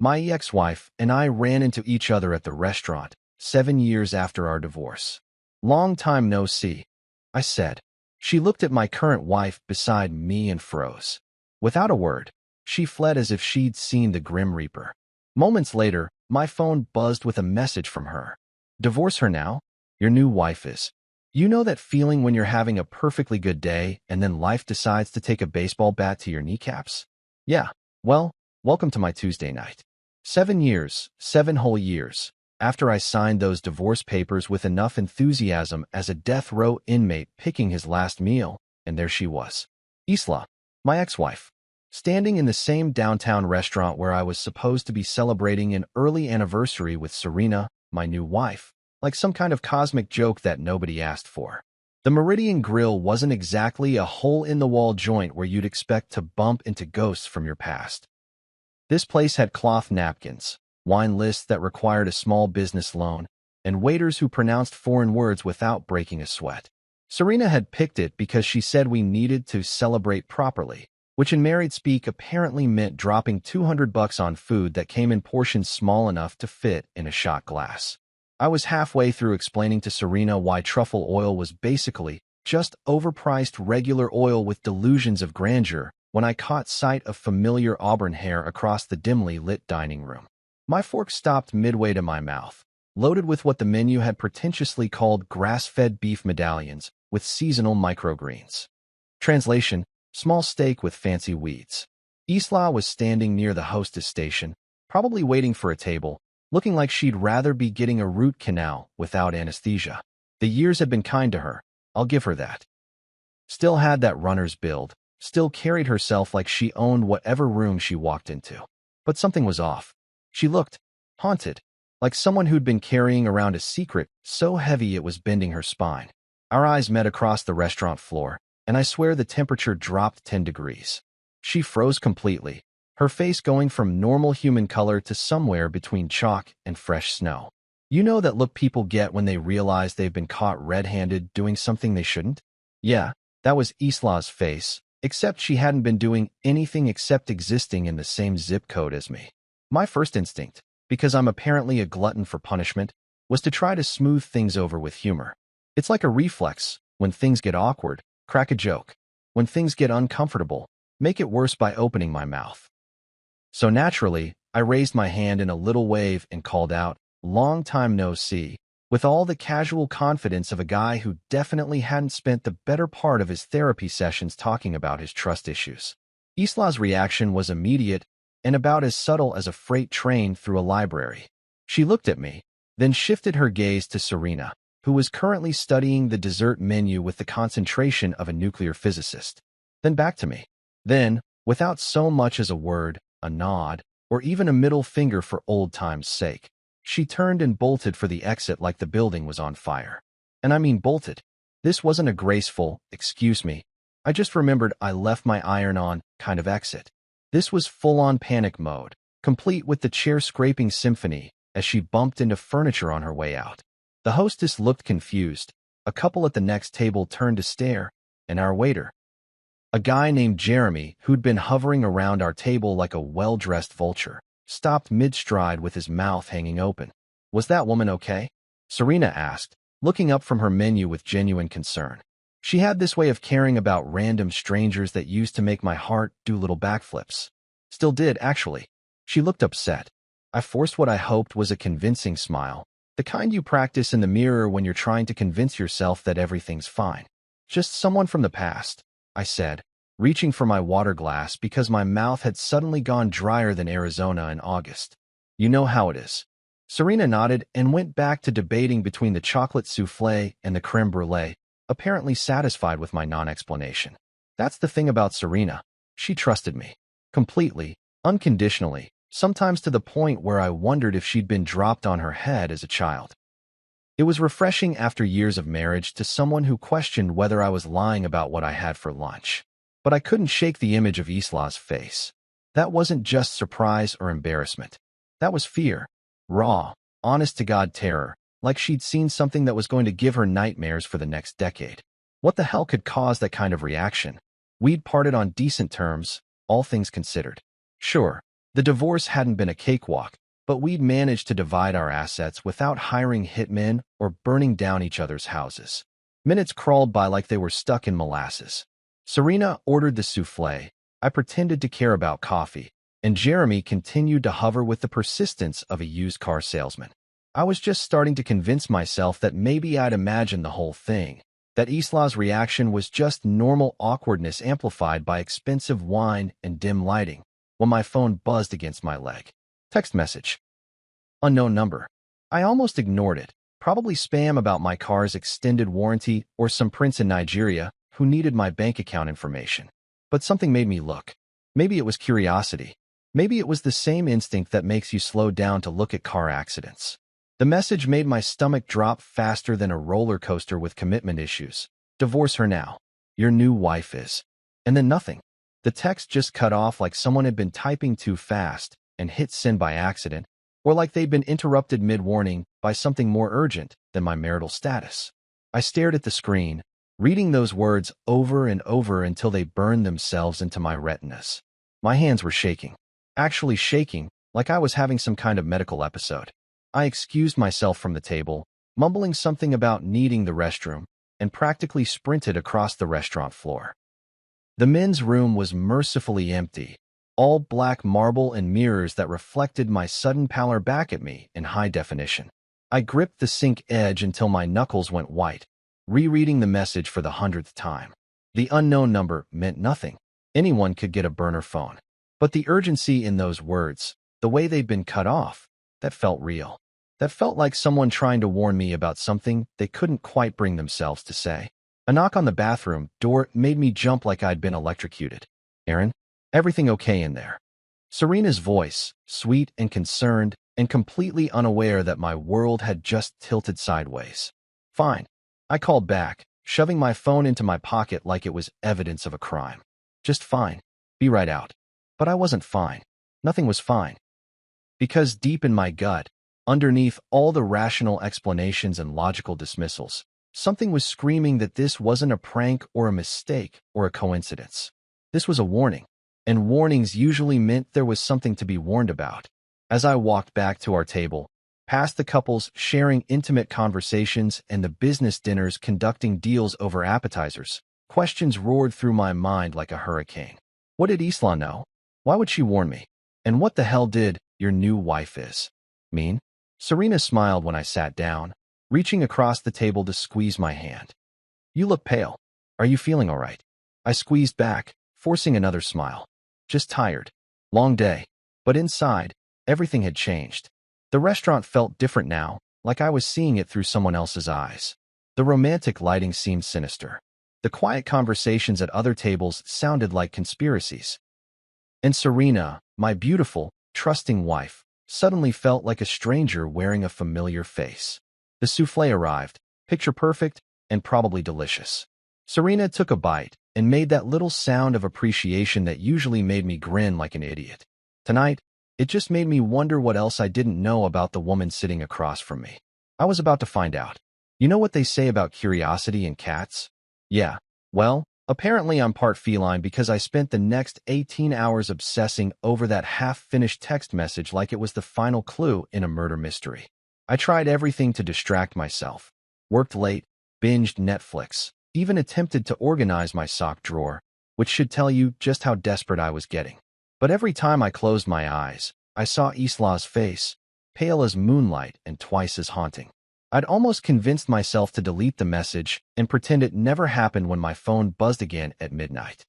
My ex-wife and I ran into each other at the restaurant 7 years after our divorce. Long time no see, I said. She looked at my current wife beside me and froze. Without a word, she fled as if she'd seen the Grim Reaper. Moments later, my phone buzzed with a message from her. Divorce her now? Your new wife is. You know that feeling when you're having a perfectly good day and then life decides to take a baseball bat to your kneecaps? Yeah, well, welcome to my Tuesday night. 7 years, 7 whole years, after I signed those divorce papers with enough enthusiasm as a death row inmate picking his last meal, and there she was. Isla, my ex-wife, standing in the same downtown restaurant where I was supposed to be celebrating an early anniversary with Serena, my new wife, like some kind of cosmic joke that nobody asked for. The Meridian Grill wasn't exactly a hole-in-the-wall joint where you'd expect to bump into ghosts from your past. This place had cloth napkins, wine lists that required a small business loan, and waiters who pronounced foreign words without breaking a sweat. Serena had picked it because she said we needed to celebrate properly, which in married speak apparently meant dropping $200 on food that came in portions small enough to fit in a shot glass. I was halfway through explaining to Serena why truffle oil was basically just overpriced regular oil with delusions of grandeur when I caught sight of familiar auburn hair across the dimly lit dining room. My fork stopped midway to my mouth, loaded with what the menu had pretentiously called grass-fed beef medallions with seasonal microgreens. Translation: small steak with fancy weeds. Isla was standing near the hostess station, probably waiting for a table, looking like she'd rather be getting a root canal without anesthesia. The years had been kind to her, I'll give her that. Still had that runner's build, still carried herself like she owned whatever room she walked into. But something was off. She looked haunted, like someone who'd been carrying around a secret so heavy it was bending her spine. Our eyes met across the restaurant floor, and I swear the temperature dropped 10 degrees. She froze completely, her face going from normal human color to somewhere between chalk and fresh snow. You know that look people get when they realize they've been caught red-handed doing something they shouldn't? Yeah, that was Isla's face, except she hadn't been doing anything except existing in the same zip code as me. My first instinct, because I'm apparently a glutton for punishment, was to try to smooth things over with humor. It's like a reflex. When things get awkward, crack a joke. When things get uncomfortable, make it worse by opening my mouth. So naturally, I raised my hand in a little wave and called out, "Long time no see," with all the casual confidence of a guy who definitely hadn't spent the better part of his therapy sessions talking about his trust issues. Isla's reaction was immediate and about as subtle as a freight train through a library. She looked at me, then shifted her gaze to Serena, who was currently studying the dessert menu with the concentration of a nuclear physicist. Then back to me. Then, without so much as a word, a nod, or even a middle finger for old time's sake, she turned and bolted for the exit like the building was on fire. And I mean bolted. This wasn't a graceful, "excuse me, I just remembered I left my iron on" kind of exit. This was full-on panic mode, complete with the chair-scraping symphony as she bumped into furniture on her way out. The hostess looked confused, a couple at the next table turned to stare, and our waiter, a guy named Jeremy who'd been hovering around our table like a well-dressed vulture, stopped mid-stride with his mouth hanging open. "Was that woman okay?" Serena asked, looking up from her menu with genuine concern. She had this way of caring about random strangers that used to make my heart do little backflips. Still did, actually. She looked upset. I forced what I hoped was a convincing smile, the kind you practice in the mirror when you're trying to convince yourself that everything's fine. "Just someone from the past," I said, reaching for my water glass because my mouth had suddenly gone drier than Arizona in August. "You know how it is." Serena nodded and went back to debating between the chocolate souffle and the creme brulee, apparently satisfied with my non-explanation. That's the thing about Serena. She trusted me. Completely, unconditionally, sometimes to the point where I wondered if she'd been dropped on her head as a child. It was refreshing after years of marriage to someone who questioned whether I was lying about what I had for lunch. But I couldn't shake the image of Isla's face. That wasn't just surprise or embarrassment. That was fear. Raw, honest-to-God terror, like she'd seen something that was going to give her nightmares for the next decade. What the hell could cause that kind of reaction? We'd parted on decent terms, all things considered. Sure, The divorce hadn't been a cakewalk, but we'd managed to divide our assets without hiring hitmen or burning down each other's houses. Minutes crawled by like they were stuck in molasses. Serena ordered the souffle. I pretended to care about coffee, and Jeremy continued to hover with the persistence of a used car salesman. I was just starting to convince myself that maybe I'd imagined the whole thing, that Isla's reaction was just normal awkwardness amplified by expensive wine and dim lighting, when my phone buzzed against my leg. Text message. Unknown number. I almost ignored it, probably spam about my car's extended warranty or some prince in Nigeria who needed my bank account information. But something made me look. Maybe it was curiosity. Maybe it was the same instinct that makes you slow down to look at car accidents. The message made my stomach drop faster than a roller coaster with commitment issues. Divorce her now. Your new wife is. And then nothing. The text just cut off like someone had been typing too fast and hit send by accident, or like they'd been interrupted mid-warning by something more urgent than my marital status. I stared at the screen, reading those words over and over until they burned themselves into my retinas. My hands were shaking. Actually shaking, like I was having some kind of medical episode. I excused myself from the table, mumbling something about needing the restroom, and practically sprinted across the restaurant floor. The men's room was mercifully empty, all black marble and mirrors that reflected my sudden pallor back at me in high definition. I gripped the sink edge until my knuckles went white, rereading the message for the 100th time. The unknown number meant nothing. Anyone could get a burner phone. But the urgency in those words, the way they'd been cut off, that felt real. That felt like someone trying to warn me about something they couldn't quite bring themselves to say. A knock on the bathroom door made me jump like I'd been electrocuted. Aaron, everything okay in there? Serena's voice, sweet and concerned, and completely unaware that my world had just tilted sideways. Fine. I called back, shoving my phone into my pocket like it was evidence of a crime. Just fine. Be right out. But I wasn't fine. Nothing was fine. Because deep in my gut, underneath all the rational explanations and logical dismissals, something was screaming that this wasn't a prank or a mistake or a coincidence. This was a warning, and warnings usually meant there was something to be warned about. As I walked back to our table, past the couples sharing intimate conversations and the business dinners conducting deals over appetizers, questions roared through my mind like a hurricane. What did Isla know? Why would she warn me? And what the hell did your new wife is mean? Serena smiled when I sat down, reaching across the table to squeeze my hand. You look pale. Are you feeling all right? I squeezed back, forcing another smile. Just tired. Long day. But inside, everything had changed. The restaurant felt different now, like I was seeing it through someone else's eyes. The romantic lighting seemed sinister. The quiet conversations at other tables sounded like conspiracies. And Serena, my beautiful, trusting wife, suddenly felt like a stranger wearing a familiar face. The souffle arrived, picture perfect and probably delicious. Serena took a bite and made that little sound of appreciation that usually made me grin like an idiot. Tonight, it just made me wonder what else I didn't know about the woman sitting across from me. I was about to find out. You know what they say about curiosity in cats? Yeah, well, apparently I'm part feline because I spent the next 18 hours obsessing over that half-finished text message like it was the final clue in a murder mystery. I tried everything to distract myself. Worked late, binged Netflix, even attempted to organize my sock drawer, which should tell you just how desperate I was getting. But every time I closed my eyes, I saw Isla's face, pale as moonlight and twice as haunting. I'd almost convinced myself to delete the message and pretend it never happened when my phone buzzed again at midnight.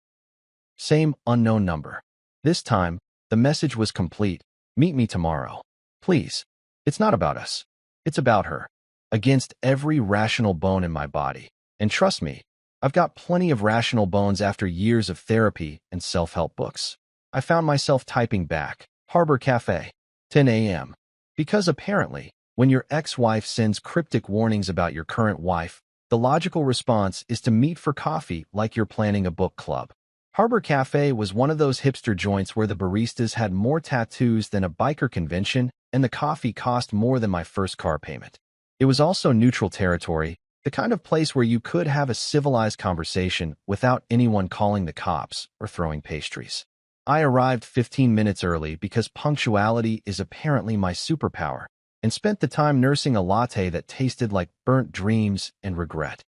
Same unknown number. This time, the message was complete. Meet me tomorrow. Please. It's not about us. It's about her. Against every rational bone in my body. And trust me, I've got plenty of rational bones after years of therapy and self-help books. I found myself typing back, Harbor Cafe, 10 a.m. Because apparently, when your ex-wife sends cryptic warnings about your current wife, the logical response is to meet for coffee like you're planning a book club. Harbor Cafe was one of those hipster joints where the baristas had more tattoos than a biker convention and the coffee cost more than my first car payment. It was also neutral territory, the kind of place where you could have a civilized conversation without anyone calling the cops or throwing pastries. I arrived 15 minutes early because punctuality is apparently my superpower, and spent the time nursing a latte that tasted like burnt dreams and regret.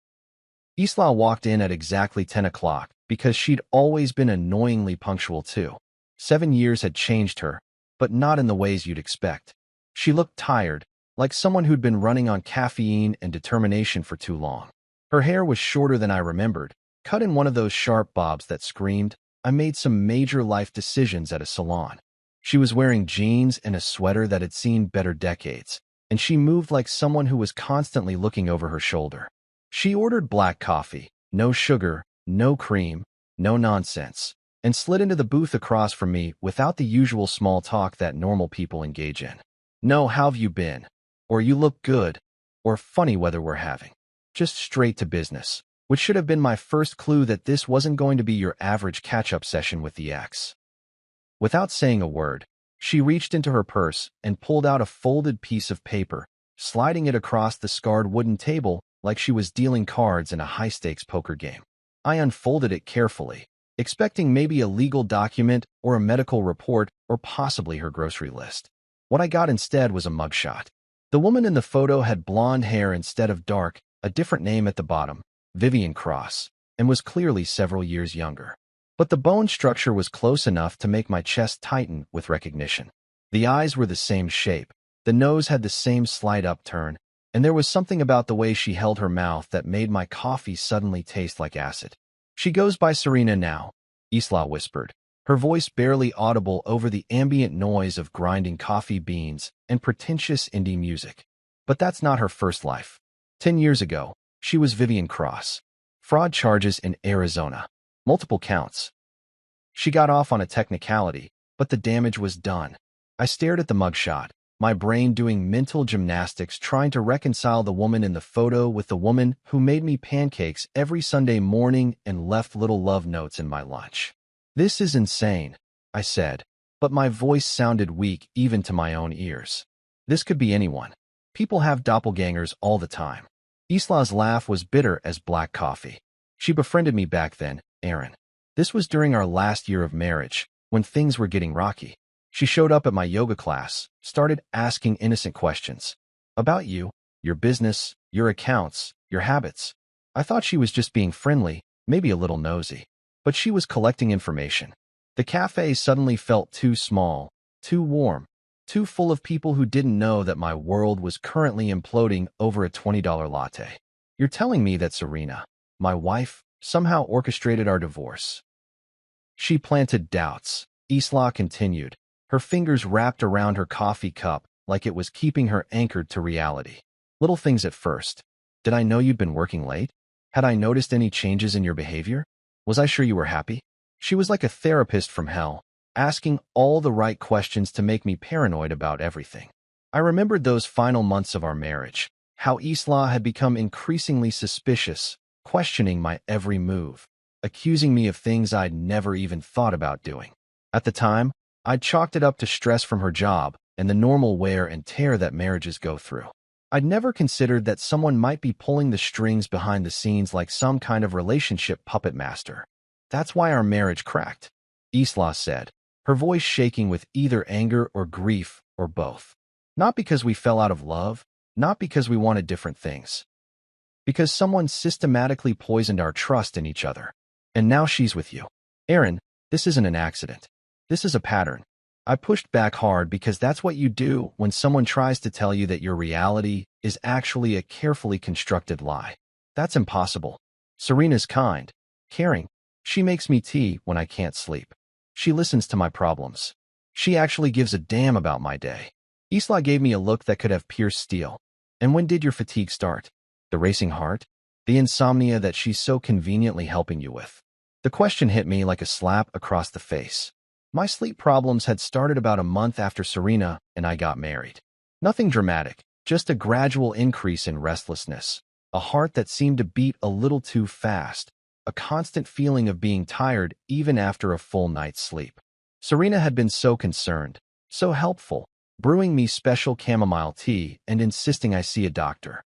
Isla walked in at exactly 10 o'clock because she'd always been annoyingly punctual too. 7 years had changed her, but not in the ways you'd expect. She looked tired, like someone who'd been running on caffeine and determination for too long. Her hair was shorter than I remembered, cut in one of those sharp bobs that screamed, "I made some major life decisions at a salon." She was wearing jeans and a sweater that had seen better decades, and she moved like someone who was constantly looking over her shoulder. She ordered black coffee, no sugar, no cream, no nonsense, and slid into the booth across from me without the usual small talk that normal people engage in. "No, how've you been?" Or "You look good," or "Funny weather we're having." Just straight to business, which should have been my first clue that this wasn't going to be your average catch-up session with the ex. Without saying a word, she reached into her purse and pulled out a folded piece of paper, sliding it across the scarred wooden table like she was dealing cards in a high-stakes poker game. I unfolded it carefully, expecting maybe a legal document or a medical report or possibly her grocery list. What I got instead was a mugshot. The woman in the photo had blonde hair instead of dark, a different name at the bottom, Vivian Cross, and was clearly several years younger. But the bone structure was close enough to make my chest tighten with recognition. The eyes were the same shape, the nose had the same slight upturn, and there was something about the way she held her mouth that made my coffee suddenly taste like acid. "She goes by Serena now," Isla whispered, her voice barely audible over the ambient noise of grinding coffee beans and pretentious indie music. But that's not her first life. 10 years ago, she was Vivian Cross. Fraud charges in Arizona. Multiple counts. She got off on a technicality, but the damage was done. I stared at the mugshot, my brain doing mental gymnastics trying to reconcile the woman in the photo with the woman who made me pancakes every Sunday morning and left little love notes in my lunch. "This is insane," I said, but my voice sounded weak even to my own ears. "This could be anyone. People have doppelgangers all the time." Isla's laugh was bitter as black coffee. "She befriended me back then, Aaron. This was during our last year of marriage, when things were getting rocky. She showed up at my yoga class, started asking innocent questions. About you, your business, your accounts, your habits. I thought she was just being friendly, maybe a little nosy. But she was collecting information. The cafe suddenly felt too small, too warm, too full of people who didn't know that my world was currently imploding over a $20 latte. You're telling me that Serena, my wife, somehow orchestrated our divorce?" She planted doubts. Isla continued, her fingers wrapped around her coffee cup like it was keeping her anchored to reality. "Little things at first. Did I know you'd been working late? Had I noticed any changes in your behavior? Was I sure you were happy?" She was like a therapist from hell, asking all the right questions to make me paranoid about everything. I remembered those final months of our marriage, how Isla had become increasingly suspicious, questioning my every move, accusing me of things I'd never even thought about doing. At the time, I'd chalked it up to stress from her job and the normal wear and tear that marriages go through. I'd never considered that someone might be pulling the strings behind the scenes like some kind of relationship puppet master. "That's why our marriage cracked," Isla said, her voice shaking with either anger or grief or both. "Not because we fell out of love, not because we wanted different things. Because someone systematically poisoned our trust in each other. And now she's with you. Aaron, this isn't an accident. This is a pattern." I pushed back hard because that's what you do when someone tries to tell you that your reality is actually a carefully constructed lie. "That's impossible. Serena's kind, caring. She makes me tea when I can't sleep. She listens to my problems. She actually gives a damn about my day." Isla gave me a look that could have pierced steel. "And when did your fatigue start? The racing heart? The insomnia that she's so conveniently helping you with?" The question hit me like a slap across the face. My sleep problems had started about a month after Serena and I got married. Nothing dramatic, just a gradual increase in restlessness, a heart that seemed to beat a little too fast, a constant feeling of being tired even after a full night's sleep. Serena had been so concerned, so helpful, brewing me special chamomile tea and insisting I see a doctor.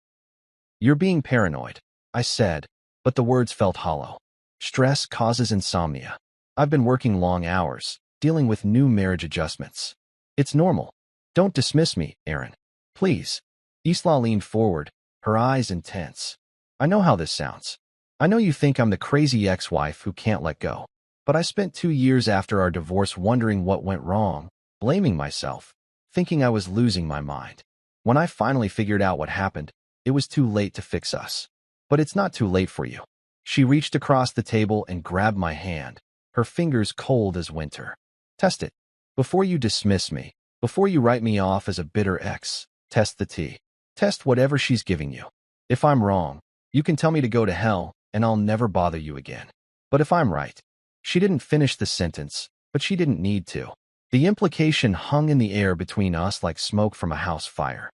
"You're being paranoid," I said, but the words felt hollow. "Stress causes insomnia. I've been working long hours, dealing with new marriage adjustments. It's normal. Don't dismiss me, Aaron. Please. Isla leaned forward, her eyes intense. I know how this sounds. I know you think I'm the crazy ex-wife who can't let go. But I spent 2 years after our divorce wondering what went wrong, blaming myself, thinking I was losing my mind. When I finally figured out what happened, it was too late to fix us. But it's not too late for you. She reached across the table and grabbed my hand, her fingers cold as winter. Test it. Before you dismiss me, before you write me off as a bitter ex, test the tea. Test whatever she's giving you. If I'm wrong, you can tell me to go to hell, and I'll never bother you again. But if I'm right, she didn't finish the sentence, but she didn't need to. The implication hung in the air between us like smoke from a house fire.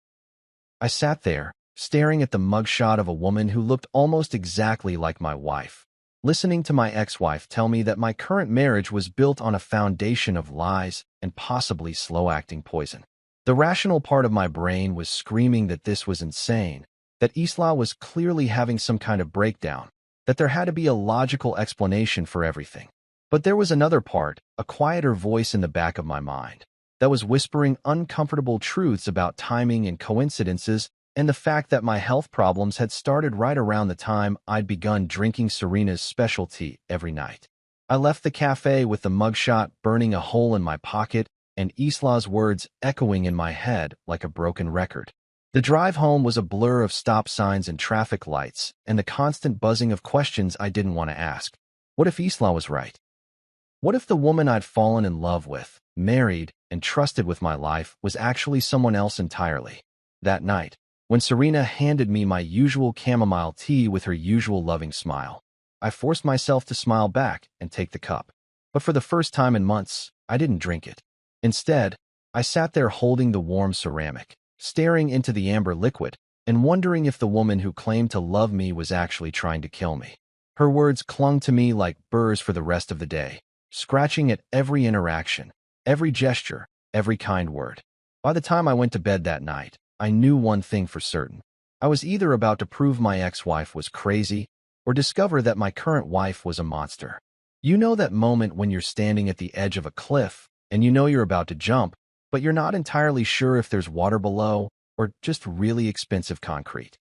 I sat there, staring at the mugshot of a woman who looked almost exactly like my wife, listening to my ex-wife tell me that my current marriage was built on a foundation of lies and possibly slow-acting poison. The rational part of my brain was screaming that this was insane, that Isla was clearly having some kind of breakdown, that there had to be a logical explanation for everything. But there was another part, a quieter voice in the back of my mind, that was whispering uncomfortable truths about timing and coincidences and the fact that my health problems had started right around the time I'd begun drinking Serena's specialty every night. I left the cafe with the mugshot burning a hole in my pocket and Isla's words echoing in my head like a broken record. The drive home was a blur of stop signs and traffic lights and the constant buzzing of questions I didn't want to ask. What if Isla was right? What if the woman I'd fallen in love with, married, and trusted with my life was actually someone else entirely? That night, when Serena handed me my usual chamomile tea with her usual loving smile, I forced myself to smile back and take the cup. But for the first time in months, I didn't drink it. Instead, I sat there holding the warm ceramic, staring into the amber liquid, and wondering if the woman who claimed to love me was actually trying to kill me. Her words clung to me like burrs for the rest of the day, scratching at every interaction, every gesture, every kind word. By the time I went to bed that night, I knew one thing for certain. I was either about to prove my ex-wife was crazy or discover that my current wife was a monster. You know that moment when you're standing at the edge of a cliff and you know you're about to jump, but you're not entirely sure if there's water below or just really expensive concrete.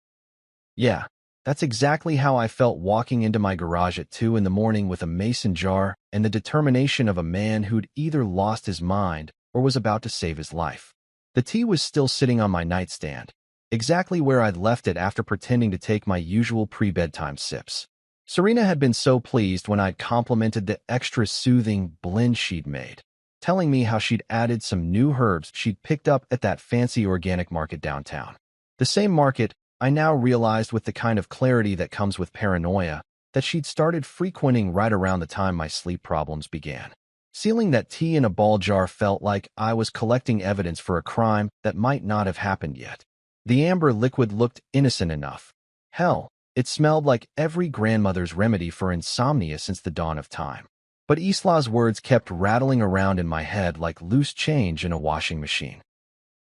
Yeah, that's exactly how I felt walking into my garage at 2 in the morning with a mason jar and the determination of a man who'd either lost his mind or was about to save his life. The tea was still sitting on my nightstand, exactly where I'd left it after pretending to take my usual pre-bedtime sips. Serena had been so pleased when I'd complimented the extra soothing blend she'd made, telling me how she'd added some new herbs she'd picked up at that fancy organic market downtown. The same market, I now realized with the kind of clarity that comes with paranoia, that she'd started frequenting right around the time my sleep problems began. Sealing that tea in a ball jar felt like I was collecting evidence for a crime that might not have happened yet. The amber liquid looked innocent enough. Hell, it smelled like every grandmother's remedy for insomnia since the dawn of time. But Isla's words kept rattling around in my head like loose change in a washing machine.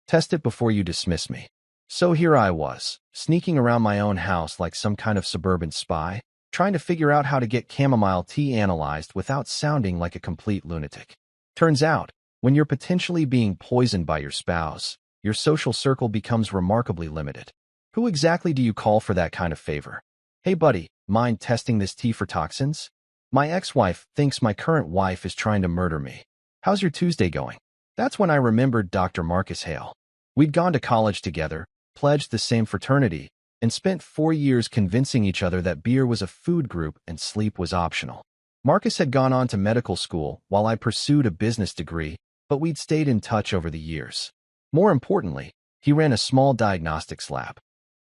Test it before you dismiss me. So here I was, sneaking around my own house like some kind of suburban spy, trying to figure out how to get chamomile tea analyzed without sounding like a complete lunatic. Turns out, when you're potentially being poisoned by your spouse, your social circle becomes remarkably limited. Who exactly do you call for that kind of favor? Hey buddy, mind testing this tea for toxins? My ex-wife thinks my current wife is trying to murder me. How's your Tuesday going? That's when I remembered Dr. Marcus Hale. We'd gone to college together, pledged the same fraternity, and spent 4 years convincing each other that beer was a food group and sleep was optional. Marcus had gone on to medical school while I pursued a business degree, but we'd stayed in touch over the years. More importantly, he ran a small diagnostics lab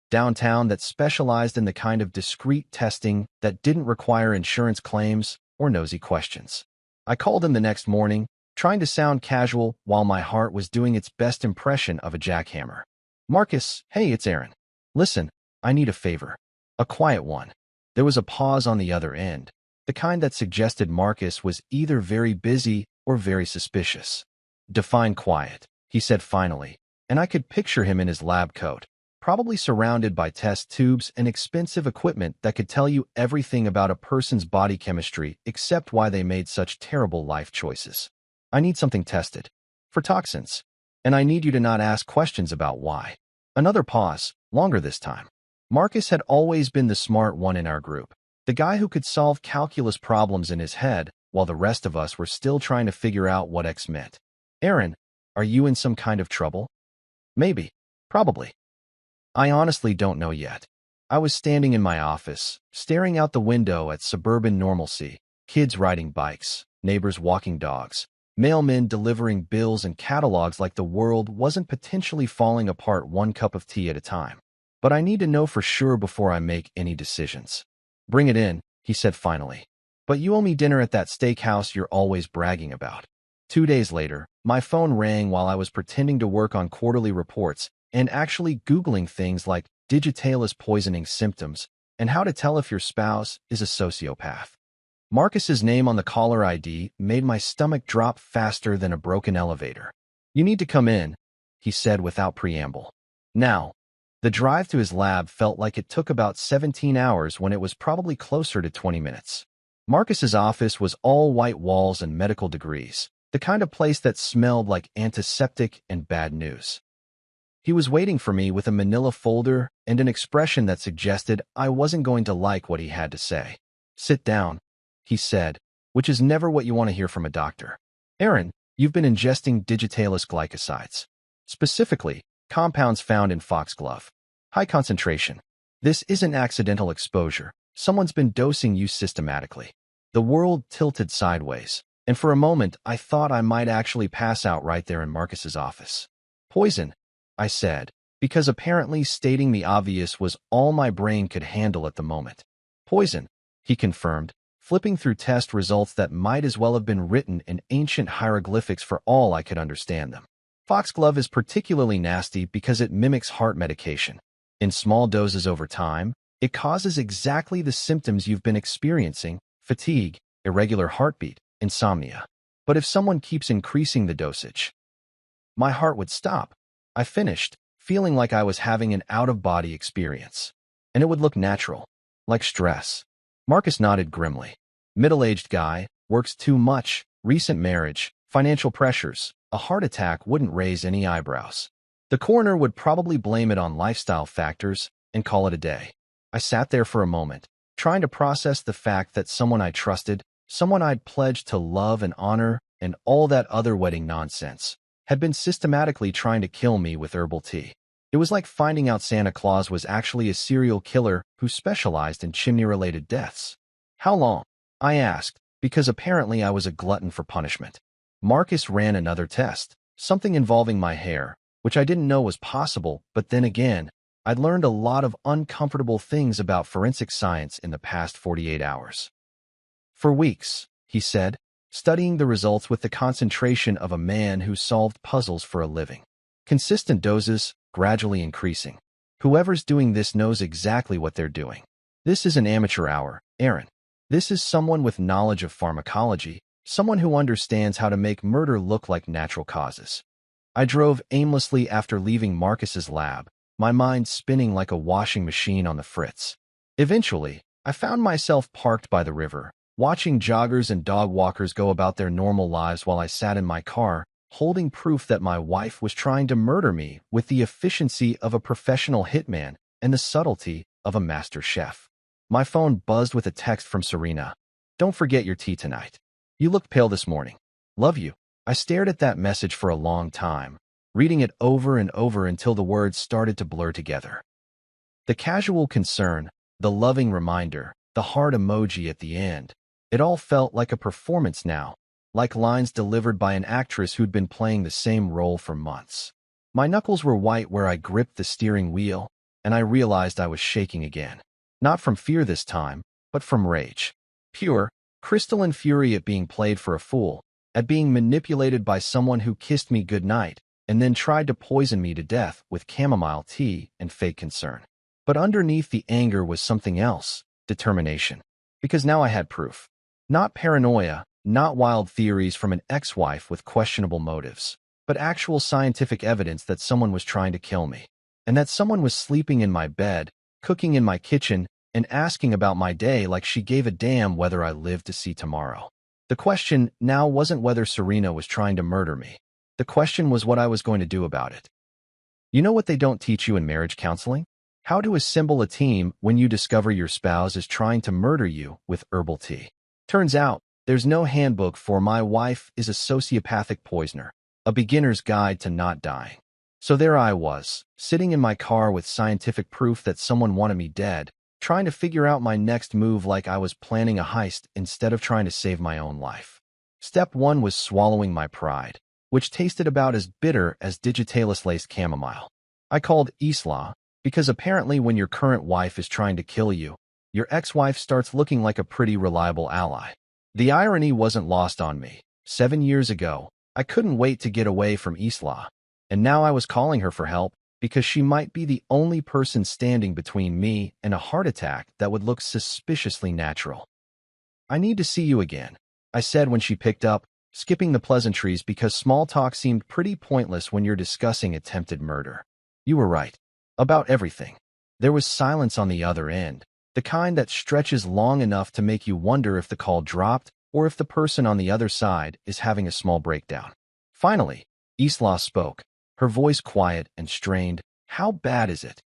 downtown that specialized in the kind of discreet testing that didn't require insurance claims or nosy questions. I called him the next morning, trying to sound casual while my heart was doing its best impression of a jackhammer. Marcus, hey, it's Aaron. Listen, I need a favor. A quiet one. There was a pause on the other end, the kind that suggested Marcus was either very busy or very suspicious. Define quiet, he said finally, and I could picture him in his lab coat, probably surrounded by test tubes and expensive equipment that could tell you everything about a person's body chemistry except why they made such terrible life choices. I need something tested. For toxins. And I need you to not ask questions about why. Another pause, longer this time. Marcus had always been the smart one in our group. The guy who could solve calculus problems in his head, while the rest of us were still trying to figure out what X meant. Aaron, are you in some kind of trouble? Maybe. Probably. I honestly don't know yet. I was standing in my office, staring out the window at suburban normalcy, kids riding bikes, neighbors walking dogs, mailmen delivering bills and catalogs like the world wasn't potentially falling apart one cup of tea at a time. But I need to know for sure before I make any decisions. Bring it in, he said finally. But you owe me dinner at that steakhouse you're always bragging about. 2 days later, my phone rang while I was pretending to work on quarterly reports and actually Googling things like digitalis poisoning symptoms and how to tell if your spouse is a sociopath. Marcus's name on the caller ID made my stomach drop faster than a broken elevator. You need to come in, he said without preamble. Now, the drive to his lab felt like it took about 17 hours when it was probably closer to 20 minutes. Marcus's office was all white walls and medical degrees, the kind of place that smelled like antiseptic and bad news. He was waiting for me with a manila folder and an expression that suggested I wasn't going to like what he had to say. Sit down, he said, which is never what you want to hear from a doctor. Aaron, you've been ingesting digitalis glycosides. Specifically, compounds found in foxglove. High concentration. This isn't accidental exposure. Someone's been dosing you systematically. The world tilted sideways, and for a moment I thought I might actually pass out right there in Marcus's office. Poison, I said, because apparently stating the obvious was all my brain could handle at the moment. Poison, he confirmed, flipping through test results that might as well have been written in ancient hieroglyphics for all I could understand them. Foxglove is particularly nasty because it mimics heart medication. In small doses over time, it causes exactly the symptoms you've been experiencing: fatigue, irregular heartbeat, insomnia. But if someone keeps increasing the dosage, my heart would stop. I finished, feeling like I was having an out-of-body experience. And it would look natural, like stress. Marcus nodded grimly. Middle-aged guy, works too much, recent marriage, financial pressures. A heart attack wouldn't raise any eyebrows. The coroner would probably blame it on lifestyle factors and call it a day. I sat there for a moment, trying to process the fact that someone I trusted, someone I'd pledged to love and honor, and all that other wedding nonsense, had been systematically trying to kill me with herbal tea. It was like finding out Santa Claus was actually a serial killer who specialized in chimney-related deaths. How long? I asked, because apparently I was a glutton for punishment. Marcus ran another test, something involving my hair, which I didn't know was possible, but then again, I'd learned a lot of uncomfortable things about forensic science in the past 48 hours. For weeks, he said, studying the results with the concentration of a man who solved puzzles for a living. Consistent doses, gradually increasing. Whoever's doing this knows exactly what they're doing. This is an amateur hour, Aaron. This is someone with knowledge of pharmacology, someone who understands how to make murder look like natural causes. I drove aimlessly after leaving Marcus's lab, my mind spinning like a washing machine on the fritz. Eventually, I found myself parked by the river, watching joggers and dog walkers go about their normal lives while I sat in my car, holding proof that my wife was trying to murder me with the efficiency of a professional hitman and the subtlety of a master chef. My phone buzzed with a text from Serena. Don't forget your tea tonight. You looked pale this morning. Love you. I stared at that message for a long time, reading it over and over until the words started to blur together. The casual concern, the loving reminder, the heart emoji at the end. It all felt like a performance now, like lines delivered by an actress who'd been playing the same role for months. My knuckles were white where I gripped the steering wheel, and I realized I was shaking again. Not from fear this time, but from rage. Pure, crystalline fury at being played for a fool, at being manipulated by someone who kissed me goodnight and then tried to poison me to death with chamomile tea and fake concern. But underneath the anger was something else, determination. Because now I had proof. Not paranoia, not wild theories from an ex-wife with questionable motives, but actual scientific evidence that someone was trying to kill me, and that someone was sleeping in my bed, cooking in my kitchen, and asking about my day like she gave a damn whether I lived to see tomorrow. The question now wasn't whether Serena was trying to murder me. The question was what I was going to do about it. You know what they don't teach you in marriage counseling? How to assemble a team when you discover your spouse is trying to murder you with herbal tea. Turns out, there's no handbook for My Wife is a Sociopathic Poisoner, a beginner's guide to not dying. So there I was, sitting in my car with scientific proof that someone wanted me dead, trying to figure out my next move like I was planning a heist instead of trying to save my own life. Step 1 was swallowing my pride, which tasted about as bitter as digitalis-laced chamomile. I called Isla, because apparently when your current wife is trying to kill you, your ex-wife starts looking like a pretty reliable ally. The irony wasn't lost on me. 7 years ago, I couldn't wait to get away from Isla, and now I was calling her for help because she might be the only person standing between me and a heart attack that would look suspiciously natural. I need to see you again, I said when she picked up, skipping the pleasantries because small talk seemed pretty pointless when you're discussing attempted murder. You were right. About everything. There was silence on the other end, the kind that stretches long enough to make you wonder if the call dropped or if the person on the other side is having a small breakdown. Finally, Isla spoke, her voice quiet and strained. How bad is it?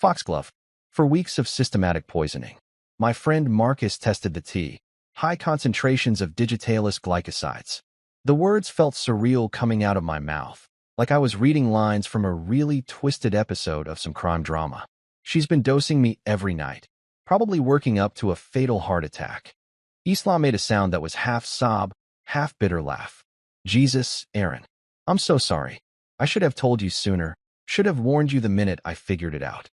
Foxglove. For weeks of systematic poisoning. My friend Marcus tested the tea. High concentrations of digitalis glycosides. The words felt surreal coming out of my mouth, like I was reading lines from a really twisted episode of some crime drama. She's been dosing me every night, probably working up to a fatal heart attack. Isla made a sound that was half sob, half bitter laugh. Jesus, Aaron. I'm so sorry. I should have told you sooner, should have warned you the minute I figured it out.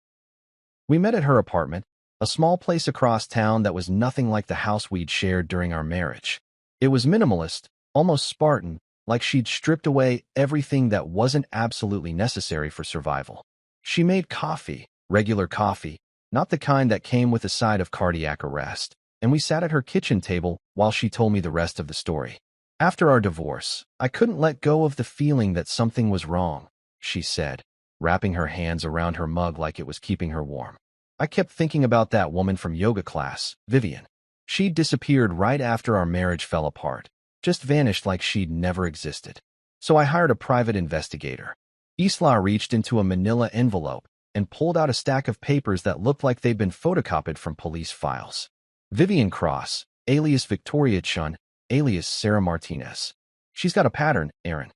We met at her apartment, a small place across town that was nothing like the house we'd shared during our marriage. It was minimalist, almost Spartan, like she'd stripped away everything that wasn't absolutely necessary for survival. She made coffee, regular coffee, not the kind that came with a side of cardiac arrest, and we sat at her kitchen table while she told me the rest of the story. After our divorce, I couldn't let go of the feeling that something was wrong, she said, wrapping her hands around her mug like it was keeping her warm. I kept thinking about that woman from yoga class, Vivian. She'd disappeared right after our marriage fell apart, just vanished like she'd never existed. So I hired a private investigator. Isla reached into a manila envelope and pulled out a stack of papers that looked like they'd been photocopied from police files. Vivian Cross, alias Victoria Chun, alias Sarah Martinez. She's got a pattern, Aaron.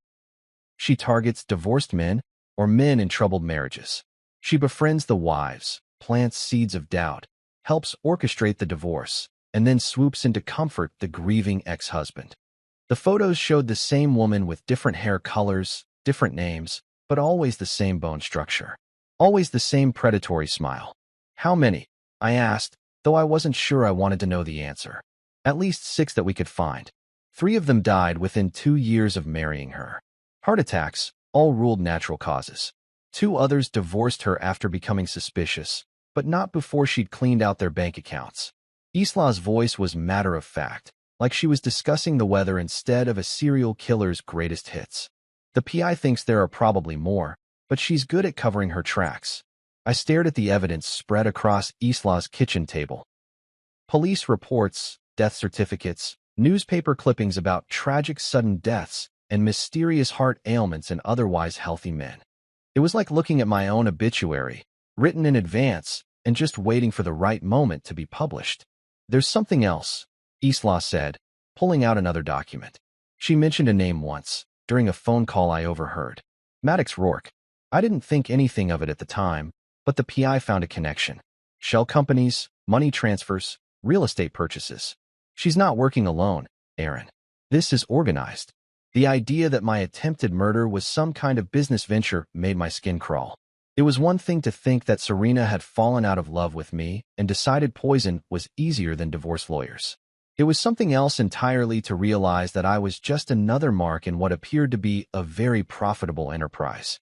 She targets divorced men or men in troubled marriages. She befriends the wives, plants seeds of doubt, helps orchestrate the divorce, and then swoops in to comfort the grieving ex-husband. The photos showed the same woman with different hair colors, different names, but always the same bone structure. Always the same predatory smile. How many? I asked, though I wasn't sure I wanted to know the answer. At least 6 that we could find. 3 of them died within 2 years of marrying her. Heart attacks, all ruled natural causes. 2 others divorced her after becoming suspicious, but not before she'd cleaned out their bank accounts. Isla's voice was matter-of-fact, like she was discussing the weather instead of a serial killer's greatest hits. The PI thinks there are probably more, but she's good at covering her tracks. I stared at the evidence spread across Isla's kitchen table. Police reports, death certificates, newspaper clippings about tragic sudden deaths, and mysterious heart ailments in otherwise healthy men. It was like looking at my own obituary, written in advance, and just waiting for the right moment to be published. There's something else, Isla said, pulling out another document. She mentioned a name once, during a phone call I overheard. Maddox Rourke. I didn't think anything of it at the time, but the PI found a connection. Shell companies, money transfers, real estate purchases. She's not working alone, Aaron. This is organized. The idea that my attempted murder was some kind of business venture made my skin crawl. It was one thing to think that Serena had fallen out of love with me and decided poison was easier than divorce lawyers. It was something else entirely to realize that I was just another mark in what appeared to be a very profitable enterprise.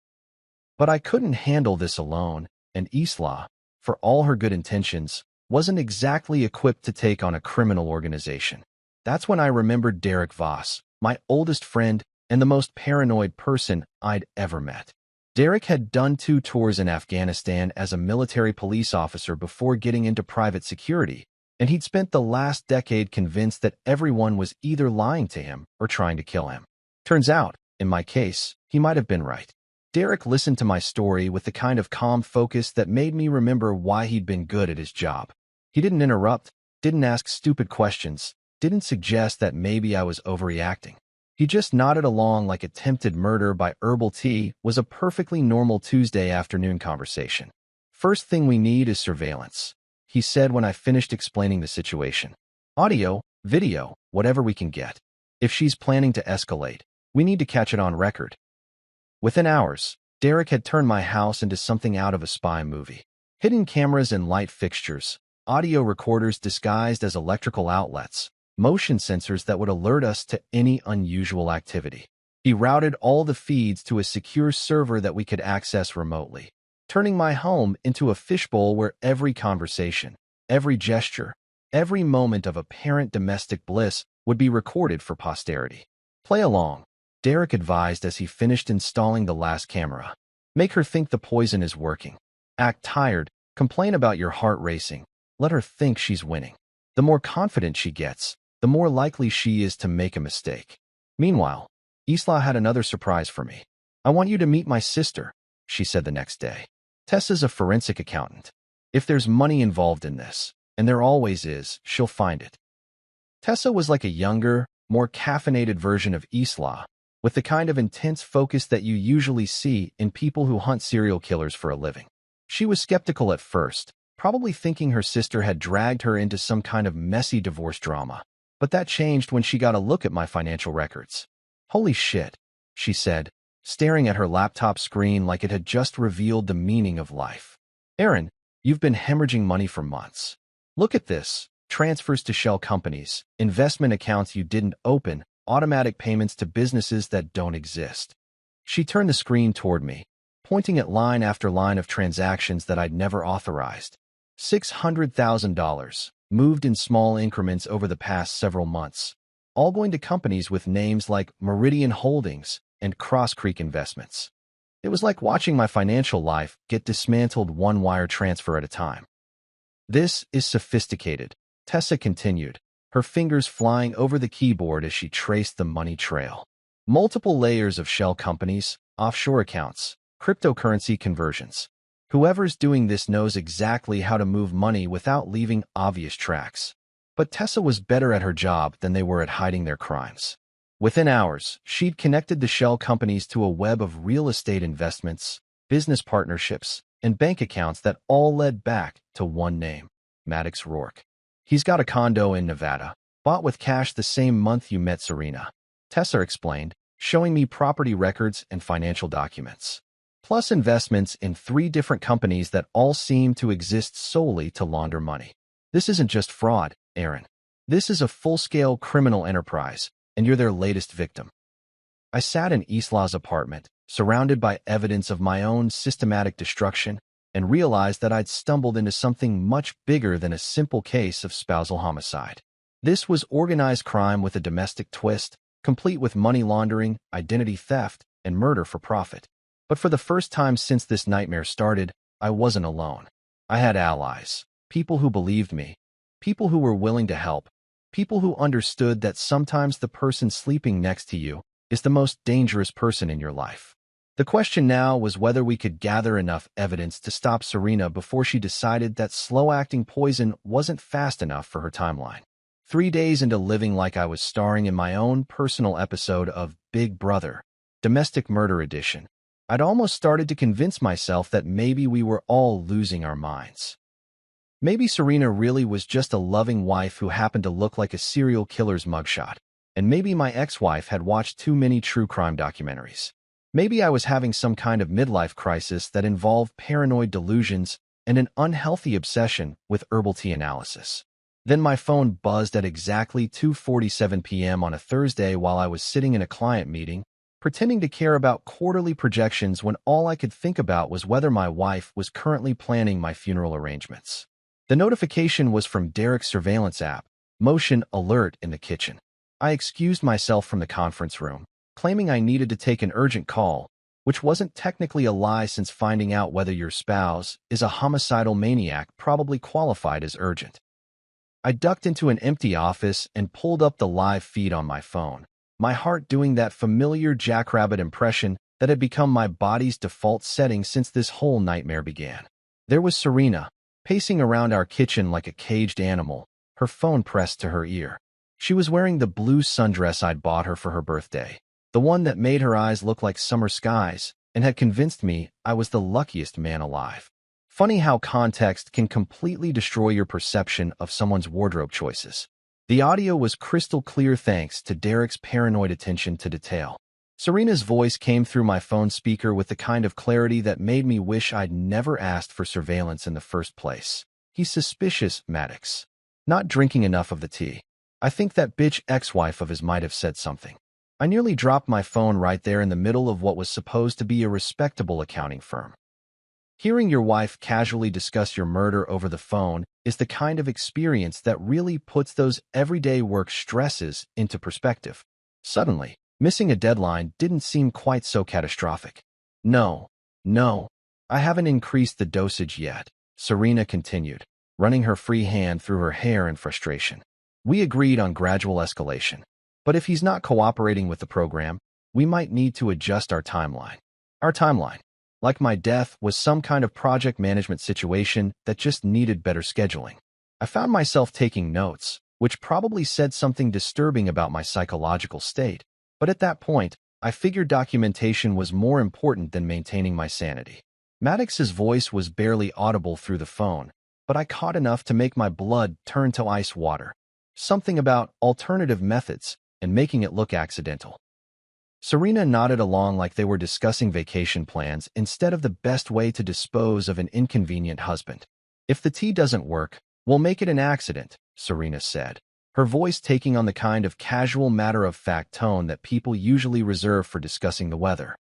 But I couldn't handle this alone, and Isla, for all her good intentions, wasn't exactly equipped to take on a criminal organization. That's when I remembered Derek Voss, my oldest friend and the most paranoid person I'd ever met. Derek had done 2 tours in Afghanistan as a military police officer before getting into private security, and he'd spent the last decade convinced that everyone was either lying to him or trying to kill him. Turns out, in my case, he might have been right. Derek listened to my story with the kind of calm focus that made me remember why he'd been good at his job. He didn't interrupt, didn't ask stupid questions, didn't suggest that maybe I was overreacting. He just nodded along like attempted murder by herbal tea was a perfectly normal Tuesday afternoon conversation. First thing we need is surveillance, he said when I finished explaining the situation. Audio, video, whatever we can get. If she's planning to escalate, we need to catch it on record. Within hours, Derek had turned my house into something out of a spy movie. Hidden cameras and light fixtures, audio recorders disguised as electrical outlets, motion sensors that would alert us to any unusual activity. He routed all the feeds to a secure server that we could access remotely, turning my home into a fishbowl where every conversation, every gesture, every moment of apparent domestic bliss would be recorded for posterity. Play along, Derek advised as he finished installing the last camera. Make her think the poison is working. Act tired, complain about your heart racing. Let her think she's winning. The more confident she gets, the more likely she is to make a mistake. Meanwhile, Isla had another surprise for me. I want you to meet my sister, she said the next day. Tessa's a forensic accountant. If there's money involved in this, and there always is, she'll find it. Tessa was like a younger, more caffeinated version of Isla, with the kind of intense focus that you usually see in people who hunt serial killers for a living. She was skeptical at first, probably thinking her sister had dragged her into some kind of messy divorce drama. But that changed when she got a look at my financial records. Holy shit, she said, staring at her laptop screen like it had just revealed the meaning of life. Aaron, you've been hemorrhaging money for months. Look at this. Transfers to shell companies, investment accounts you didn't open, automatic payments to businesses that don't exist. She turned the screen toward me, pointing at line after line of transactions that I'd never authorized. $600,000, moved in small increments over the past several months, all going to companies with names like Meridian Holdings and Cross Creek Investments. It was like watching my financial life get dismantled one wire transfer at a time. This is sophisticated, Tessa continued, her fingers flying over the keyboard as she traced the money trail. Multiple layers of shell companies, offshore accounts, cryptocurrency conversions. Whoever's doing this knows exactly how to move money without leaving obvious tracks. But Tessa was better at her job than they were at hiding their crimes. Within hours, she'd connected the shell companies to a web of real estate investments, business partnerships, and bank accounts that all led back to one name, Maddox Rourke. He's got a condo in Nevada, bought with cash the same month you met Serena, Tessa explained, showing me property records and financial documents. Plus investments in 3 different companies that all seem to exist solely to launder money. This isn't just fraud, Aaron. This is a full-scale criminal enterprise, and you're their latest victim. I sat in Isla's apartment, surrounded by evidence of my own systematic destruction, and realized that I'd stumbled into something much bigger than a simple case of spousal homicide. This was organized crime with a domestic twist, complete with money laundering, identity theft, and murder for profit. But for the first time since this nightmare started, I wasn't alone. I had allies, people who believed me, people who were willing to help, people who understood that sometimes the person sleeping next to you is the most dangerous person in your life. The question now was whether we could gather enough evidence to stop Serena before she decided that slow-acting poison wasn't fast enough for her timeline. 3 days into living like I was starring in my own personal episode of Big Brother, Domestic Murder Edition, I'd almost started to convince myself that maybe we were all losing our minds. Maybe Serena really was just a loving wife who happened to look like a serial killer's mugshot, and maybe my ex-wife had watched too many true crime documentaries. Maybe I was having some kind of midlife crisis that involved paranoid delusions and an unhealthy obsession with herbal tea analysis. Then my phone buzzed at exactly 2:47 p.m. on a Thursday while I was sitting in a client meeting, pretending to care about quarterly projections when all I could think about was whether my wife was currently planning my funeral arrangements. The notification was from Derek's surveillance app, Motion Alert in the kitchen. I excused myself from the conference room, claiming I needed to take an urgent call, which wasn't technically a lie since finding out whether your spouse is a homicidal maniac probably qualified as urgent. I ducked into an empty office and pulled up the live feed on my phone, my heart doing that familiar jackrabbit impression that had become my body's default setting since this whole nightmare began. There was Serena, pacing around our kitchen like a caged animal, her phone pressed to her ear. She was wearing the blue sundress I'd bought her for her birthday, the one that made her eyes look like summer skies and had convinced me I was the luckiest man alive. Funny how context can completely destroy your perception of someone's wardrobe choices. The audio was crystal clear thanks to Derek's paranoid attention to detail. Serena's voice came through my phone speaker with the kind of clarity that made me wish I'd never asked for surveillance in the first place. He's suspicious, Maddox. Not drinking enough of the tea. I think that bitch ex-wife of his might have said something. I nearly dropped my phone right there in the middle of what was supposed to be a respectable accounting firm. Hearing your wife casually discuss your murder over the phone is the kind of experience that really puts those everyday work stresses into perspective. Suddenly, missing a deadline didn't seem quite so catastrophic. No, I haven't increased the dosage yet, Serena continued, running her free hand through her hair in frustration. We agreed on gradual escalation. But if he's not cooperating with the program, we might need to adjust our timeline. Our timeline, like my death, was some kind of project management situation that just needed better scheduling. I found myself taking notes, which probably said something disturbing about my psychological state. But at that point, I figured documentation was more important than maintaining my sanity. Maddox's voice was barely audible through the phone, but I caught enough to make my blood turn to ice water. Something about alternative methods and making it look accidental. Serena nodded along like they were discussing vacation plans instead of the best way to dispose of an inconvenient husband. If the tea doesn't work, we'll make it an accident, Serena said, her voice taking on the kind of casual matter-of-fact tone that people usually reserve for discussing the weather.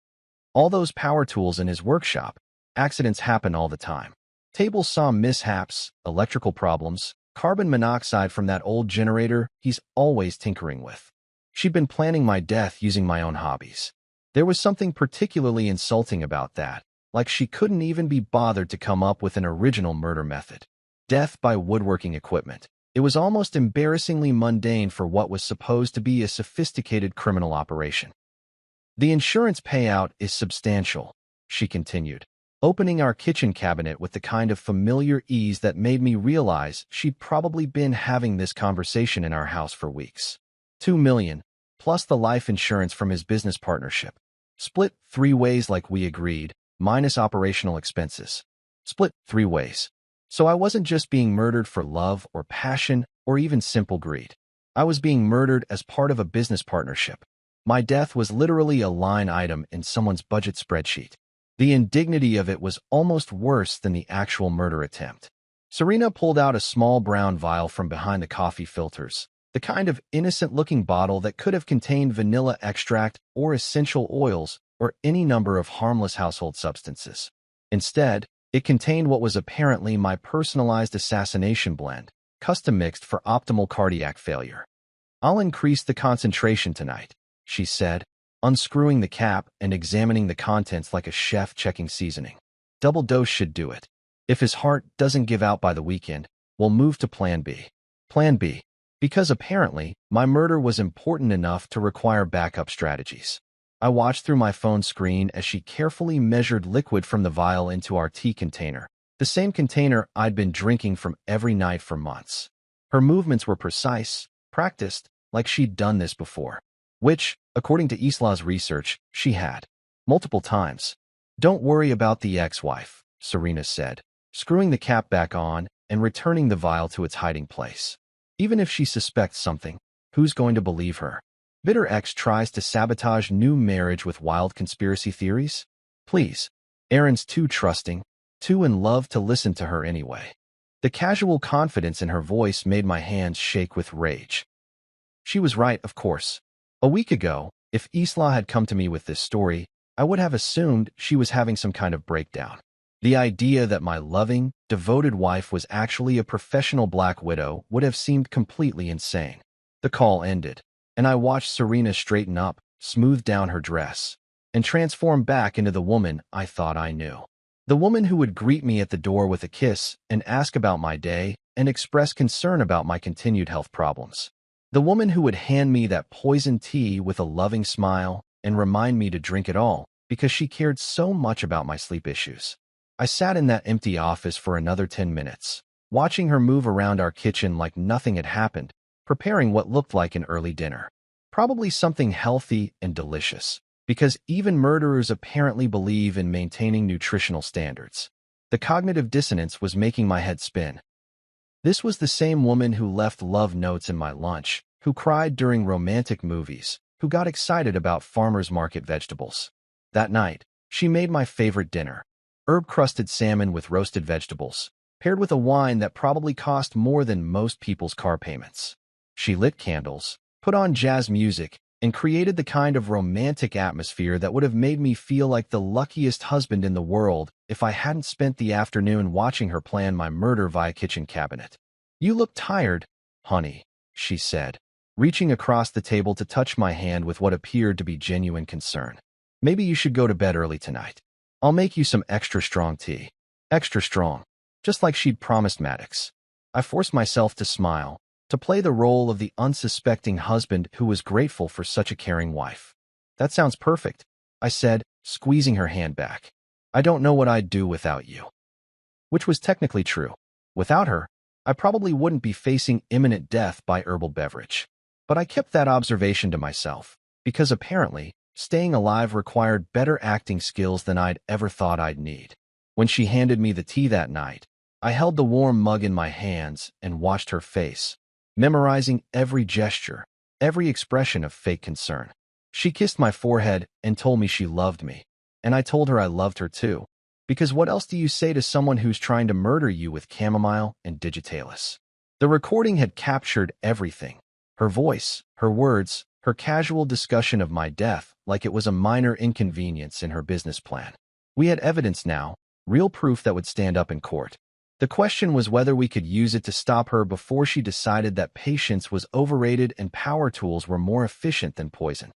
All those power tools in his workshop, accidents happen all the time. Tables saw mishaps, electrical problems, carbon monoxide from that old generator he's always tinkering with. She'd been planning my death using my own hobbies. There was something particularly insulting about that, like she couldn't even be bothered to come up with an original murder method. Death by woodworking equipment. It was almost embarrassingly mundane for what was supposed to be a sophisticated criminal operation. The insurance payout is substantial, she continued, opening our kitchen cabinet with the kind of familiar ease that made me realize she'd probably been having this conversation in our house for weeks. $2 million, plus the life insurance from his business partnership. Split 3 ways like we agreed, minus operational expenses. Split 3 ways. So I wasn't just being murdered for love or passion or even simple greed. I was being murdered as part of a business partnership. My death was literally a line item in someone's budget spreadsheet. The indignity of it was almost worse than the actual murder attempt. Serena pulled out a small brown vial from behind the coffee filters, the kind of innocent-looking bottle that could have contained vanilla extract or essential oils or any number of harmless household substances. Instead, it contained what was apparently my personalized assassination blend, custom-mixed for optimal cardiac failure. I'll increase the concentration tonight, she said, unscrewing the cap and examining the contents like a chef checking seasoning. Double dose should do it. If his heart doesn't give out by the weekend, we'll move to Plan B. Plan B. Because apparently, my murder was important enough to require backup strategies. I watched through my phone screen as she carefully measured liquid from the vial into our tea container, the same container I'd been drinking from every night for months. Her movements were precise, practiced, like she'd done this before. Which, according to Isla's research, she had. Multiple times. Don't worry about the ex-wife, Serena said, screwing the cap back on and returning the vial to its hiding place. Even if she suspects something, who's going to believe her? Bitter ex tries to sabotage new marriage with wild conspiracy theories? Please. Erin's too trusting, too in love to listen to her anyway. The casual confidence in her voice made my hands shake with rage. She was right, of course. A week ago, if Isla had come to me with this story, I would have assumed she was having some kind of breakdown. The idea that my loving, devoted wife was actually a professional black widow would have seemed completely insane. The call ended, and I watched Serena straighten up, smooth down her dress, and transform back into the woman I thought I knew. The woman who would greet me at the door with a kiss and ask about my day and express concern about my continued health problems. The woman who would hand me that poisoned tea with a loving smile and remind me to drink it all because she cared so much about my sleep issues. I sat in that empty office for another 10 minutes, watching her move around our kitchen like nothing had happened, preparing what looked like an early dinner. Probably something healthy and delicious, because even murderers apparently believe in maintaining nutritional standards. The cognitive dissonance was making my head spin. This was the same woman who left love notes in my lunch, who cried during romantic movies, who got excited about farmers market vegetables. That night, she made my favorite dinner, herb-crusted salmon with roasted vegetables, paired with a wine that probably cost more than most people's car payments. She lit candles, put on jazz music, and created the kind of romantic atmosphere that would have made me feel like the luckiest husband in the world if I hadn't spent the afternoon watching her plan my murder via kitchen cabinet. "You look tired, honey," she said, reaching across the table to touch my hand with what appeared to be genuine concern. "Maybe you should go to bed early tonight. I'll make you some extra strong tea." Extra strong, just like she'd promised Maddox. I forced myself to smile, to play the role of the unsuspecting husband who was grateful for such a caring wife. "That sounds perfect," I said, squeezing her hand back. "I don't know what I'd do without you." Which was technically true. Without her, I probably wouldn't be facing imminent death by herbal beverage. But I kept that observation to myself, because apparently, staying alive required better acting skills than I'd ever thought I'd need. When she handed me the tea that night, I held the warm mug in my hands and watched her face, memorizing every gesture, every expression of fake concern. She kissed my forehead and told me she loved me, and I told her I loved her too, because what else do you say to someone who's trying to murder you with chamomile and digitalis? The recording had captured everything. Her voice, her words, her casual discussion of my death like it was a minor inconvenience in her business plan. We had evidence now, real proof that would stand up in court. The question was whether we could use it to stop her before she decided that patience was overrated and power tools were more efficient than poison.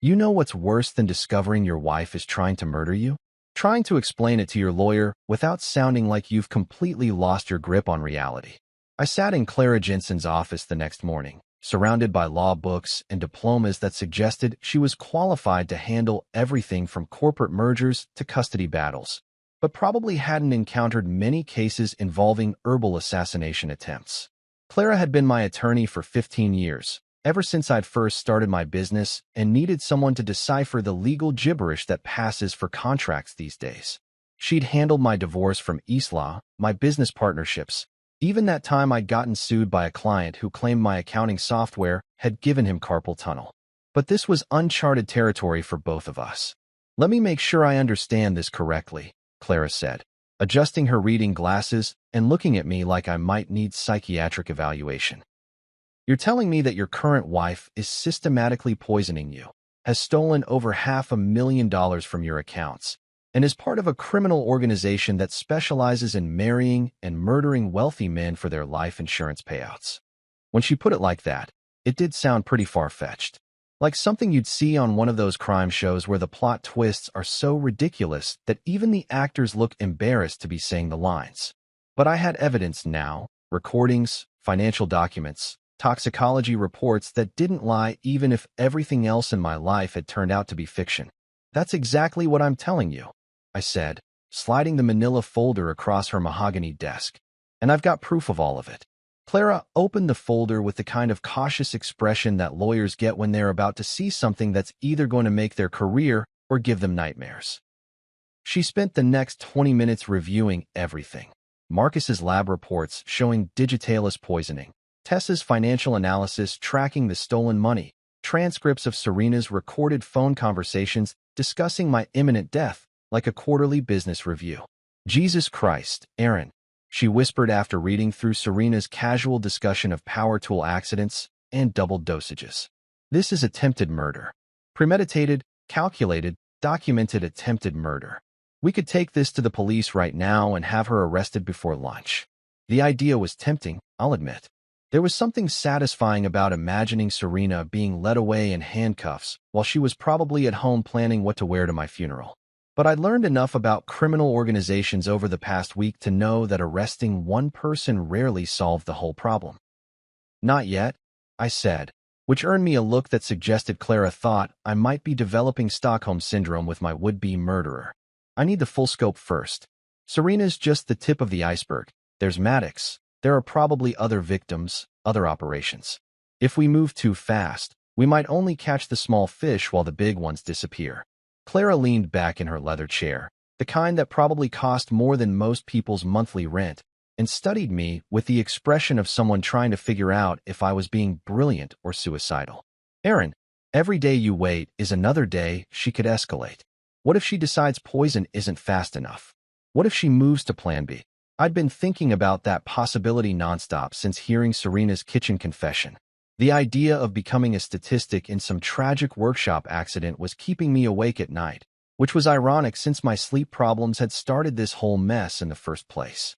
"You know what's worse than discovering your wife is trying to murder you? Trying to explain it to your lawyer without sounding like you've completely lost your grip on reality." I sat in Clara Jensen's office the next morning, surrounded by law books and diplomas that suggested she was qualified to handle everything from corporate mergers to custody battles, but probably hadn't encountered many cases involving herbal assassination attempts. Clara had been my attorney for 15 years, ever since I'd first started my business and needed someone to decipher the legal gibberish that passes for contracts these days. She'd handled my divorce from East Law, my business partnerships, even that time I'd gotten sued by a client who claimed my accounting software had given him carpal tunnel. But this was uncharted territory for both of us. "Let me make sure I understand this correctly," Clara said, adjusting her reading glasses and looking at me like I might need psychiatric evaluation. "You're telling me that your current wife is systematically poisoning you, has stolen over $500,000 from your accounts, and is part of a criminal organization that specializes in marrying and murdering wealthy men for their life insurance payouts." When she put it like that, it did sound pretty far-fetched. Like something you'd see on one of those crime shows where the plot twists are so ridiculous that even the actors look embarrassed to be saying the lines. But I had evidence now, recordings, financial documents, toxicology reports that didn't lie even if everything else in my life had turned out to be fiction. "That's exactly what I'm telling you," I said, sliding the manila folder across her mahogany desk. "And I've got proof of all of it." Clara opened the folder with the kind of cautious expression that lawyers get when they're about to see something that's either going to make their career or give them nightmares. She spent the next 20 minutes reviewing everything. Marcus's lab reports showing digitalis poisoning, Tessa's financial analysis tracking the stolen money, transcripts of Serena's recorded phone conversations discussing my imminent death like a quarterly business review. "Jesus Christ, Aaron," she whispered after reading through Serena's casual discussion of power tool accidents and doubled dosages. "This is attempted murder. Premeditated, calculated, documented attempted murder. We could take this to the police right now and have her arrested before lunch." The idea was tempting, I'll admit. There was something satisfying about imagining Serena being led away in handcuffs while she was probably at home planning what to wear to my funeral. But I learned enough about criminal organizations over the past week to know that arresting one person rarely solved the whole problem. Not yet, I said, which earned me a look that suggested Clara thought I might be developing Stockholm Syndrome with my would-be murderer. I need the full scope first. Serena's just the tip of the iceberg. There's Maddox. There are probably other victims, other operations. If we move too fast, we might only catch the small fish while the big ones disappear. Clara leaned back in her leather chair, the kind that probably cost more than most people's monthly rent, and studied me with the expression of someone trying to figure out if I was being brilliant or suicidal. Aaron, every day you wait is another day she could escalate. What if she decides poison isn't fast enough? What if she moves to Plan B? I'd been thinking about that possibility nonstop since hearing Serena's kitchen confession. The idea of becoming a statistic in some tragic workshop accident was keeping me awake at night, which was ironic since my sleep problems had started this whole mess in the first place.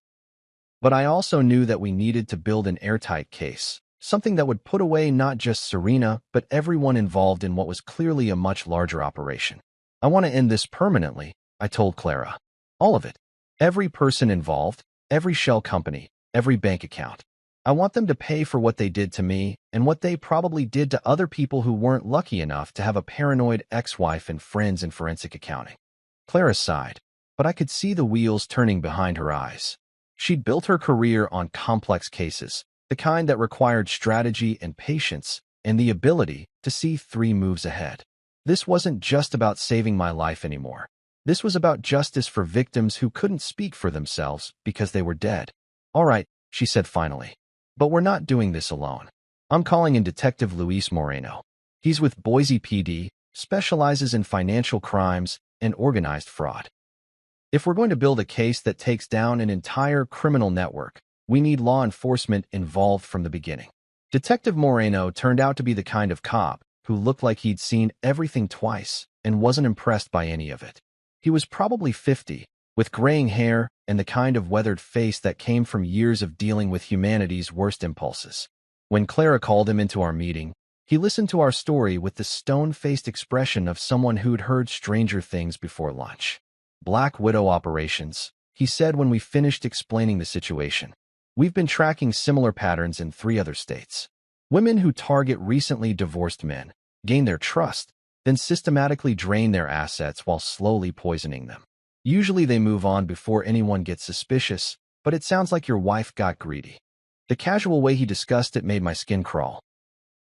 But I also knew that we needed to build an airtight case, something that would put away not just Serena, but everyone involved in what was clearly a much larger operation. I want to end this permanently, I told Clara. All of it. Every person involved, every shell company, every bank account. I want them to pay for what they did to me and what they probably did to other people who weren't lucky enough to have a paranoid ex-wife and friends in forensic accounting. Clara sighed, but I could see the wheels turning behind her eyes. She'd built her career on complex cases, the kind that required strategy and patience and the ability to see 3 moves ahead. This wasn't just about saving my life anymore. This was about justice for victims who couldn't speak for themselves because they were dead. All right, she said finally. But we're not doing this alone. I'm calling in Detective Luis Moreno. He's with Boise PD, specializes in financial crimes and organized fraud. If we're going to build a case that takes down an entire criminal network, we need law enforcement involved from the beginning. Detective Moreno turned out to be the kind of cop who looked like he'd seen everything twice and wasn't impressed by any of it. He was probably 50, with graying hair and the kind of weathered face that came from years of dealing with humanity's worst impulses. When Clara called him into our meeting, he listened to our story with the stone-faced expression of someone who'd heard stranger things before lunch. Black Widow operations, he said when we finished explaining the situation. We've been tracking similar patterns in 3 other states. Women who target recently divorced men, gain their trust, then systematically drain their assets while slowly poisoning them. Usually they move on before anyone gets suspicious, but it sounds like your wife got greedy. The casual way he discussed it made my skin crawl.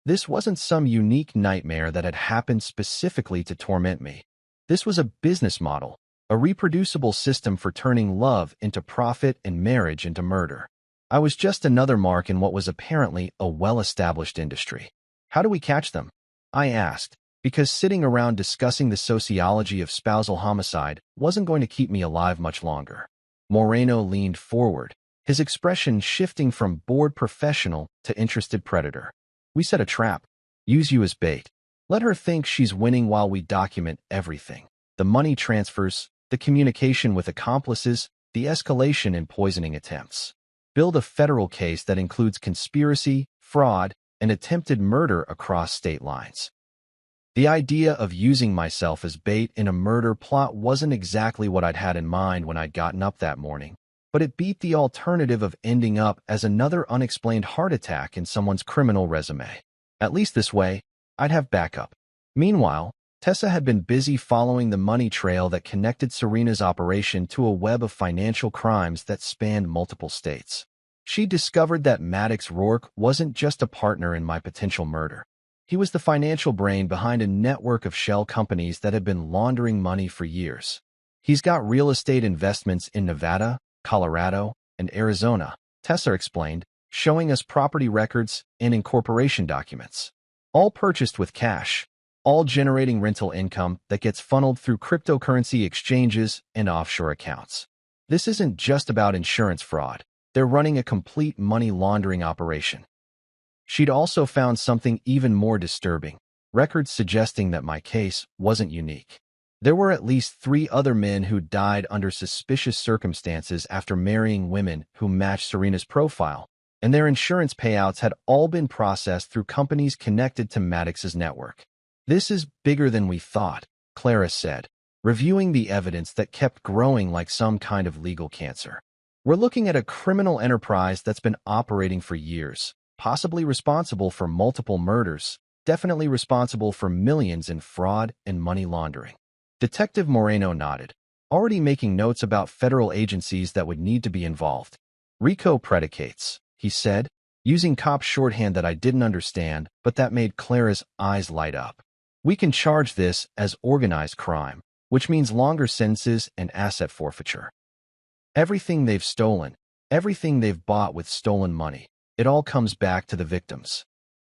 This wasn't some unique nightmare that had happened specifically to torment me. This was a business model, a reproducible system for turning love into profit and marriage into murder. I was just another mark in what was apparently a well-established industry. How do we catch them? I asked, because sitting around discussing the sociology of spousal homicide wasn't going to keep me alive much longer. Moreno leaned forward, his expression shifting from bored professional to interested predator. We set a trap. Use you as bait. Let her think she's winning while we document everything. The money transfers, the communication with accomplices, the escalation in poisoning attempts. Build a federal case that includes conspiracy, fraud, and attempted murder across state lines. The idea of using myself as bait in a murder plot wasn't exactly what I'd had in mind when I'd gotten up that morning, but it beat the alternative of ending up as another unexplained heart attack in someone's criminal resume. At least this way, I'd have backup. Meanwhile, Tessa had been busy following the money trail that connected Serena's operation to a web of financial crimes that spanned multiple states. She discovered that Maddox Rourke wasn't just a partner in my potential murder. He was the financial brain behind a network of shell companies that had been laundering money for years. He's got real estate investments in Nevada, Colorado, and Arizona, Tessa explained, showing us property records and incorporation documents. All purchased with cash, all generating rental income that gets funneled through cryptocurrency exchanges and offshore accounts. This isn't just about insurance fraud. They're running a complete money laundering operation. She'd also found something even more disturbing, records suggesting that my case wasn't unique. There were at least 3 other men who died under suspicious circumstances after marrying women who matched Serena's profile, and their insurance payouts had all been processed through companies connected to Maddox's network. This is bigger than we thought, Clara said. reviewing the evidence that kept growing like some kind of legal cancer. We're looking at a criminal enterprise that's been operating for years, possibly responsible for multiple murders, definitely responsible for millions in fraud and money laundering. Detective Moreno nodded, already making notes about federal agencies that would need to be involved. RICO predicates, he said, using cop shorthand that I didn't understand, but that made Clara's eyes light up. We can charge this as organized crime, which means longer sentences and asset forfeiture. Everything they've stolen, everything they've bought with stolen money, it all comes back to the victims.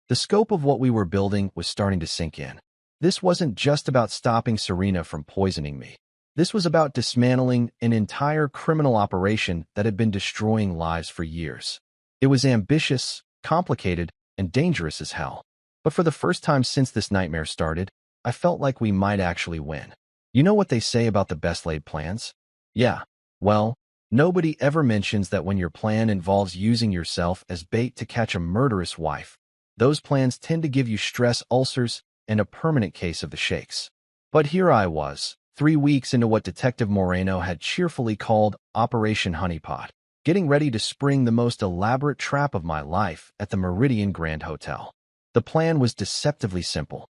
The scope of what we were building was starting to sink in. This wasn't just about stopping Serena from poisoning me. This was about dismantling an entire criminal operation that had been destroying lives for years. It was ambitious, complicated, and dangerous as hell. But for the first time since this nightmare started, I felt like we might actually win. You know what they say about the best laid plans? Yeah, well, nobody ever mentions that when your plan involves using yourself as bait to catch a murderous wife, those plans tend to give you stress ulcers and a permanent case of the shakes. But here I was, 3 weeks into what Detective Moreno had cheerfully called Operation Honeypot, getting ready to spring the most elaborate trap of my life at the Meridian Grand Hotel. The plan was deceptively simple.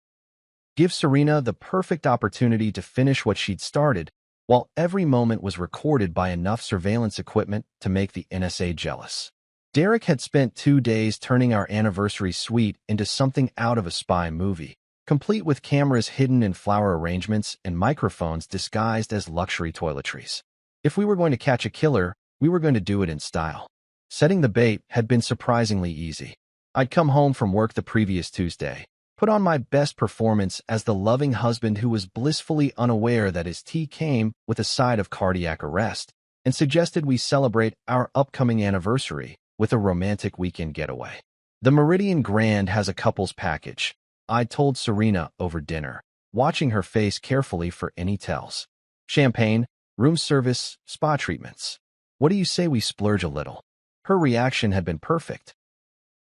Give Serena the perfect opportunity to finish what she'd started, while every moment was recorded by enough surveillance equipment to make the NSA jealous. Derek had spent 2 days turning our anniversary suite into something out of a spy movie, complete with cameras hidden in flower arrangements and microphones disguised as luxury toiletries. If we were going to catch a killer, we were going to do it in style. Setting the bait had been surprisingly easy. I'd come home from work the previous Tuesday, put on my best performance as the loving husband who was blissfully unaware that his tea came with a side of cardiac arrest, and suggested we celebrate our upcoming anniversary with a romantic weekend getaway. The Meridian Grand has a couple's package, I told Serena over dinner, watching her face carefully for any tells. Champagne, room service, spa treatments. What do you say we splurge a little? Her reaction had been perfect.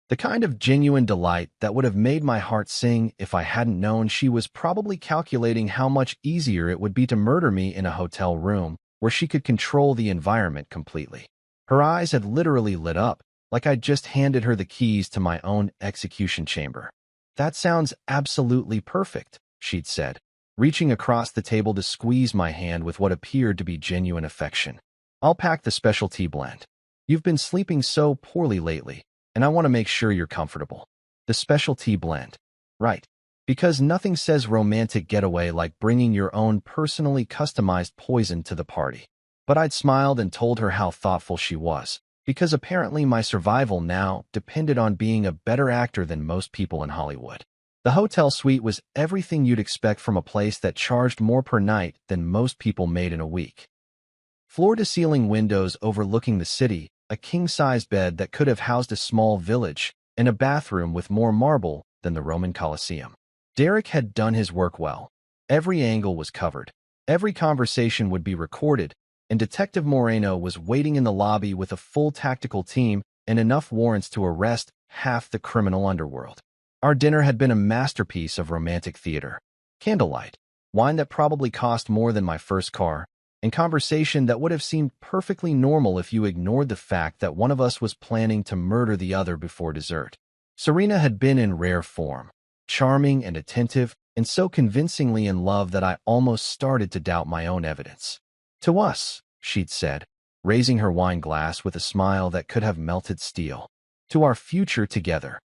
The kind of genuine delight that would have made my heart sing if I hadn't known she was probably calculating how much easier it would be to murder me in a hotel room where she could control the environment completely. Her eyes had literally lit up, like I'd just handed her the keys to my own execution chamber. That sounds absolutely perfect, she'd said, reaching across the table to squeeze my hand with what appeared to be genuine affection. I'll pack the specialty blend. You've been sleeping so poorly lately, and I want to make sure you're comfortable. The specialty blend. Right. Because nothing says romantic getaway like bringing your own personally customized poison to the party. But I'd smiled and told her how thoughtful she was, because apparently my survival now depended on being a better actor than most people in Hollywood. The hotel suite was everything you'd expect from a place that charged more per night than most people made in a week. Floor-to-ceiling windows overlooking the city, a king-size bed that could have housed a small village, and a bathroom with more marble than the Roman Colosseum. Derek had done his work well. Every angle was covered. Every conversation would be recorded, and Detective Moreno was waiting in the lobby with a full tactical team and enough warrants to arrest half the criminal underworld. Our dinner had been a masterpiece of romantic theater. Candlelight, wine that probably cost more than my first car, and conversation that would have seemed perfectly normal if you ignored the fact that one of us was planning to murder the other before dessert. Serena had been in rare form, charming and attentive, and so convincingly in love that I almost started to doubt my own evidence. To us, she'd said, raising her wine glass with a smile that could have melted steel. To our future together.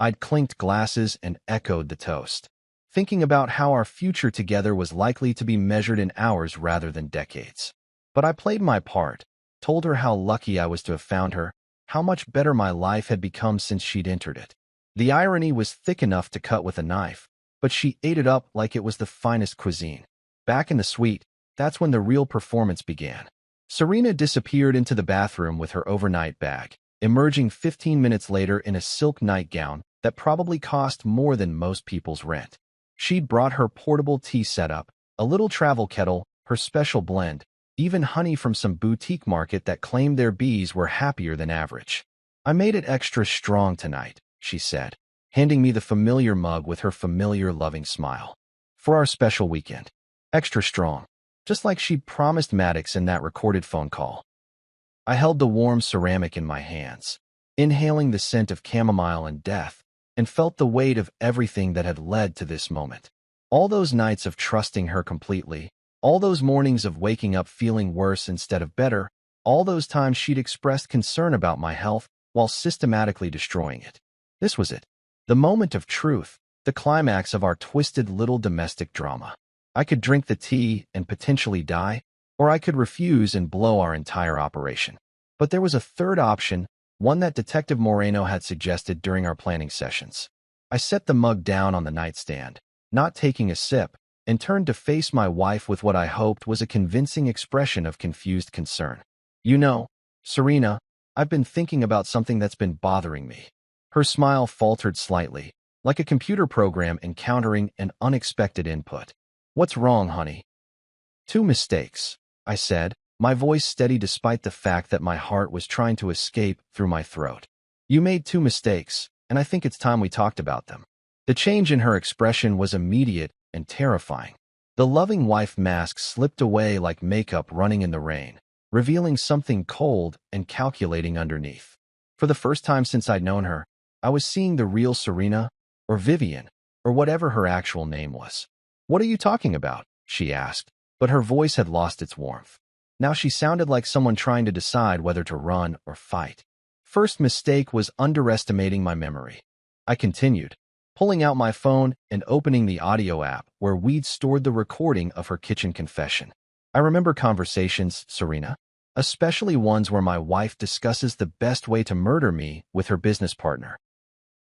I'd clinked glasses and echoed the toast, thinking about how our future together was likely to be measured in hours rather than decades. But I played my part, told her how lucky I was to have found her, how much better my life had become since she'd entered it. The irony was thick enough to cut with a knife, but she ate it up like it was the finest cuisine. Back in the suite, that's when the real performance began. Serena disappeared into the bathroom with her overnight bag, emerging 15 minutes later in a silk nightgown that probably cost more than most people's rent. She'd brought her portable tea setup, a little travel kettle, her special blend, even honey from some boutique market that claimed their bees were happier than average. I made it extra strong tonight, she said, handing me the familiar mug with her familiar loving smile. For our special weekend. extra strong, just like she'd promised Maddox in that recorded phone call. I held the warm ceramic in my hands, inhaling the scent of chamomile and death, and felt the weight of everything that had led to this moment. All those nights of trusting her completely, all those mornings of waking up feeling worse instead of better, all those times she'd expressed concern about my health while systematically destroying it. This was it. The moment of truth, the climax of our twisted little domestic drama. I could drink the tea and potentially die, or I could refuse and blow our entire operation. But there was a third option, one that Detective Moreno had suggested during our planning sessions. I set the mug down on the nightstand, not taking a sip, and turned to face my wife with what I hoped was a convincing expression of confused concern. You know, Serena, I've been thinking about something that's been bothering me. Her smile faltered slightly, like a computer program encountering an unexpected input. What's wrong, honey? Two mistakes, I said, my voice steady despite the fact that my heart was trying to escape through my throat. You made two mistakes, and I think it's time we talked about them. The change in her expression was immediate and terrifying. The loving wife mask slipped away like makeup running in the rain, revealing something cold and calculating underneath. For the first time since I'd known her, I was seeing the real Serena, or Vivian, or whatever her actual name was. What are you talking about? She asked, but her voice had lost its warmth. Now she sounded like someone trying to decide whether to run or fight. First mistake was underestimating my memory. I continued, pulling out my phone and opening the audio app where we'd stored the recording of her kitchen confession. I remember conversations, Serena, especially ones where my wife discusses the best way to murder me with her business partner.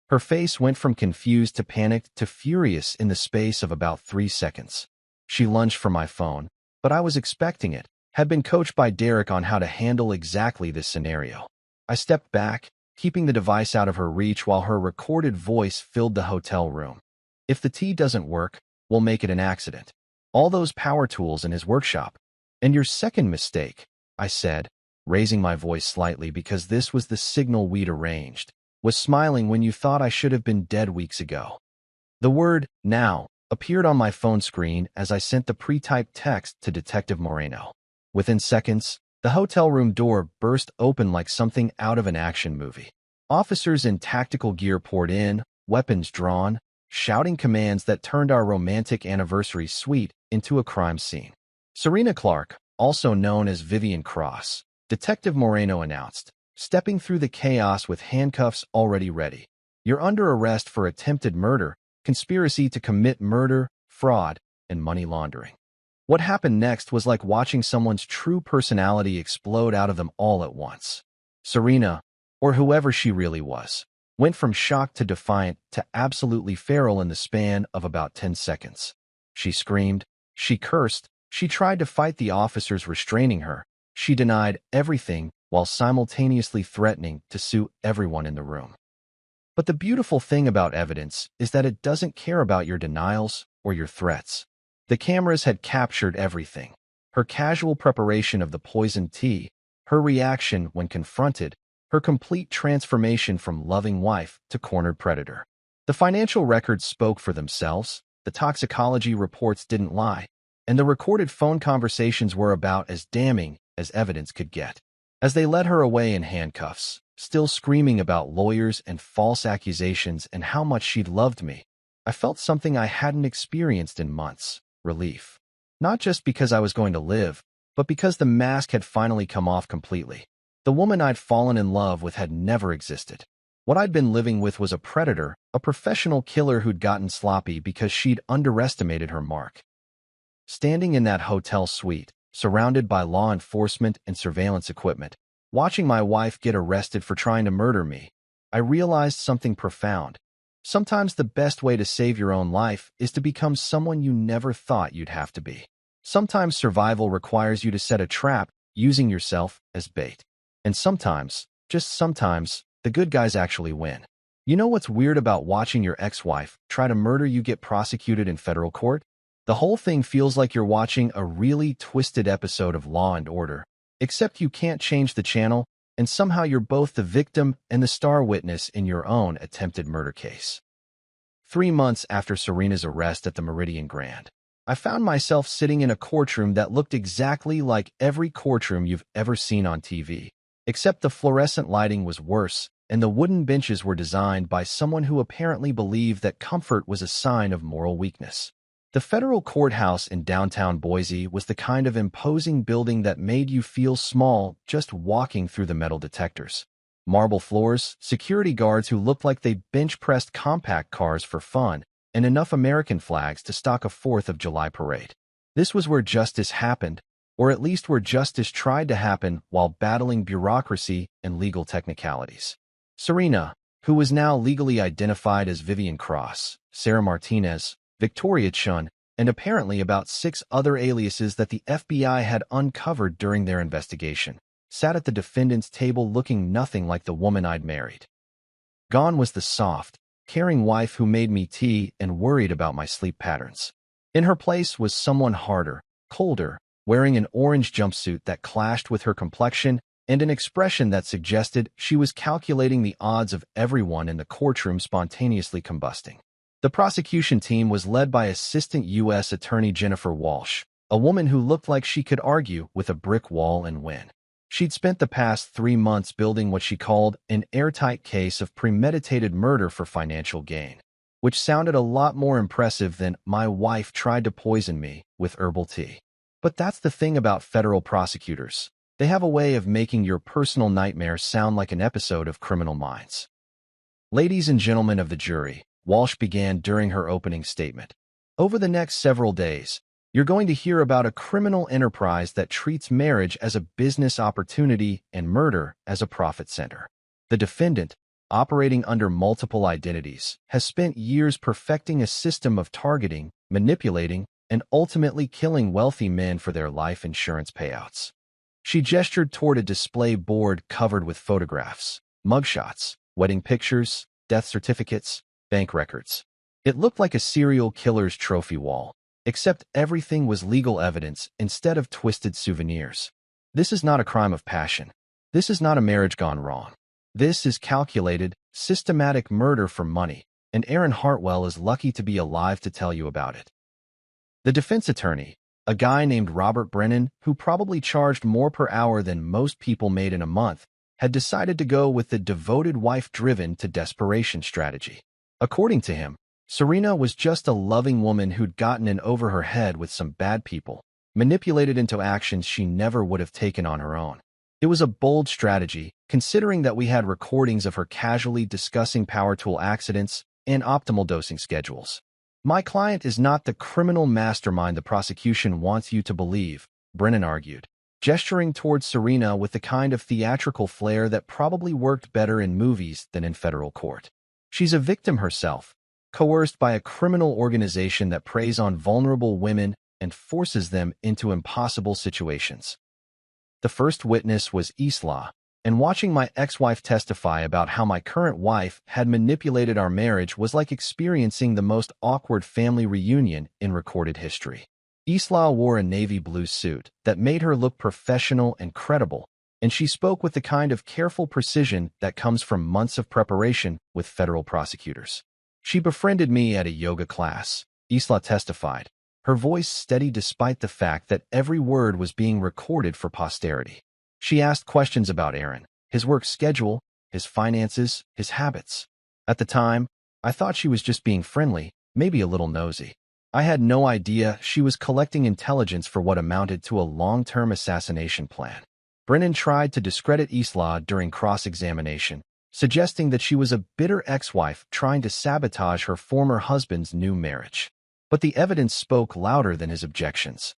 Her face went from confused to panicked to furious in the space of about 3 seconds. She lunged for my phone, but I was expecting it, had been coached by Derek on how to handle exactly this scenario. I stepped back, keeping the device out of her reach while her recorded voice filled the hotel room. If the tea doesn't work, we'll make it an accident. All those power tools in his workshop. And your second mistake, I said, raising my voice slightly because this was the signal we'd arranged, was smiling when you thought I should have been dead weeks ago. The word, now, appeared on my phone screen as I sent the pre-typed text to Detective Moreno. Within seconds, the hotel room door burst open like something out of an action movie. Officers in tactical gear poured in, weapons drawn, shouting commands that turned our romantic anniversary suite into a crime scene. Serena Clark, also known as Vivian Cross, Detective Moreno announced, stepping through the chaos with handcuffs already ready. You're under arrest for attempted murder, conspiracy to commit murder, fraud, and money laundering. What happened next was like watching someone's true personality explode out of them all at once. Serena, or whoever she really was, went from shocked to defiant to absolutely feral in the span of about 10 seconds. She screamed, she cursed, she tried to fight the officers restraining her, she denied everything while simultaneously threatening to sue everyone in the room. But the beautiful thing about evidence is that it doesn't care about your denials or your threats. The cameras had captured everything. Her casual preparation of the poisoned tea, her reaction when confronted, her complete transformation from loving wife to cornered predator. The financial records spoke for themselves, the toxicology reports didn't lie, and the recorded phone conversations were about as damning as evidence could get. As they led her away in handcuffs, still screaming about lawyers and false accusations and how much she'd loved me, I felt something I hadn't experienced in months. Relief. Not just because I was going to live, but because the mask had finally come off completely. The woman I'd fallen in love with had never existed. What I'd been living with was a predator, a professional killer who'd gotten sloppy because she'd underestimated her mark. Standing in that hotel suite, surrounded by law enforcement and surveillance equipment, watching my wife get arrested for trying to murder me, I realized something profound. Sometimes the best way to save your own life is to become someone you never thought you'd have to be. Sometimes survival requires you to set a trap, using yourself as bait. And sometimes, just sometimes, the good guys actually win. You know what's weird about watching your ex-wife try to murder you get prosecuted in federal court? The whole thing feels like you're watching a really twisted episode of Law and Order, except you can't change the channel, and somehow you're both the victim and the star witness in your own attempted murder case. 3 months after Serena's arrest at the Meridian Grand, I found myself sitting in a courtroom that looked exactly like every courtroom you've ever seen on TV, except the fluorescent lighting was worse, and the wooden benches were designed by someone who apparently believed that comfort was a sign of moral weakness. The federal courthouse in downtown Boise was the kind of imposing building that made you feel small just walking through the metal detectors. Marble floors, security guards who looked like they bench-pressed compact cars for fun, and enough American flags to stock a 4th of July parade. This was where justice happened, or at least where justice tried to happen while battling bureaucracy and legal technicalities. Serena, who was now legally identified as Vivian Cross, Sarah Martinez, Victoria Chun, and apparently about 6 other aliases that the FBI had uncovered during their investigation, sat at the defendant's table looking nothing like the woman I'd married. Gone was the soft, caring wife who made me tea and worried about my sleep patterns. In her place was someone harder, colder, wearing an orange jumpsuit that clashed with her complexion and an expression that suggested she was calculating the odds of everyone in the courtroom spontaneously combusting. The prosecution team was led by Assistant U.S. Attorney Jennifer Walsh, a woman who looked like she could argue with a brick wall and win. She'd spent the past 3 months building what she called an airtight case of premeditated murder for financial gain, which sounded a lot more impressive than "my wife tried to poison me" with herbal tea. But that's the thing about federal prosecutors. They have a way of making your personal nightmare sound like an episode of Criminal Minds. Ladies and gentlemen of the jury, Walsh began during her opening statement. Over the next several days, you're going to hear about a criminal enterprise that treats marriage as a business opportunity and murder as a profit center. The defendant, operating under multiple identities, has spent years perfecting a system of targeting, manipulating, and ultimately killing wealthy men for their life insurance payouts. She gestured toward a display board covered with photographs, mugshots, wedding pictures, death certificates, bank records. It looked like a serial killer's trophy wall, except everything was legal evidence instead of twisted souvenirs. This is not a crime of passion. This is not a marriage gone wrong. This is calculated, systematic murder for money, and Aaron Hartwell is lucky to be alive to tell you about it. The defense attorney, a guy named Robert Brennan, who probably charged more per hour than most people made in a month, had decided to go with the devoted wife-driven to desperation strategy. According to him, Serena was just a loving woman who'd gotten in over her head with some bad people, manipulated into actions she never would have taken on her own. It was a bold strategy, considering that we had recordings of her casually discussing power tool accidents and optimal dosing schedules. My client is not the criminal mastermind the prosecution wants you to believe, Brennan argued, gesturing towards Serena with the kind of theatrical flair that probably worked better in movies than in federal court. She's a victim herself, coerced by a criminal organization that preys on vulnerable women and forces them into impossible situations. The first witness was Isla, and watching my ex-wife testify about how my current wife had manipulated our marriage was like experiencing the most awkward family reunion in recorded history. Isla wore a navy blue suit that made her look professional and credible, and she spoke with the kind of careful precision that comes from months of preparation with federal prosecutors. She befriended me at a yoga class, Isla testified, her voice steady despite the fact that every word was being recorded for posterity. She asked questions about Aaron, his work schedule, his finances, his habits. At the time, I thought she was just being friendly, maybe a little nosy. I had no idea she was collecting intelligence for what amounted to a long-term assassination plan. Brennan tried to discredit Isla during cross-examination, suggesting that she was a bitter ex-wife trying to sabotage her former husband's new marriage. But the evidence spoke louder than his objections.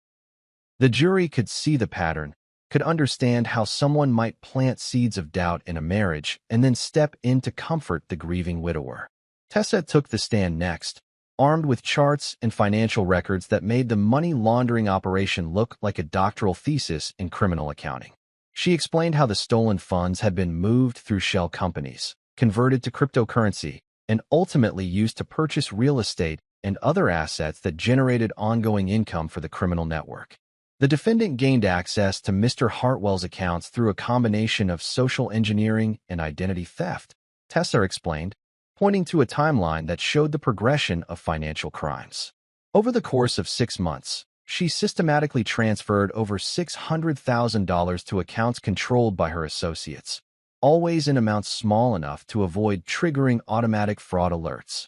The jury could see the pattern, could understand how someone might plant seeds of doubt in a marriage and then step in to comfort the grieving widower. Tessa took the stand next, armed with charts and financial records that made the money laundering operation look like a doctoral thesis in criminal accounting. She explained how the stolen funds had been moved through shell companies, converted to cryptocurrency, and ultimately used to purchase real estate and other assets that generated ongoing income for the criminal network. The defendant gained access to Mr. Hartwell's accounts through a combination of social engineering and identity theft, Tessa explained, pointing to a timeline that showed the progression of financial crimes. Over the course of 6 months, she systematically transferred over $600,000 to accounts controlled by her associates, always in amounts small enough to avoid triggering automatic fraud alerts.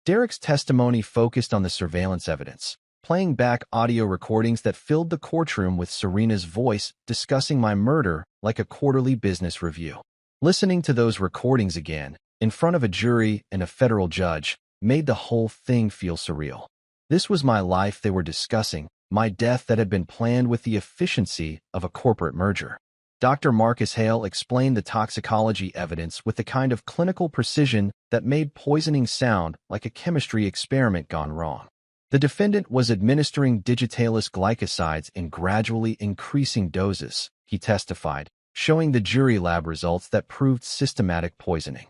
Derek's testimony focused on the surveillance evidence, playing back audio recordings that filled the courtroom with Serena's voice discussing my murder like a quarterly business review. Listening to those recordings again, in front of a jury and a federal judge, made the whole thing feel surreal. This was my life they were discussing, my death that had been planned with the efficiency of a corporate merger. Dr. Marcus Hale explained the toxicology evidence with the kind of clinical precision that made poisoning sound like a chemistry experiment gone wrong. The defendant was administering digitalis glycosides in gradually increasing doses, he testified, showing the jury lab results that proved systematic poisoning.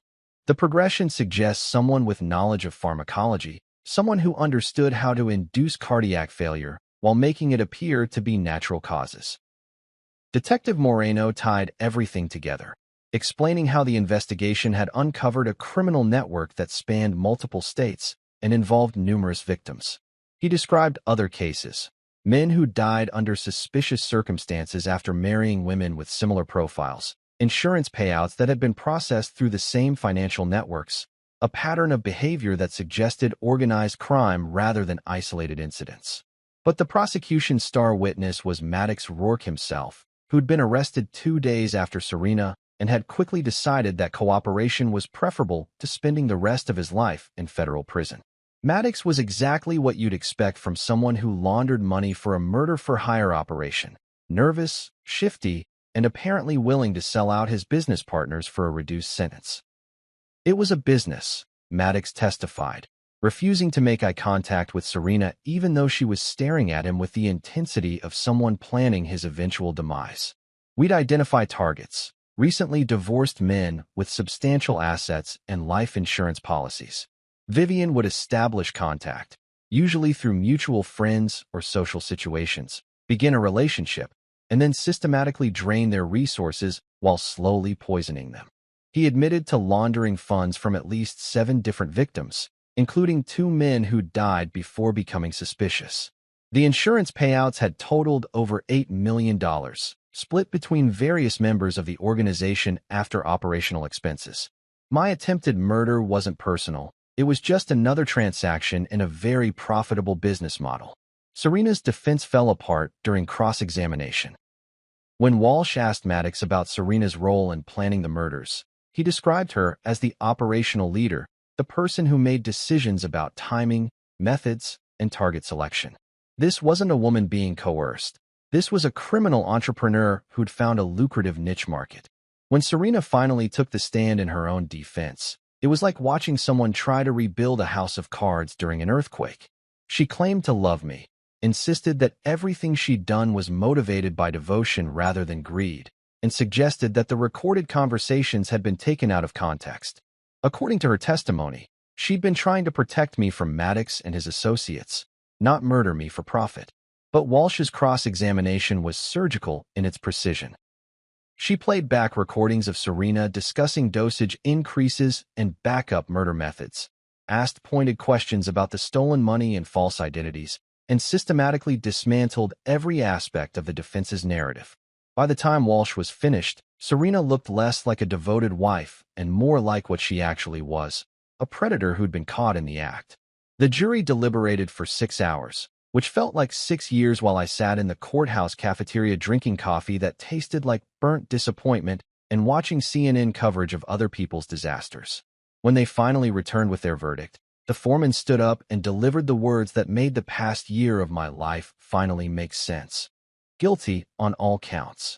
The progression suggests someone with knowledge of pharmacology, someone who understood how to induce cardiac failure while making it appear to be natural causes. Detective Moreno tied everything together, explaining how the investigation had uncovered a criminal network that spanned multiple states and involved numerous victims. He described other cases, men who died under suspicious circumstances after marrying women with similar profiles, insurance payouts that had been processed through the same financial networks, a pattern of behavior that suggested organized crime rather than isolated incidents. But the prosecution's star witness was Maddox Rourke himself, who'd been arrested 2 days after Serena and had quickly decided that cooperation was preferable to spending the rest of his life in federal prison. Maddox was exactly what you'd expect from someone who laundered money for a murder-for-hire operation, nervous, shifty, and apparently willing to sell out his business partners for a reduced sentence. It was a business, Maddox testified, refusing to make eye contact with Serena even though she was staring at him with the intensity of someone planning his eventual demise. We'd identify targets, recently divorced men with substantial assets and life insurance policies. Vivian would establish contact, usually through mutual friends or social situations, begin a relationship, and then systematically drain their resources while slowly poisoning them. He admitted to laundering funds from at least 7 different victims, including 2 men who died before becoming suspicious. The insurance payouts had totaled over $8 million, split between various members of the organization after operational expenses. My attempted murder wasn't personal. It was just another transaction in a very profitable business model. Serena's defense fell apart during cross-examination. When Walsh asked Maddox about Serena's role in planning the murders, he described her as the operational leader, the person who made decisions about timing, methods, and target selection. This wasn't a woman being coerced. This was a criminal entrepreneur who'd found a lucrative niche market. When Serena finally took the stand in her own defense, it was like watching someone try to rebuild a house of cards during an earthquake. She claimed to love me, insisted that everything she'd done was motivated by devotion rather than greed, and suggested that the recorded conversations had been taken out of context. According to her testimony, she'd been trying to protect me from Maddox and his associates, not murder me for profit. But Walsh's cross-examination was surgical in its precision. She played back recordings of Serena discussing dosage increases and backup murder methods, asked pointed questions about the stolen money and false identities, and systematically dismantled every aspect of the defense's narrative. By the time Walsh was finished, Serena looked less like a devoted wife and more like what she actually was, a predator who'd been caught in the act. The jury deliberated for 6 hours, which felt like 6 years while I sat in the courthouse cafeteria drinking coffee that tasted like burnt disappointment and watching CNN coverage of other people's disasters. When they finally returned with their verdict, the foreman stood up and delivered the words that made the past year of my life finally make sense. Guilty on all counts.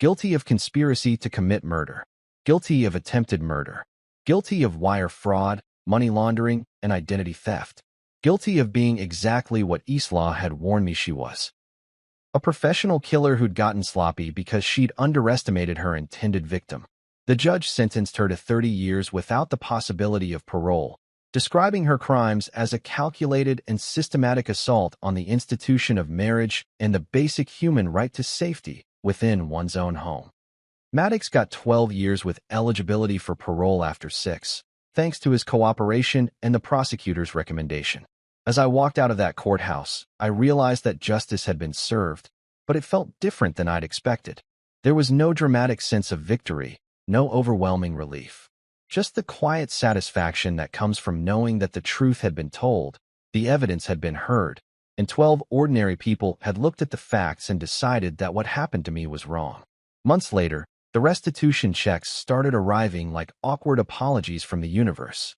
Guilty of conspiracy to commit murder. Guilty of attempted murder. Guilty of wire fraud, money laundering, and identity theft. Guilty of being exactly what Eastlaw had warned me she was. A professional killer who'd gotten sloppy because she'd underestimated her intended victim. The judge sentenced her to 30 years without the possibility of parole, describing her crimes as a calculated and systematic assault on the institution of marriage and the basic human right to safety within one's own home. Maddox got 12 years with eligibility for parole after 6, thanks to his cooperation and the prosecutor's recommendation. As I walked out of that courthouse, I realized that justice had been served, but it felt different than I'd expected. There was no dramatic sense of victory, no overwhelming relief. Just the quiet satisfaction that comes from knowing that the truth had been told, the evidence had been heard, and 12 ordinary people had looked at the facts and decided that what happened to me was wrong. Months later, the restitution checks started arriving like awkward apologies from the universe.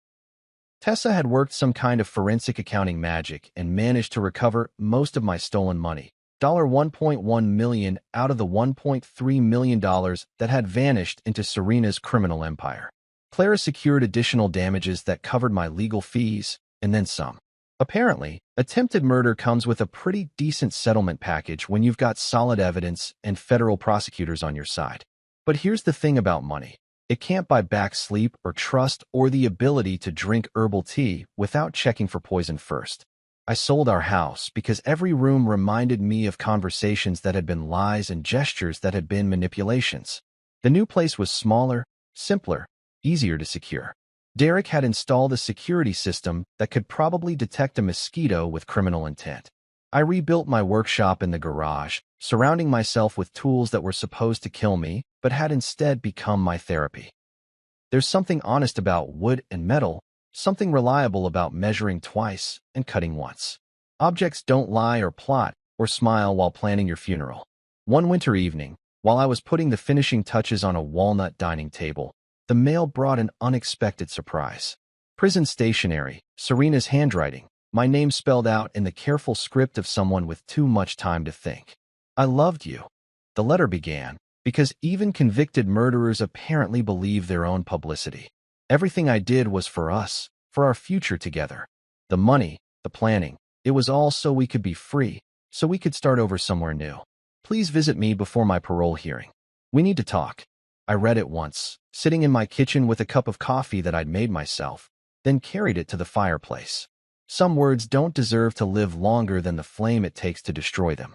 Tessa had worked some kind of forensic accounting magic and managed to recover most of my stolen money, $1.1 million out of the $1.3 million that had vanished into Serena's criminal empire. Clara secured additional damages that covered my legal fees, and then some. Apparently, attempted murder comes with a pretty decent settlement package when you've got solid evidence and federal prosecutors on your side. But here's the thing about money. It can't buy back sleep or trust or the ability to drink herbal tea without checking for poison first. I sold our house because every room reminded me of conversations that had been lies and gestures that had been manipulations. The new place was smaller, simpler, easier to secure. Derek had installed a security system that could probably detect a mosquito with criminal intent. I rebuilt my workshop in the garage, surrounding myself with tools that were supposed to kill me, but had instead become my therapy. There's something honest about wood and metal, something reliable about measuring twice and cutting once. Objects don't lie or plot or smile while planning your funeral. One winter evening, while I was putting the finishing touches on a walnut dining table, the mail brought an unexpected surprise. Prison stationery, Serena's handwriting, my name spelled out in the careful script of someone with too much time to think. I loved you. The letter began, because even convicted murderers apparently believe their own publicity. Everything I did was for us, for our future together. The money, the planning, it was all so we could be free, so we could start over somewhere new. Please visit me before my parole hearing. We need to talk. I read it once, sitting in my kitchen with a cup of coffee that I'd made myself, then carried it to the fireplace. Some words don't deserve to live longer than the flame it takes to destroy them.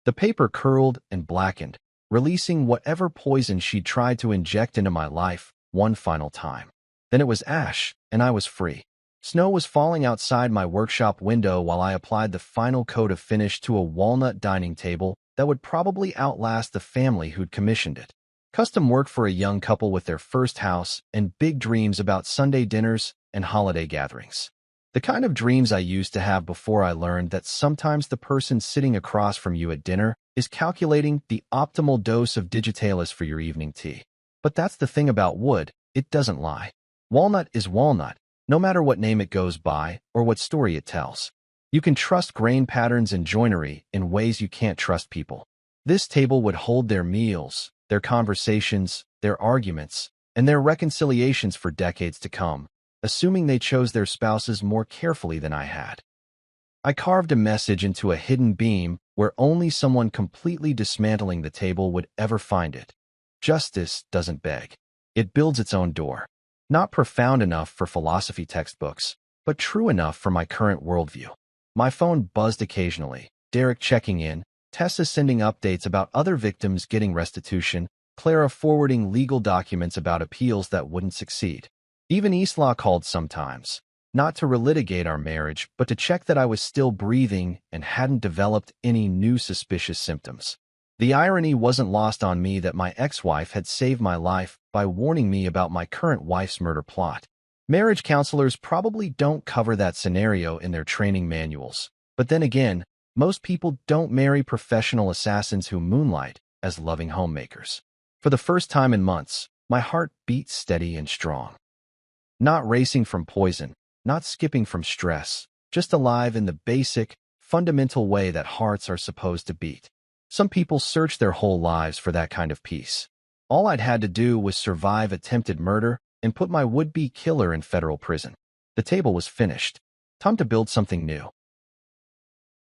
The paper curled and blackened, releasing whatever poison she'd tried to inject into my life one final time. Then it was ash, and I was free. Snow was falling outside my workshop window while I applied the final coat of finish to a walnut dining table that would probably outlast the family who'd commissioned it. Custom work for a young couple with their first house and big dreams about Sunday dinners and holiday gatherings. The kind of dreams I used to have before I learned that sometimes the person sitting across from you at dinner is calculating the optimal dose of digitalis for your evening tea. But that's the thing about wood, it doesn't lie. Walnut is walnut, no matter what name it goes by or what story it tells. You can trust grain patterns and joinery in ways you can't trust people. This table would hold their meals, their conversations, their arguments, and their reconciliations for decades to come, assuming they chose their spouses more carefully than I had. I carved a message into a hidden beam where only someone completely dismantling the table would ever find it. Justice doesn't beg. It builds its own door. Not profound enough for philosophy textbooks, but true enough for my current worldview. My phone buzzed occasionally, Derek checking in, Tessa sending updates about other victims getting restitution, Clara forwarding legal documents about appeals that wouldn't succeed. Even Isla called sometimes, not to relitigate our marriage, but to check that I was still breathing and hadn't developed any new suspicious symptoms. The irony wasn't lost on me that my ex-wife had saved my life by warning me about my current wife's murder plot. Marriage counselors probably don't cover that scenario in their training manuals. But then again, most people don't marry professional assassins who moonlight as loving homemakers. For the first time in months, my heart beat steady and strong. Not racing from poison, not skipping from stress, just alive in the basic, fundamental way that hearts are supposed to beat. Some people search their whole lives for that kind of peace. All I'd had to do was survive attempted murder and put my would-be killer in federal prison. The table was finished. Time to build something new.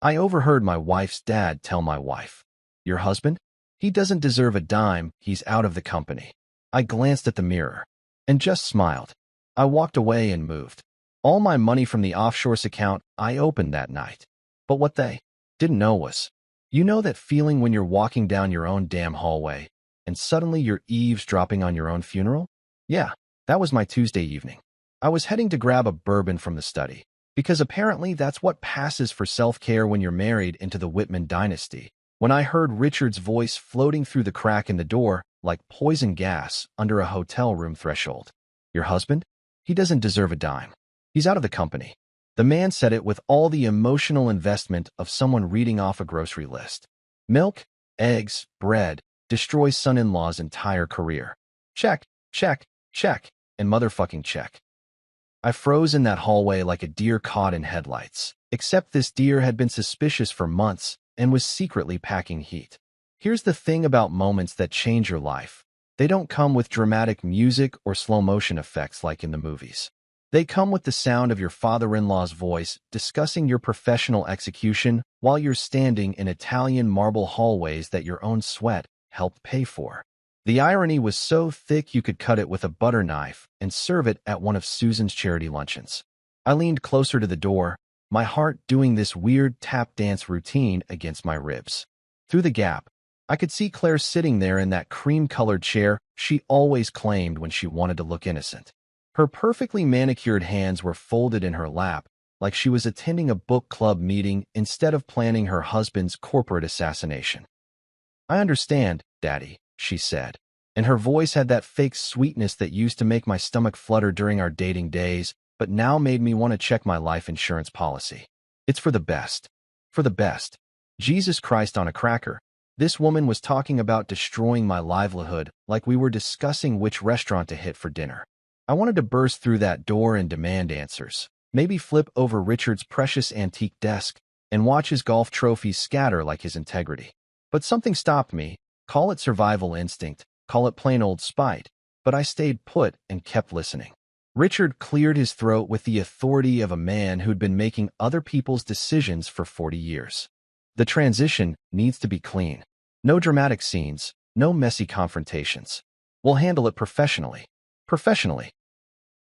I overheard my wife's dad tell my wife, "Your husband? He doesn't deserve a dime, he's out of the company." I glanced at the mirror and just smiled. I walked away and moved. All my money from the offshores account I opened that night. But what they didn't know was, you know that feeling when you're walking down your own damn hallway and suddenly you're eavesdropping on your own funeral? Yeah, that was my Tuesday evening. I was heading to grab a bourbon from the study, Because apparently that's what passes for self-care when you're married into the Whitman dynasty. When I heard Richard's voice floating through the crack in the door, like poison gas under a hotel room threshold. Your husband? He doesn't deserve a dime. He's out of the company. The man said it with all the emotional investment of someone reading off a grocery list. Milk, eggs, bread, destroys son-in-law's entire career. Check, check, check, and motherfucking check. I froze in that hallway like a deer caught in headlights, except this deer had been suspicious for months and was secretly packing heat. Here's the thing about moments that change your life. They don't come with dramatic music or slow-motion effects like in the movies. They come with the sound of your father-in-law's voice discussing your professional execution while you're standing in Italian marble hallways that your own sweat helped pay for. The irony was so thick you could cut it with a butter knife and serve it at one of Susan's charity luncheons. I leaned closer to the door, my heart doing this weird tap dance routine against my ribs. Through the gap, I could see Claire sitting there in that cream-colored chair she always claimed when she wanted to look innocent. Her perfectly manicured hands were folded in her lap, like she was attending a book club meeting instead of planning her husband's corporate assassination. "I understand, Daddy," she said, and her voice had that fake sweetness that used to make my stomach flutter during our dating days, but now made me want to check my life insurance policy. "It's for the best. For the best." Jesus Christ on a cracker. This woman was talking about destroying my livelihood like we were discussing which restaurant to hit for dinner. I wanted to burst through that door and demand answers. Maybe flip over Richard's precious antique desk and watch his golf trophies scatter like his integrity. But something stopped me. Call it survival instinct, call it plain old spite, but I stayed put and kept listening. Richard cleared his throat with the authority of a man who'd been making other people's decisions for 40 years. "The transition needs to be clean. No dramatic scenes, no messy confrontations. We'll handle it professionally." Professionally.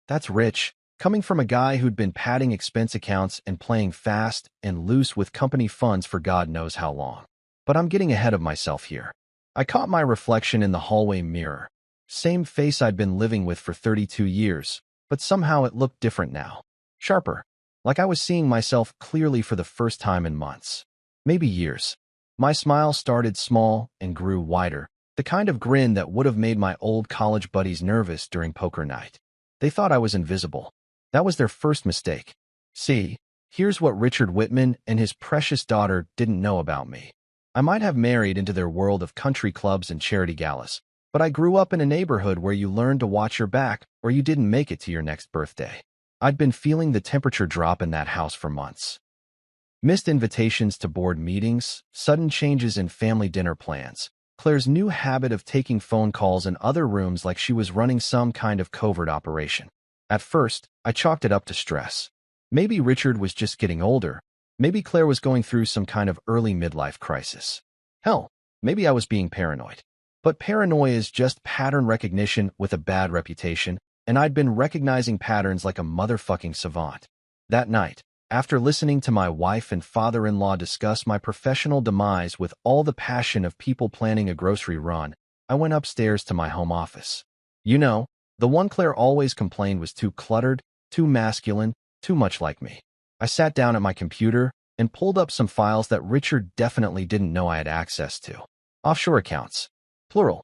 That's rich, coming from a guy who'd been padding expense accounts and playing fast and loose with company funds for God knows how long. But I'm getting ahead of myself here. I caught my reflection in the hallway mirror. Same face I'd been living with for 32 years, but somehow it looked different now. Sharper. Like I was seeing myself clearly for the first time in months. Maybe years. My smile started small and grew wider, the kind of grin that would have made my old college buddies nervous during poker night. They thought I was invisible. That was their first mistake. See, here's what Richard Whitman and his precious daughter didn't know about me. I might have married into their world of country clubs and charity galas, but I grew up in a neighborhood where you learned to watch your back or you didn't make it to your next birthday. I'd been feeling the temperature drop in that house for months. Missed invitations to board meetings, sudden changes in family dinner plans, Claire's new habit of taking phone calls in other rooms like she was running some kind of covert operation. At first, I chalked it up to stress. Maybe Richard was just getting older. Maybe Claire was going through some kind of early midlife crisis. Hell, maybe I was being paranoid. But paranoia is just pattern recognition with a bad reputation, and I'd been recognizing patterns like a motherfucking savant. That night, after listening to my wife and father-in-law discuss my professional demise with all the passion of people planning a grocery run, I went upstairs to my home office. You know, the one Claire always complained was too cluttered, too masculine, too much like me. I sat down at my computer and pulled up some files that Richard definitely didn't know I had access to. Offshore accounts. Plural.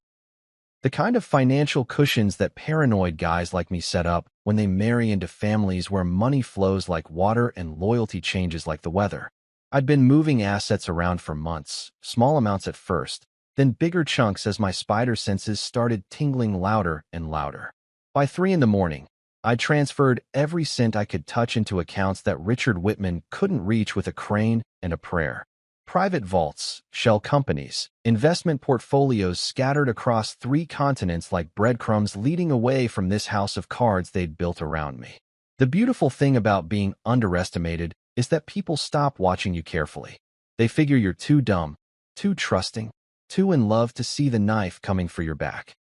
The kind of financial cushions that paranoid guys like me set up when they marry into families where money flows like water and loyalty changes like the weather. I'd been moving assets around for months, small amounts at first, then bigger chunks as my spider senses started tingling louder and louder. By 3 in the morning, I transferred every cent I could touch into accounts that Richard Whitman couldn't reach with a crane and a prayer. Private vaults, shell companies, investment portfolios scattered across 3 continents like breadcrumbs leading away from this house of cards they'd built around me. The beautiful thing about being underestimated is that people stop watching you carefully. They figure you're too dumb, too trusting, too in love to see the knife coming for your back.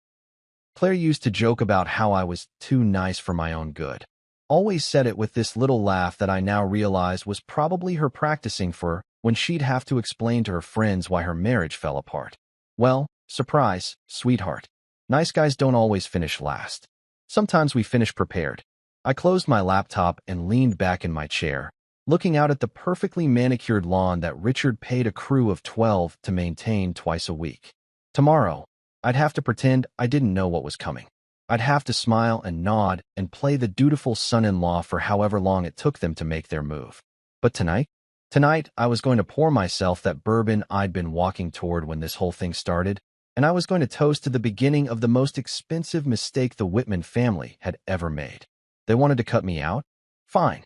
Claire used to joke about how I was too nice for my own good. Always said it with this little laugh that I now realize was probably her practicing for when she'd have to explain to her friends why her marriage fell apart. Well, surprise, sweetheart. Nice guys don't always finish last. Sometimes we finish prepared. I closed my laptop and leaned back in my chair, looking out at the perfectly manicured lawn that Richard paid a crew of 12 to maintain twice a week. Tomorrow, I'd have to pretend I didn't know what was coming. I'd have to smile and nod and play the dutiful son-in-law for however long it took them to make their move. But tonight, I was going to pour myself that bourbon I'd been walking toward when this whole thing started, and I was going to toast to the beginning of the most expensive mistake the Whitman family had ever made. They wanted to cut me out? Fine.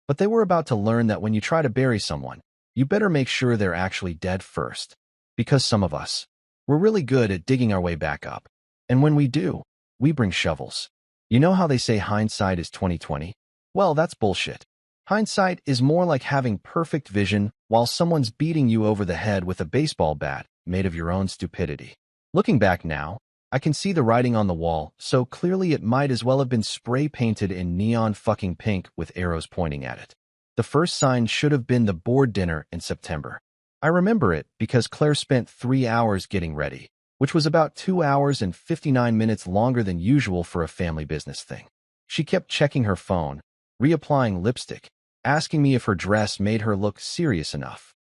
But they were about to learn that when you try to bury someone, you better make sure they're actually dead first. Because some of us, we're really good at digging our way back up. And when we do, we bring shovels. You know how they say hindsight is 20/20? Well, that's bullshit. Hindsight is more like having perfect vision while someone's beating you over the head with a baseball bat made of your own stupidity. Looking back now, I can see the writing on the wall, so clearly it might as well have been spray-painted in neon fucking pink with arrows pointing at it. The first sign should have been the board dinner in September. I remember it because Claire spent 3 hours getting ready, which was about 2 hours and 59 minutes longer than usual for a family business thing. She kept checking her phone, reapplying lipstick, asking me if her dress made her look serious enough.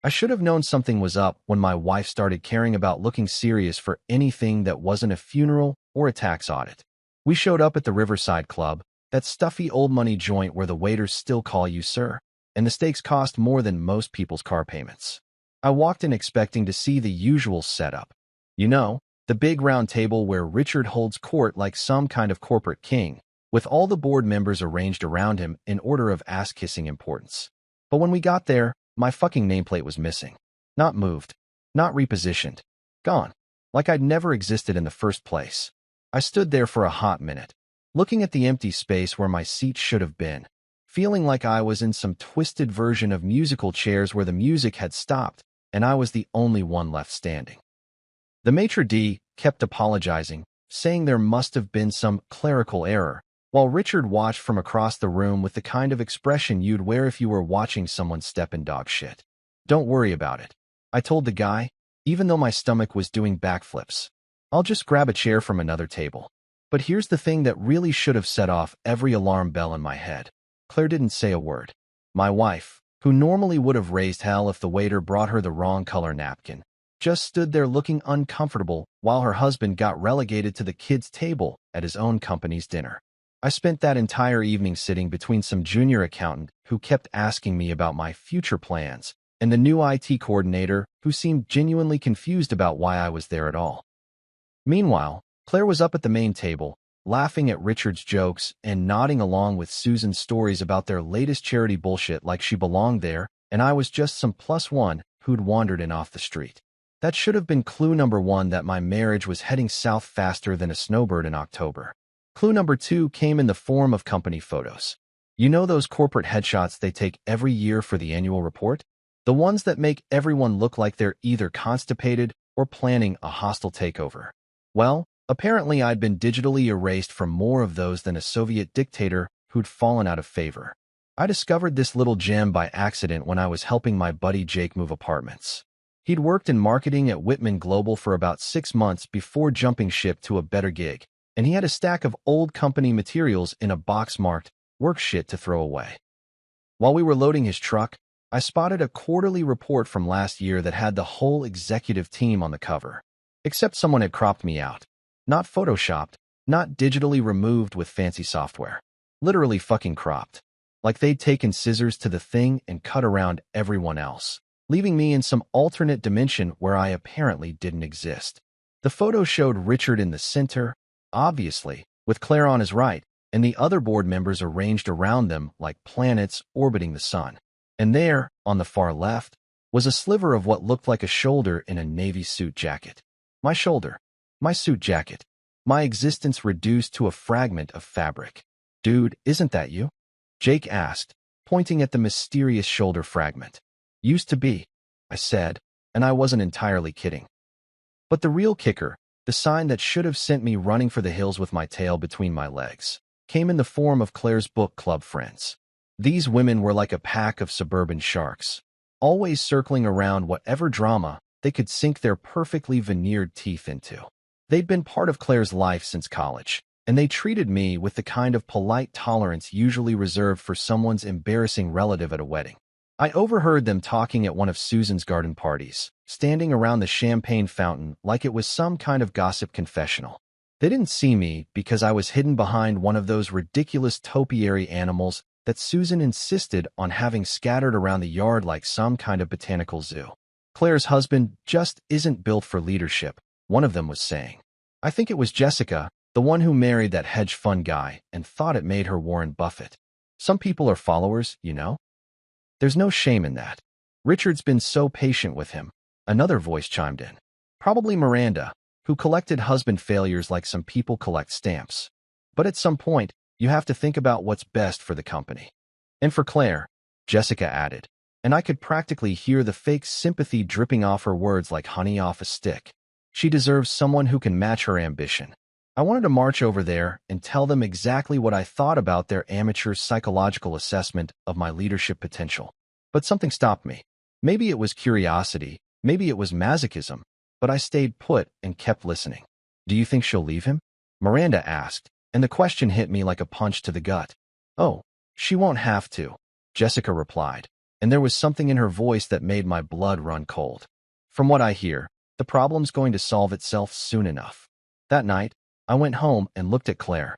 I should have known something was up when my wife started caring about looking serious for anything that wasn't a funeral or a tax audit. We showed up at the Riverside Club, that stuffy old money joint where the waiters still call you sir, and the steaks cost more than most people's car payments. I walked in expecting to see the usual setup. You know, the big round table where Richard holds court like some kind of corporate king, with all the board members arranged around him in order of ass-kissing importance. But when we got there, my fucking nameplate was missing. Not moved. Not repositioned. Gone. Like I'd never existed in the first place. I stood there for a hot minute, looking at the empty space where my seat should have been, feeling like I was in some twisted version of musical chairs where the music had stopped, and I was the only one left standing. The maitre d' kept apologizing, saying there must have been some clerical error, while Richard watched from across the room with the kind of expression you'd wear if you were watching someone step in dog shit. Don't worry about it, I told the guy, even though my stomach was doing backflips. I'll just grab a chair from another table. But here's the thing that really should have set off every alarm bell in my head. Claire didn't say a word. My wife, who normally would have raised hell if the waiter brought her the wrong color napkin, just stood there looking uncomfortable while her husband got relegated to the kids' table at his own company's dinner. I spent that entire evening sitting between some junior accountant who kept asking me about my future plans and the new IT coordinator who seemed genuinely confused about why I was there at all. Meanwhile, Claire was up at the main table, laughing at Richard's jokes and nodding along with Susan's stories about their latest charity bullshit like she belonged there, and I was just some +1 who'd wandered in off the street. That should have been clue number 1 that my marriage was heading south faster than a snowbird in October. Clue number 2 came in the form of company photos. You know those corporate headshots they take every year for the annual report? The ones that make everyone look like they're either constipated or planning a hostile takeover. Well, apparently I'd been digitally erased from more of those than a Soviet dictator who'd fallen out of favor. I discovered this little gem by accident when I was helping my buddy Jake move apartments. He'd worked in marketing at Whitman Global for about 6 months before jumping ship to a better gig, and he had a stack of old company materials in a box marked work shit to throw away. While we were loading his truck, I spotted a quarterly report from last year that had the whole executive team on the cover. Except someone had cropped me out. Not photoshopped, not digitally removed with fancy software. Literally fucking cropped. Like they'd taken scissors to the thing and cut around everyone else, leaving me in some alternate dimension where I apparently didn't exist. The photo showed Richard in the center, obviously, with Claire on his right, and the other board members arranged around them like planets orbiting the sun. And there, on the far left, was a sliver of what looked like a shoulder in a navy suit jacket. My shoulder. My suit jacket. My existence reduced to a fragment of fabric. Dude, isn't that you? Jake asked, pointing at the mysterious shoulder fragment. Used to be, I said, and I wasn't entirely kidding. But the real kicker, the sign that should have sent me running for the hills with my tail between my legs, came in the form of Claire's book club friends. These women were like a pack of suburban sharks, always circling around whatever drama they could sink their perfectly veneered teeth into. They'd been part of Claire's life since college, and they treated me with the kind of polite tolerance usually reserved for someone's embarrassing relative at a wedding. I overheard them talking at one of Susan's garden parties, standing around the champagne fountain like it was some kind of gossip confessional. They didn't see me because I was hidden behind one of those ridiculous topiary animals that Susan insisted on having scattered around the yard like some kind of botanical zoo. Claire's husband just isn't built for leadership, one of them was saying. I think it was Jessica, the one who married that hedge fund guy and thought it made her Warren Buffett. Some people are followers, you know? There's no shame in that. Richard's been so patient with him. Another voice chimed in. Probably Miranda, who collected husband failures like some people collect stamps. But at some point, you have to think about what's best for the company. And for Claire, Jessica added, and I could practically hear the fake sympathy dripping off her words like honey off a stick. She deserves someone who can match her ambition. I wanted to march over there and tell them exactly what I thought about their amateur psychological assessment of my leadership potential. But something stopped me. Maybe it was curiosity, maybe it was masochism, but I stayed put and kept listening. Do you think she'll leave him? Miranda asked, and the question hit me like a punch to the gut. Oh, she won't have to, Jessica replied, and there was something in her voice that made my blood run cold. From what I hear, the problem's going to solve itself soon enough. That night, I went home and looked at Claire.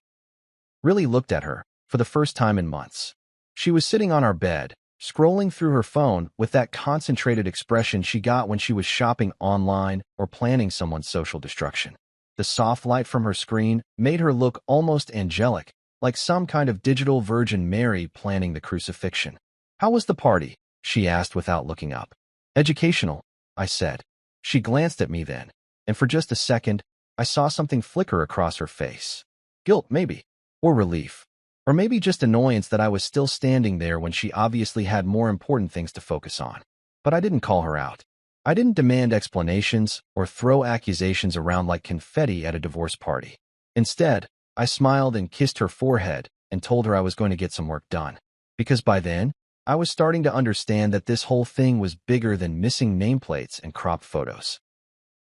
Really looked at her, for the first time in months. She was sitting on our bed, scrolling through her phone with that concentrated expression she got when she was shopping online or planning someone's social destruction. The soft light from her screen made her look almost angelic, like some kind of digital Virgin Mary planning the crucifixion. How was the party? She asked without looking up. Educational, I said. She glanced at me then, and for just a second, I saw something flicker across her face. Guilt, maybe, or relief, or maybe just annoyance that I was still standing there when she obviously had more important things to focus on. But I didn't call her out. I didn't demand explanations or throw accusations around like confetti at a divorce party. Instead, I smiled and kissed her forehead and told her I was going to get some work done. Because by then, I was starting to understand that this whole thing was bigger than missing nameplates and cropped photos.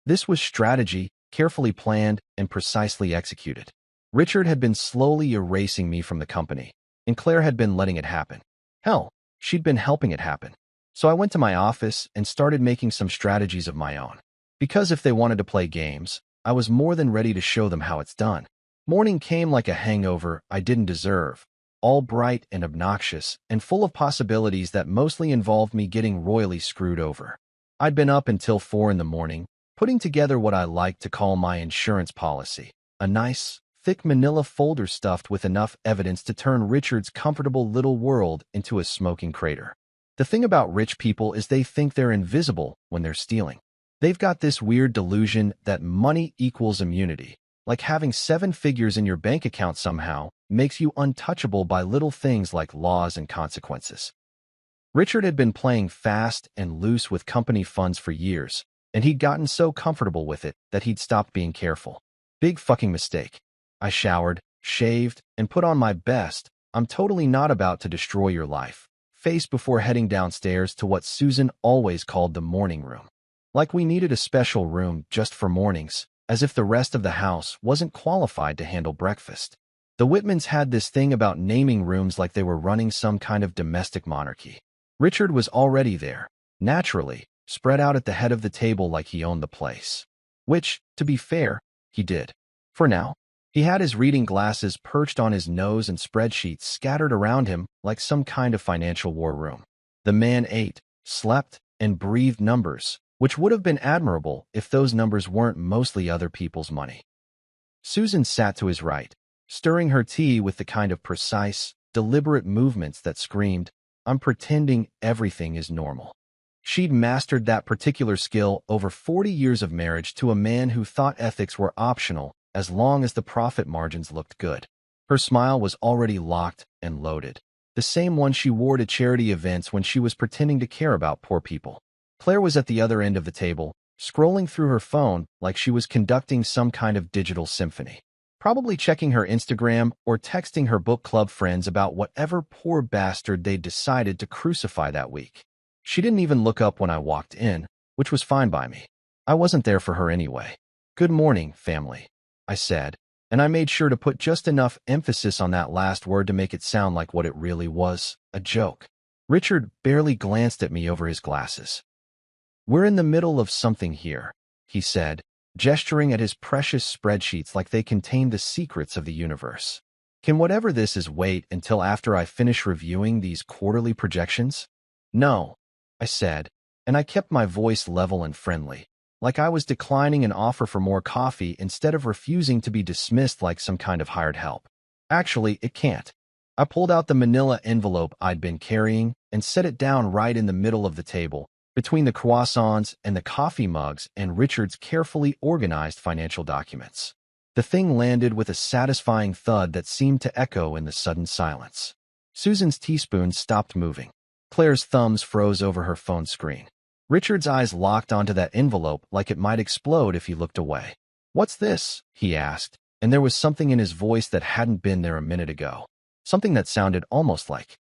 This was strategy, carefully planned and precisely executed. Richard had been slowly erasing me from the company, and Claire had been letting it happen. Hell, she'd been helping it happen. So I went to my office and started making some strategies of my own. Because if they wanted to play games, I was more than ready to show them how it's done. Morning came like a hangover I didn't deserve, all bright and obnoxious and full of possibilities that mostly involved me getting royally screwed over. I'd been up until 4 in the morning, putting together what I liked to call my insurance policy, a nice, thick manila folder stuffed with enough evidence to turn Richard's comfortable little world into a smoking crater. The thing about rich people is they think they're invisible when they're stealing. They've got this weird delusion that money equals immunity, like having 7 figures in your bank account somehow makes you untouchable by little things like laws and consequences. Richard had been playing fast and loose with company funds for years, and he'd gotten so comfortable with it that he'd stopped being careful. Big fucking mistake. I showered, shaved, and put on my best, I'm totally not about to destroy your life, face before heading downstairs to what Susan always called the morning room. Like we needed a special room just for mornings, as if the rest of the house wasn't qualified to handle breakfast. The Whitmans had this thing about naming rooms like they were running some kind of domestic monarchy. Richard was already there, naturally, spread out at the head of the table like he owned the place. Which, to be fair, he did. For now, he had his reading glasses perched on his nose and spreadsheets scattered around him like some kind of financial war room. The man ate, slept, and breathed numbers, which would have been admirable if those numbers weren't mostly other people's money. Susan sat to his right, stirring her tea with the kind of precise, deliberate movements that screamed, "I'm pretending everything is normal." She'd mastered that particular skill over 40 years of marriage to a man who thought ethics were optional as long as the profit margins looked good. Her smile was already locked and loaded, the same one she wore to charity events when she was pretending to care about poor people. Claire was at the other end of the table, scrolling through her phone like she was conducting some kind of digital symphony. Probably checking her Instagram or texting her book club friends about whatever poor bastard they'd decided to crucify that week. She didn't even look up when I walked in, which was fine by me. I wasn't there for her anyway. "Good morning, family," I said, And I made sure to put just enough emphasis on that last word to make it sound like what it really was, a joke. Richard barely glanced at me over his glasses. "We're in the middle of something here," he said, gesturing at his precious spreadsheets like they contained the secrets of the universe. "Can whatever this is wait until after I finish reviewing these quarterly projections?" "No," I said, and I kept my voice level and friendly, like I was declining an offer for more coffee instead of refusing to be dismissed like some kind of hired help. "Actually, it can't." I pulled out the manila envelope I'd been carrying and set it down right in the middle of the table, between the croissants and the coffee mugs and Richard's carefully organized financial documents. The thing landed with a satisfying thud that seemed to echo in the sudden silence. Susan's teaspoon stopped moving. Claire's thumbs froze over her phone screen. Richard's eyes locked onto that envelope like it might explode if he looked away. "What's this?" he asked, and there was something in his voice that hadn't been there a minute ago. Something that sounded almost like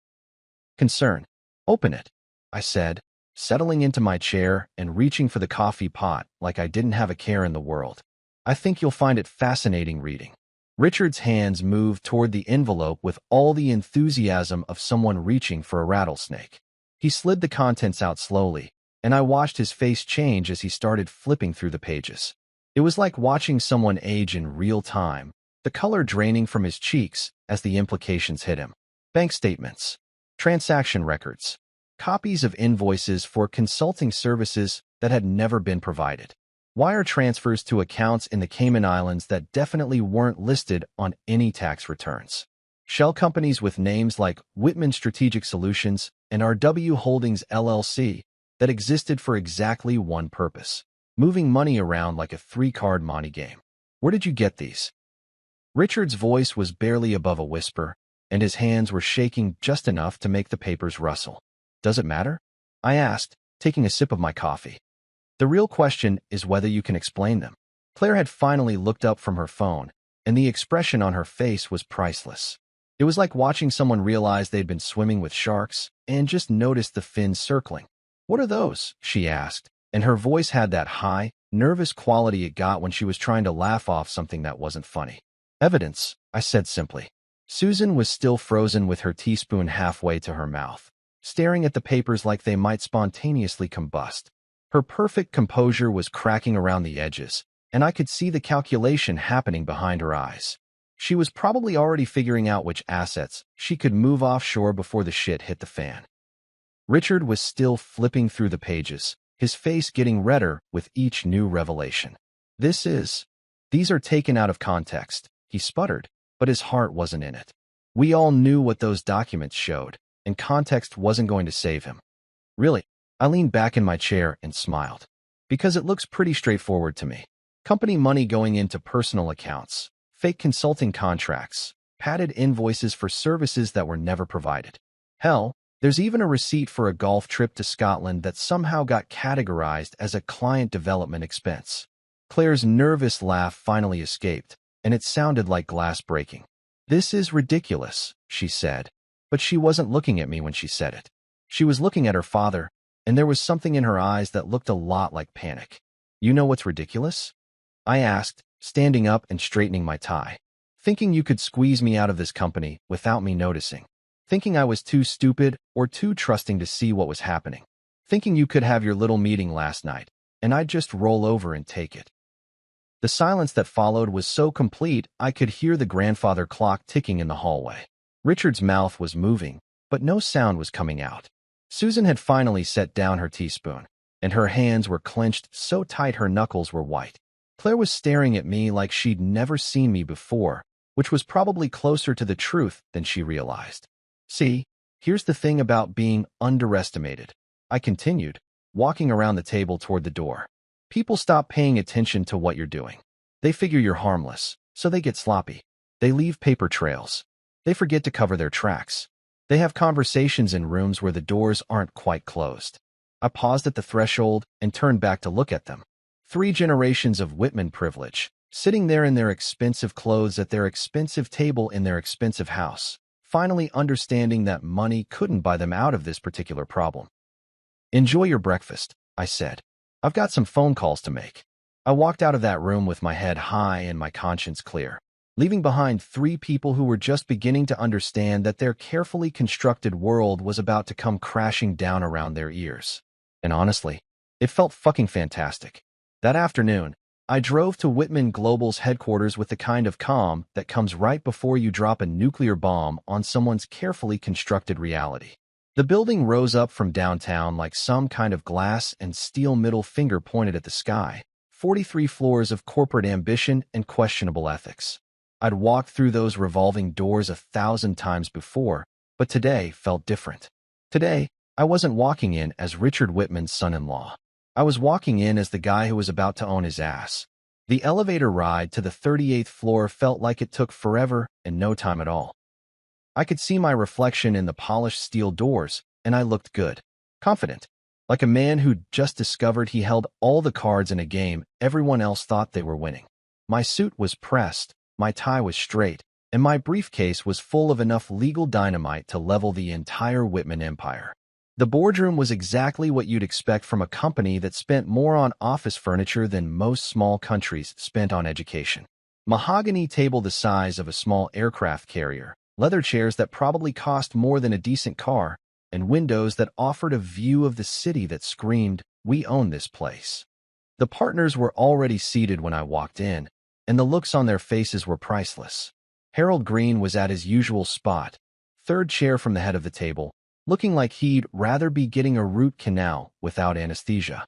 concern. "Open it," I said, settling into my chair and reaching for the coffee pot like I didn't have a care in the world. "I think you'll find it fascinating reading." Richard's hands moved toward the envelope with all the enthusiasm of someone reaching for a rattlesnake. He slid the contents out slowly, and I watched his face change as he started flipping through the pages. It was like watching someone age in real time, the color draining from his cheeks as the implications hit him. Bank statements, transaction records, copies of invoices for consulting services that had never been provided, wire transfers to accounts in the Cayman Islands that definitely weren't listed on any tax returns, shell companies with names like Whitman Strategic Solutions and RW Holdings LLC that existed for exactly one purpose: moving money around like a three-card Monte game. "Where did you get these?" Richard's voice was barely above a whisper, and his hands were shaking just enough to make the papers rustle. "Does it matter?" I asked, taking a sip of my coffee. "The real question is whether you can explain them." Claire had finally looked up from her phone, and the expression on her face was priceless. It was like watching someone realize they'd been swimming with sharks and just noticed the fins circling. "What are those?" she asked, and her voice had that high, nervous quality it got when she was trying to laugh off something that wasn't funny. "Evidence," I said simply. Susan was still frozen with her teaspoon halfway to her mouth, staring at the papers like they might spontaneously combust. Her perfect composure was cracking around the edges, and I could see the calculation happening behind her eyes. She was probably already figuring out which assets she could move offshore before the shit hit the fan. Richard was still flipping through the pages, his face getting redder with each new revelation. These are taken out of context," he sputtered, but his heart wasn't in it. We all knew what those documents showed, and context wasn't going to save him. "Really?" I leaned back in my chair and smiled. "Because it looks pretty straightforward to me. Company money going into personal accounts, fake consulting contracts, padded invoices for services that were never provided. Hell, there's even a receipt for a golf trip to Scotland that somehow got categorized as a client development expense." Claire's nervous laugh finally escaped, and it sounded like glass breaking. "This is ridiculous," she said, but she wasn't looking at me when she said it. She was looking at her father, and there was something in her eyes that looked a lot like panic. "You know what's ridiculous?" I asked, standing up and straightening my tie. "Thinking you could squeeze me out of this company without me noticing. Thinking I was too stupid or too trusting to see what was happening. Thinking you could have your little meeting last night, and I'd just roll over and take it." The silence that followed was so complete I could hear the grandfather clock ticking in the hallway. Richard's mouth was moving, but no sound was coming out. Susan had finally set down her teaspoon, and her hands were clenched so tight her knuckles were white. Claire was staring at me like she'd never seen me before, which was probably closer to the truth than she realized. "See, here's the thing about being underestimated," I continued, walking around the table toward the door. "People stop paying attention to what you're doing. They figure you're harmless, so they get sloppy. They leave paper trails. They forget to cover their tracks. They have conversations in rooms where the doors aren't quite closed." I paused at the threshold and turned back to look at them. 3 generations of Whitman privilege, sitting there in their expensive clothes at their expensive table in their expensive house, finally understanding that money couldn't buy them out of this particular problem. "Enjoy your breakfast," I said. "I've got some phone calls to make." I walked out of that room with my head high and my conscience clear. leaving behind 3 people who were just beginning to understand that their carefully constructed world was about to come crashing down around their ears. And honestly, it felt fucking fantastic. That afternoon, I drove to Whitman Global's headquarters with the kind of calm that comes right before you drop a nuclear bomb on someone's carefully constructed reality. The building rose up from downtown like some kind of glass and steel middle finger pointed at the sky. 43 floors of corporate ambition and questionable ethics. I'd walked through those revolving doors 1,000 times before, but today felt different. Today, I wasn't walking in as Richard Whitman's son-in-law. I was walking in as the guy who was about to own his ass. The elevator ride to the 38th floor felt like it took forever and no time at all. I could see my reflection in the polished steel doors, and I looked good, confident, like a man who'd just discovered he held all the cards in a game everyone else thought they were winning. My suit was pressed, my tie was straight, and my briefcase was full of enough legal dynamite to level the entire Whitman empire. The boardroom was exactly what you'd expect from a company that spent more on office furniture than most small countries spent on education. Mahogany table the size of a small aircraft carrier, leather chairs that probably cost more than a decent car, and windows that offered a view of the city that screamed, "We own this place." The partners were already seated when I walked in, and the looks on their faces were priceless. Harold Green was at his usual spot, third chair from the head of the table, looking like he'd rather be getting a root canal without anesthesia.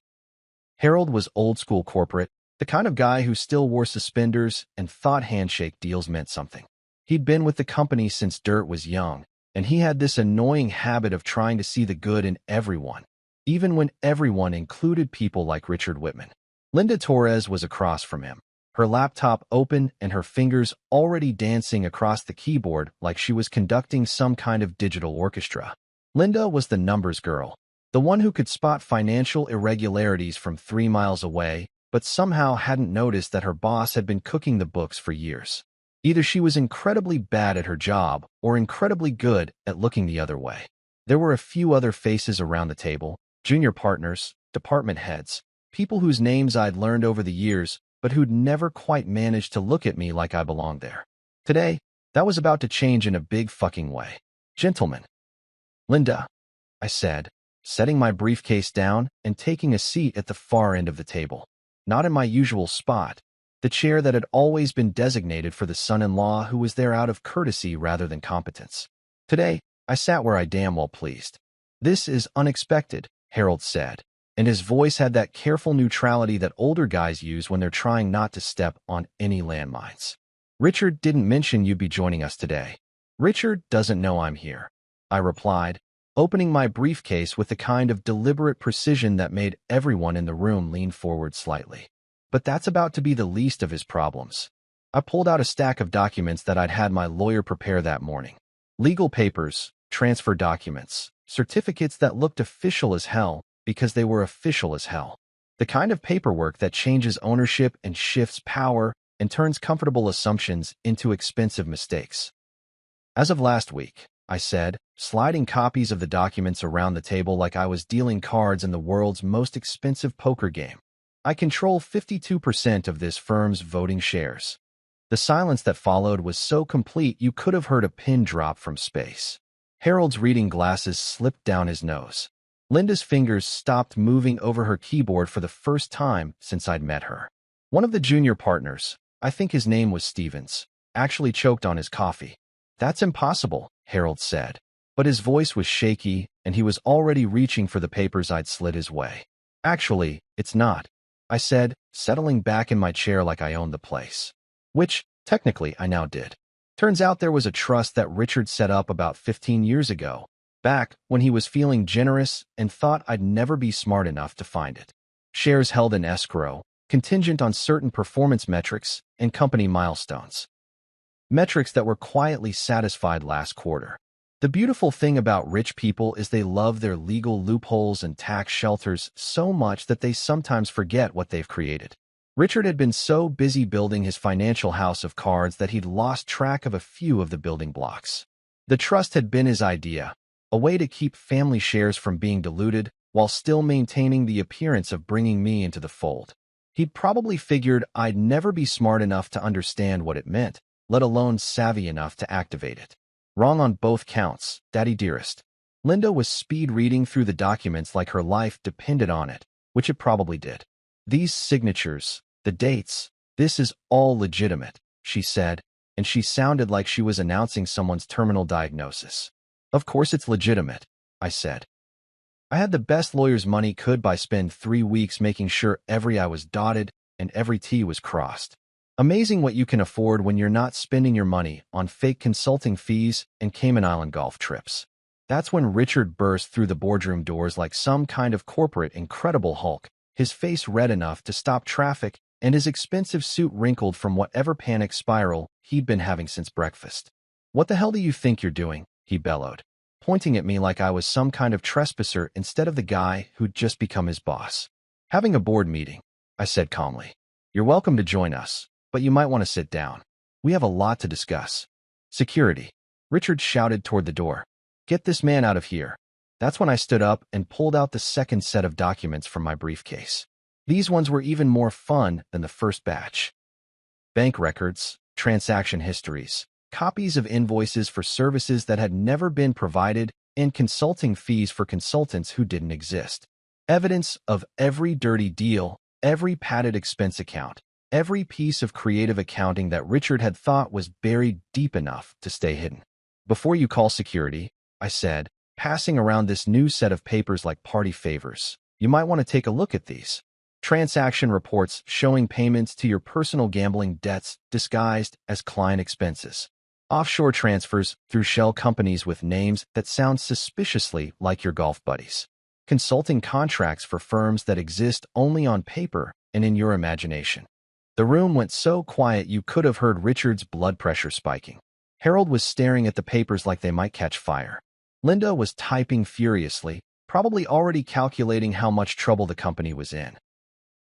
Harold was old-school corporate, the kind of guy who still wore suspenders and thought handshake deals meant something. He'd been with the company since Dirt was young, and he had this annoying habit of trying to see the good in everyone, even when everyone included people like Richard Whitman. Linda Torres was across from him, her laptop open and her fingers already dancing across the keyboard like she was conducting some kind of digital orchestra. Linda was the numbers girl, the one who could spot financial irregularities from 3 miles away, but somehow hadn't noticed that her boss had been cooking the books for years. Either she was incredibly bad at her job or incredibly good at looking the other way. There were a few other faces around the table, junior partners, department heads, people whose names I'd learned over the years, but who'd never quite managed to look at me like I belonged there. Today, that was about to change in a big fucking way. "Gentlemen." "Linda," I said, setting my briefcase down and taking a seat at the far end of the table. Not in my usual spot, the chair that had always been designated for the son-in-law who was there out of courtesy rather than competence. Today, I sat where I damn well pleased. "This is unexpected," Harold said, and his voice had that careful neutrality that older guys use when they're trying not to step on any landmines. "Richard didn't mention you'd be joining us today." "Richard doesn't know I'm here," I replied, opening my briefcase with the kind of deliberate precision that made everyone in the room lean forward slightly. But that's about to be the least of his problems. I pulled out a stack of documents that I'd had my lawyer prepare that morning. Legal papers, transfer documents, certificates that looked official as hell because they were official as hell. The kind of paperwork that changes ownership and shifts power and turns comfortable assumptions into expensive mistakes. "As of last week," I said, sliding copies of the documents around the table like I was dealing cards in the world's most expensive poker game, "I control 52% of this firm's voting shares." The silence that followed was so complete you could have heard a pin drop from space. Harold's reading glasses slipped down his nose. Linda's fingers stopped moving over her keyboard for the first time since I'd met her. One of the junior partners, I think his name was Stevens, actually choked on his coffee. "That's impossible," Harold said. But his voice was shaky, and he was already reaching for the papers I'd slid his way. "Actually, it's not," I said, settling back in my chair like I owned the place. Which, technically, I now did. Turns out there was a trust that Richard set up about 15 years ago, back when he was feeling generous and thought I'd never be smart enough to find it. Shares held in escrow, contingent on certain performance metrics and company milestones. Metrics that were quietly satisfied last quarter. The beautiful thing about rich people is they love their legal loopholes and tax shelters so much that they sometimes forget what they've created. Richard had been so busy building his financial house of cards that he'd lost track of a few of the building blocks. The trust had been his idea, a way to keep family shares from being diluted while still maintaining the appearance of bringing me into the fold. He'd probably figured I'd never be smart enough to understand what it meant, let alone savvy enough to activate it. Wrong on both counts, Daddy dearest. Linda was speed reading through the documents like her life depended on it, which it probably did. These signatures, the dates, this is all legitimate, she said, and she sounded like she was announcing someone's terminal diagnosis. Of course it's legitimate, I said. I had the best lawyer's money could by spend 3 weeks making sure every I was dotted and every T was crossed. Amazing what you can afford when you're not spending your money on fake consulting fees and Cayman Island golf trips. That's when Richard burst through the boardroom doors like some kind of corporate Incredible Hulk, his face red enough to stop traffic and his expensive suit wrinkled from whatever panic spiral he'd been having since breakfast. "What the hell do you think you're doing?" he bellowed, pointing at me like I was some kind of trespasser instead of the guy who'd just become his boss. "Having a board meeting," I said calmly. "You're welcome to join us, but you might want to sit down. We have a lot to discuss." "Security," Richard shouted toward the door. "Get this man out of here." That's when I stood up and pulled out the second set of documents from my briefcase. These ones were even more fun than the first batch. Bank records, transaction histories, copies of invoices for services that had never been provided, and consulting fees for consultants who didn't exist. Evidence of every dirty deal, every padded expense account, every piece of creative accounting that Richard had thought was buried deep enough to stay hidden. "Before you call security," I said, passing around this new set of papers like party favors, "you might want to take a look at these. Transaction reports showing payments to your personal gambling debts disguised as client expenses. Offshore transfers through shell companies with names that sound suspiciously like your golf buddies. Consulting contracts for firms that exist only on paper and in your imagination." The room went so quiet you could have heard Richard's blood pressure spiking. Harold was staring at the papers like they might catch fire. Linda was typing furiously, probably already calculating how much trouble the company was in.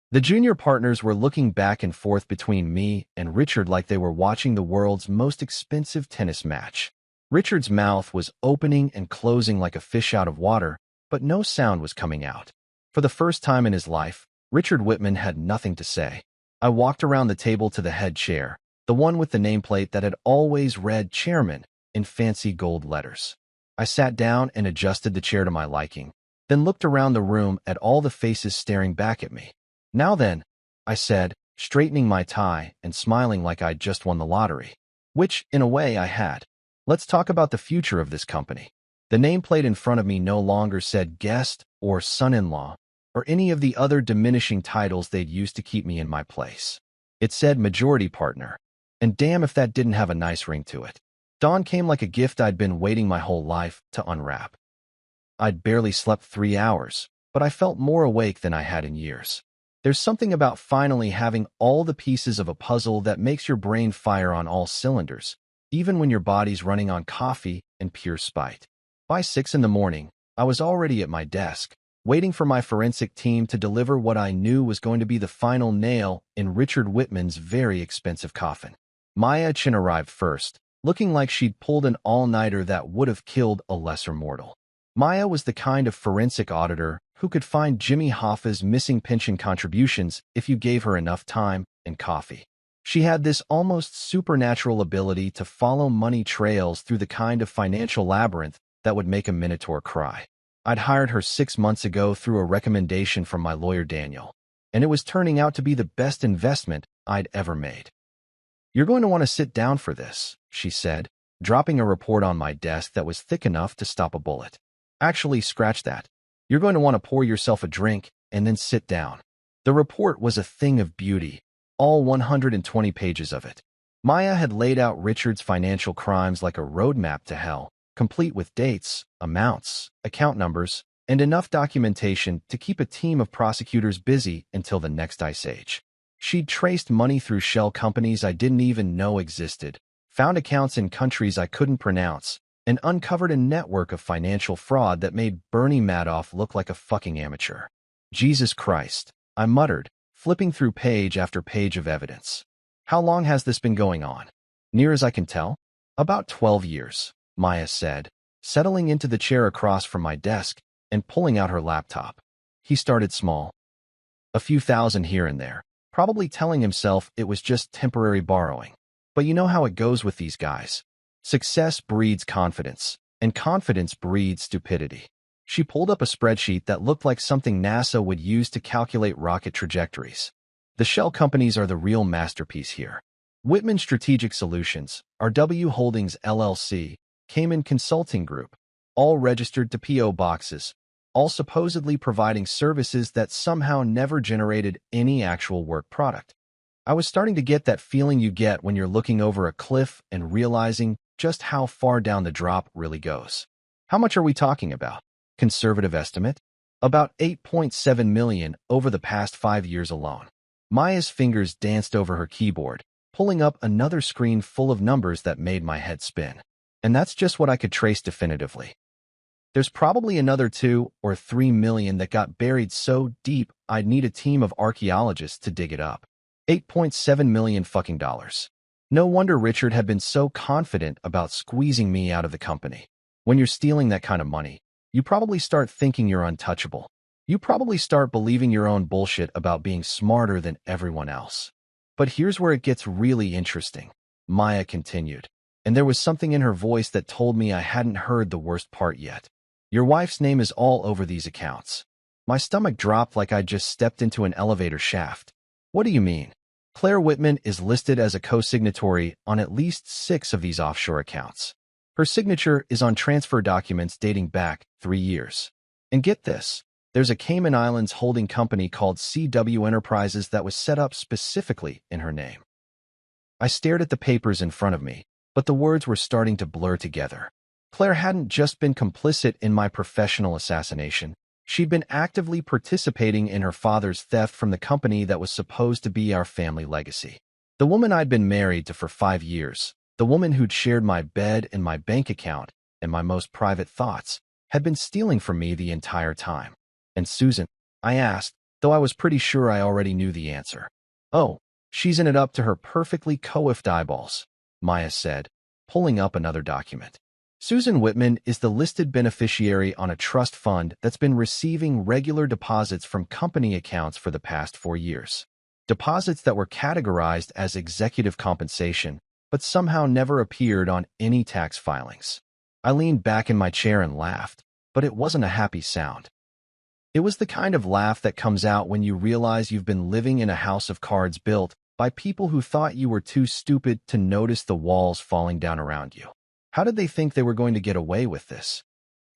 The junior partners were looking back and forth between me and Richard like they were watching the world's most expensive tennis match. Richard's mouth was opening and closing like a fish out of water, but no sound was coming out. For the first time in his life, Richard Whitman had nothing to say. I walked around the table to the head chair, the one with the nameplate that had always read Chairman in fancy gold letters. I sat down and adjusted the chair to my liking, then looked around the room at all the faces staring back at me. "Now then," I said, straightening my tie and smiling like I'd just won the lottery. Which, in a way, I had. "Let's talk about the future of this company." The nameplate in front of me no longer said guest or son-in-law or any of the other diminishing titles they'd used to keep me in my place. It said majority partner, and damn if that didn't have a nice ring to it. Dawn came like a gift I'd been waiting my whole life to unwrap. I'd barely slept 3 hours, but I felt more awake than I had in years. There's something about finally having all the pieces of a puzzle that makes your brain fire on all cylinders, even when your body's running on coffee and pure spite. By 6 in the morning, I was already at my desk, waiting for my forensic team to deliver what I knew was going to be the final nail in Richard Whitman's very expensive coffin. Maya Chin arrived first, looking like she'd pulled an all-nighter that would have killed a lesser mortal. Maya was the kind of forensic auditor who could find Jimmy Hoffa's missing pension contributions if you gave her enough time and coffee. She had this almost supernatural ability to follow money trails through the kind of financial labyrinth that would make a minotaur cry. I'd hired her 6 months ago through a recommendation from my lawyer Daniel, and it was turning out to be the best investment I'd ever made. "You're going to want to sit down for this," she said, dropping a report on my desk that was thick enough to stop a bullet. "Actually, scratch that. You're going to want to pour yourself a drink and then sit down." The report was a thing of beauty, all 120 pages of it. Maya had laid out Richard's financial crimes like a roadmap to hell, complete with dates, amounts, account numbers, and enough documentation to keep a team of prosecutors busy until the next ice age. She'd traced money through shell companies I didn't even know existed, found accounts in countries I couldn't pronounce, and uncovered a network of financial fraud that made Bernie Madoff look like a fucking amateur. "Jesus Christ," I muttered, flipping through page after page of evidence. "How long has this been going on?" "Near as I can tell, about 12 years, Maya said, settling into the chair across from my desk and pulling out her laptop. He started small. A few thousand here and there, probably telling himself it was just temporary borrowing. But you know how it goes with these guys. Success breeds confidence, and confidence breeds stupidity. She pulled up a spreadsheet that looked like something NASA would use to calculate rocket trajectories. The shell companies are the real masterpiece here. Whitman Strategic Solutions, RW Holdings LLC, Cayman Consulting Group, all registered to P.O. boxes, all supposedly providing services that somehow never generated any actual work product. I was starting to get that feeling you get when you're looking over a cliff and realizing just how far down the drop really goes. How much are we talking about? Conservative estimate? About $8.7 million over the past 5 years alone. Maya's fingers danced over her keyboard, pulling up another screen full of numbers that made my head spin. And that's just what I could trace definitively. There's probably another 2 or 3 million that got buried so deep I'd need a team of archaeologists to dig it up. 8.7 million fucking dollars. No wonder Richard had been so confident about squeezing me out of the company. When you're stealing that kind of money, you probably start thinking you're untouchable. You probably start believing your own bullshit about being smarter than everyone else. But here's where it gets really interesting, Maya continued, and there was something in her voice that told me I hadn't heard the worst part yet. Your wife's name is all over these accounts. My stomach dropped like I'd just stepped into an elevator shaft. What do you mean? Claire Whitman is listed as a co-signatory on at least 6 of these offshore accounts. Her signature is on transfer documents dating back 3 years. And get this, there's a Cayman Islands holding company called CW Enterprises that was set up specifically in her name. I stared at the papers in front of me, but the words were starting to blur together. Claire hadn't just been complicit in my professional assassination. She'd been actively participating in her father's theft from the company that was supposed to be our family legacy. The woman I'd been married to for 5 years, the woman who'd shared my bed and my bank account and my most private thoughts, had been stealing from me the entire time. And Susan? I asked, though I was pretty sure I already knew the answer. Oh, she's in it up to her perfectly coiffed eyeballs, Maya said, pulling up another document. Susan Whitman is the listed beneficiary on a trust fund that's been receiving regular deposits from company accounts for the past 4 years. Deposits that were categorized as executive compensation, but somehow never appeared on any tax filings. I leaned back in my chair and laughed, but it wasn't a happy sound. It was the kind of laugh that comes out when you realize you've been living in a house of cards built by people who thought you were too stupid to notice the walls falling down around you. How did they think they were going to get away with this?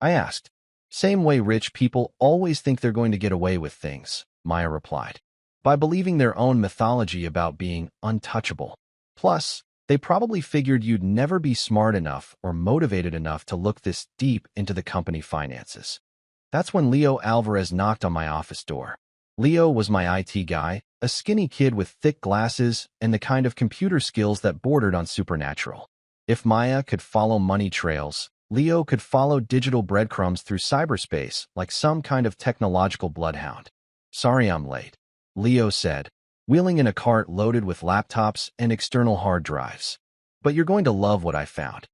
I asked. Same way rich people always think they're going to get away with things, Maya replied. By believing their own mythology about being untouchable. Plus, they probably figured you'd never be smart enough or motivated enough to look this deep into the company finances. That's when Leo Alvarez knocked on my office door. Leo was my IT guy, a skinny kid with thick glasses and the kind of computer skills that bordered on supernatural. If Maya could follow money trails, Leo could follow digital breadcrumbs through cyberspace like some kind of technological bloodhound. Sorry I'm late, Leo said, wheeling in a cart loaded with laptops and external hard drives. But you're going to love what I found.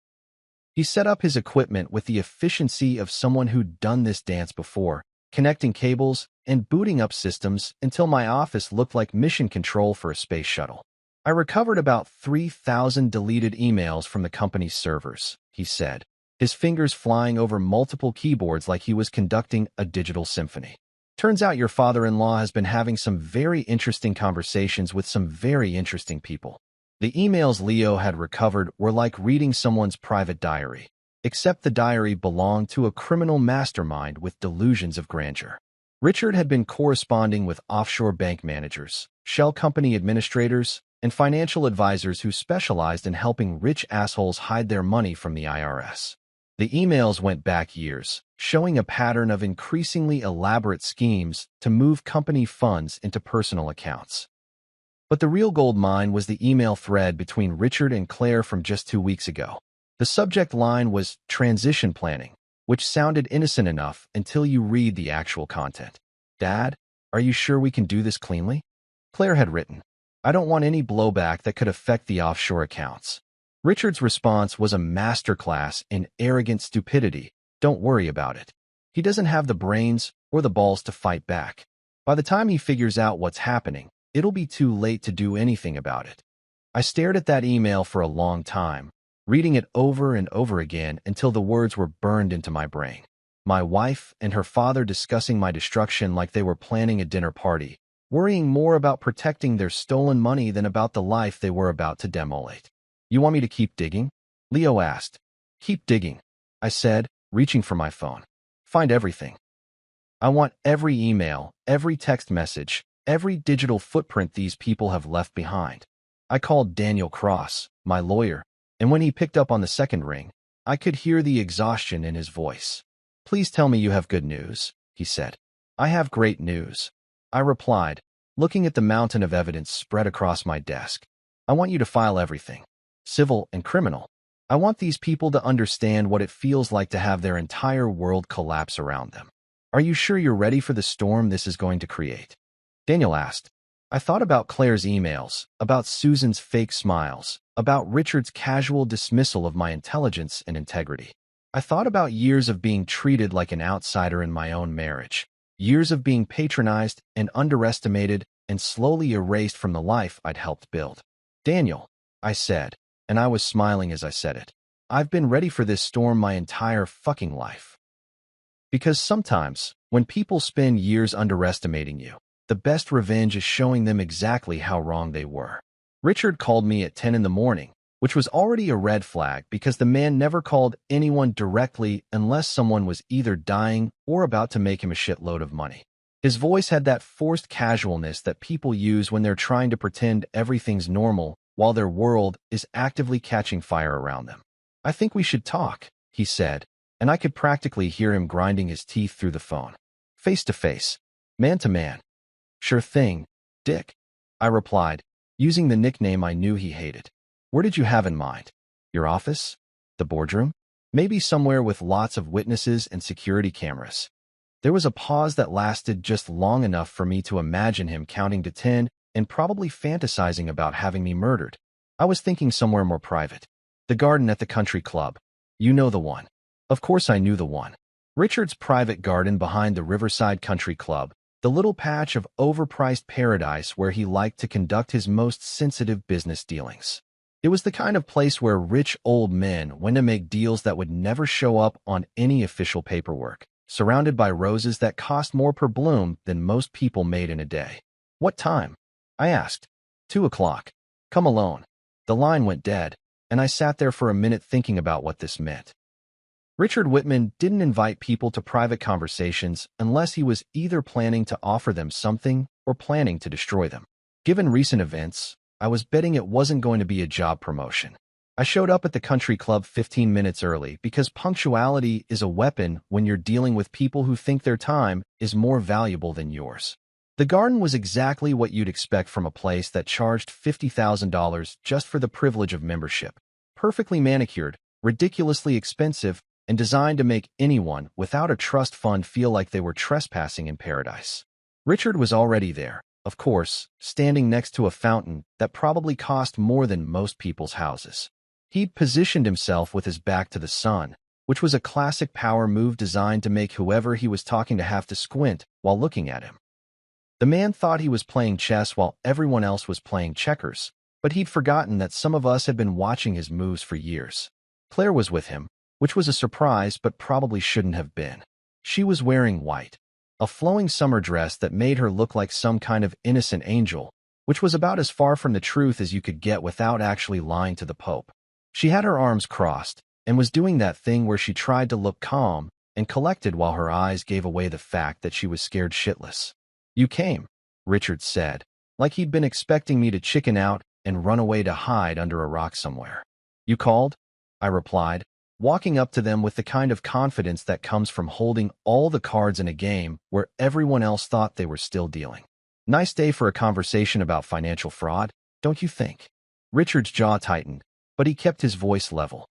He set up his equipment with the efficiency of someone who'd done this dance before, connecting cables and booting up systems until my office looked like mission control for a space shuttle. I recovered about 3,000 deleted emails from the company's servers, he said, his fingers flying over multiple keyboards like he was conducting a digital symphony. Turns out your father-in-law has been having some very interesting conversations with some very interesting people. The emails Leo had recovered were like reading someone's private diary, except the diary belonged to a criminal mastermind with delusions of grandeur. Richard had been corresponding with offshore bank managers, shell company administrators, and financial advisors who specialized in helping rich assholes hide their money from the IRS. The emails went back years, showing a pattern of increasingly elaborate schemes to move company funds into personal accounts. But the real gold mine was the email thread between Richard and Claire from just 2 weeks ago. The subject line was transition planning, which sounded innocent enough until you read the actual content. Dad, are you sure we can do this cleanly? Claire had written, I don't want any blowback that could affect the offshore accounts. Richard's response was a masterclass in arrogant stupidity. Don't worry about it. He doesn't have the brains or the balls to fight back. By the time he figures out what's happening, it'll be too late to do anything about it. I stared at that email for a long time, reading it over and over again until the words were burned into my brain. My wife and her father discussing my destruction like they were planning a dinner party, worrying more about protecting their stolen money than about the life they were about to demolish. You want me to keep digging? Leo asked. Keep digging, I said, reaching for my phone. Find everything. I want every email, every text message, every digital footprint these people have left behind. I called Daniel Cross, my lawyer, and when he picked up on the second ring, I could hear the exhaustion in his voice. Please tell me you have good news, he said. I have great news, I replied, looking at the mountain of evidence spread across my desk. I want you to file everything, civil and criminal. I want these people to understand what it feels like to have their entire world collapse around them. Are you sure you're ready for the storm this is going to create? Daniel asked. I thought about Claire's emails, about Susan's fake smiles, about Richard's casual dismissal of my intelligence and integrity. I thought about years of being treated like an outsider in my own marriage, years of being patronized and underestimated and slowly erased from the life I'd helped build. Daniel, I said, and I was smiling as I said it. I've been ready for this storm my entire fucking life. Because sometimes, when people spend years underestimating you, the best revenge is showing them exactly how wrong they were. Richard called me at 10 in the morning, which was already a red flag because the man never called anyone directly unless someone was either dying or about to make him a shitload of money. His voice had that forced casualness that people use when they're trying to pretend everything's normal while their world is actively catching fire around them. I think we should talk, he said, and I could practically hear him grinding his teeth through the phone. Face to face, man to man. Sure thing, Dick, I replied, using the nickname I knew he hated. Where did you have in mind? Your office? The boardroom? Maybe somewhere with lots of witnesses and security cameras. There was a pause that lasted just long enough for me to imagine him counting to 10 and probably fantasizing about having me murdered. I was thinking somewhere more private. The garden at the country club. You know the one. Of course I knew the one. Richard's private garden behind the Riverside Country Club, the little patch of overpriced paradise where he liked to conduct his most sensitive business dealings. It was the kind of place where rich old men went to make deals that would never show up on any official paperwork, surrounded by roses that cost more per bloom than most people made in a day. What time? I asked. 2 o'clock. Come alone. The line went dead, and I sat there for a minute thinking about what this meant. Richard Whitman didn't invite people to private conversations unless he was either planning to offer them something or planning to destroy them. Given recent events, I was betting it wasn't going to be a job promotion. I showed up at the country club 15 minutes early because punctuality is a weapon when you're dealing with people who think their time is more valuable than yours. The garden was exactly what you'd expect from a place that charged $50,000 just for the privilege of membership. Perfectly manicured, ridiculously expensive, and designed to make anyone without a trust fund feel like they were trespassing in paradise. Richard was already there, of course, standing next to a fountain that probably cost more than most people's houses. He'd positioned himself with his back to the sun, which was a classic power move designed to make whoever he was talking to have to squint while looking at him. The man thought he was playing chess while everyone else was playing checkers, but he'd forgotten that some of us had been watching his moves for years. Claire was with him, which was a surprise but probably shouldn't have been. She was wearing white, a flowing summer dress that made her look like some kind of innocent angel, which was about as far from the truth as you could get without actually lying to the Pope. She had her arms crossed and was doing that thing where she tried to look calm and collected while her eyes gave away the fact that she was scared shitless. You came, Richard said, like he'd been expecting me to chicken out and run away to hide under a rock somewhere. You called? I replied, walking up to them with the kind of confidence that comes from holding all the cards in a game where everyone else thought they were still dealing. Nice day for a conversation about financial fraud, don't you think? Richard's jaw tightened, but he kept his voice level.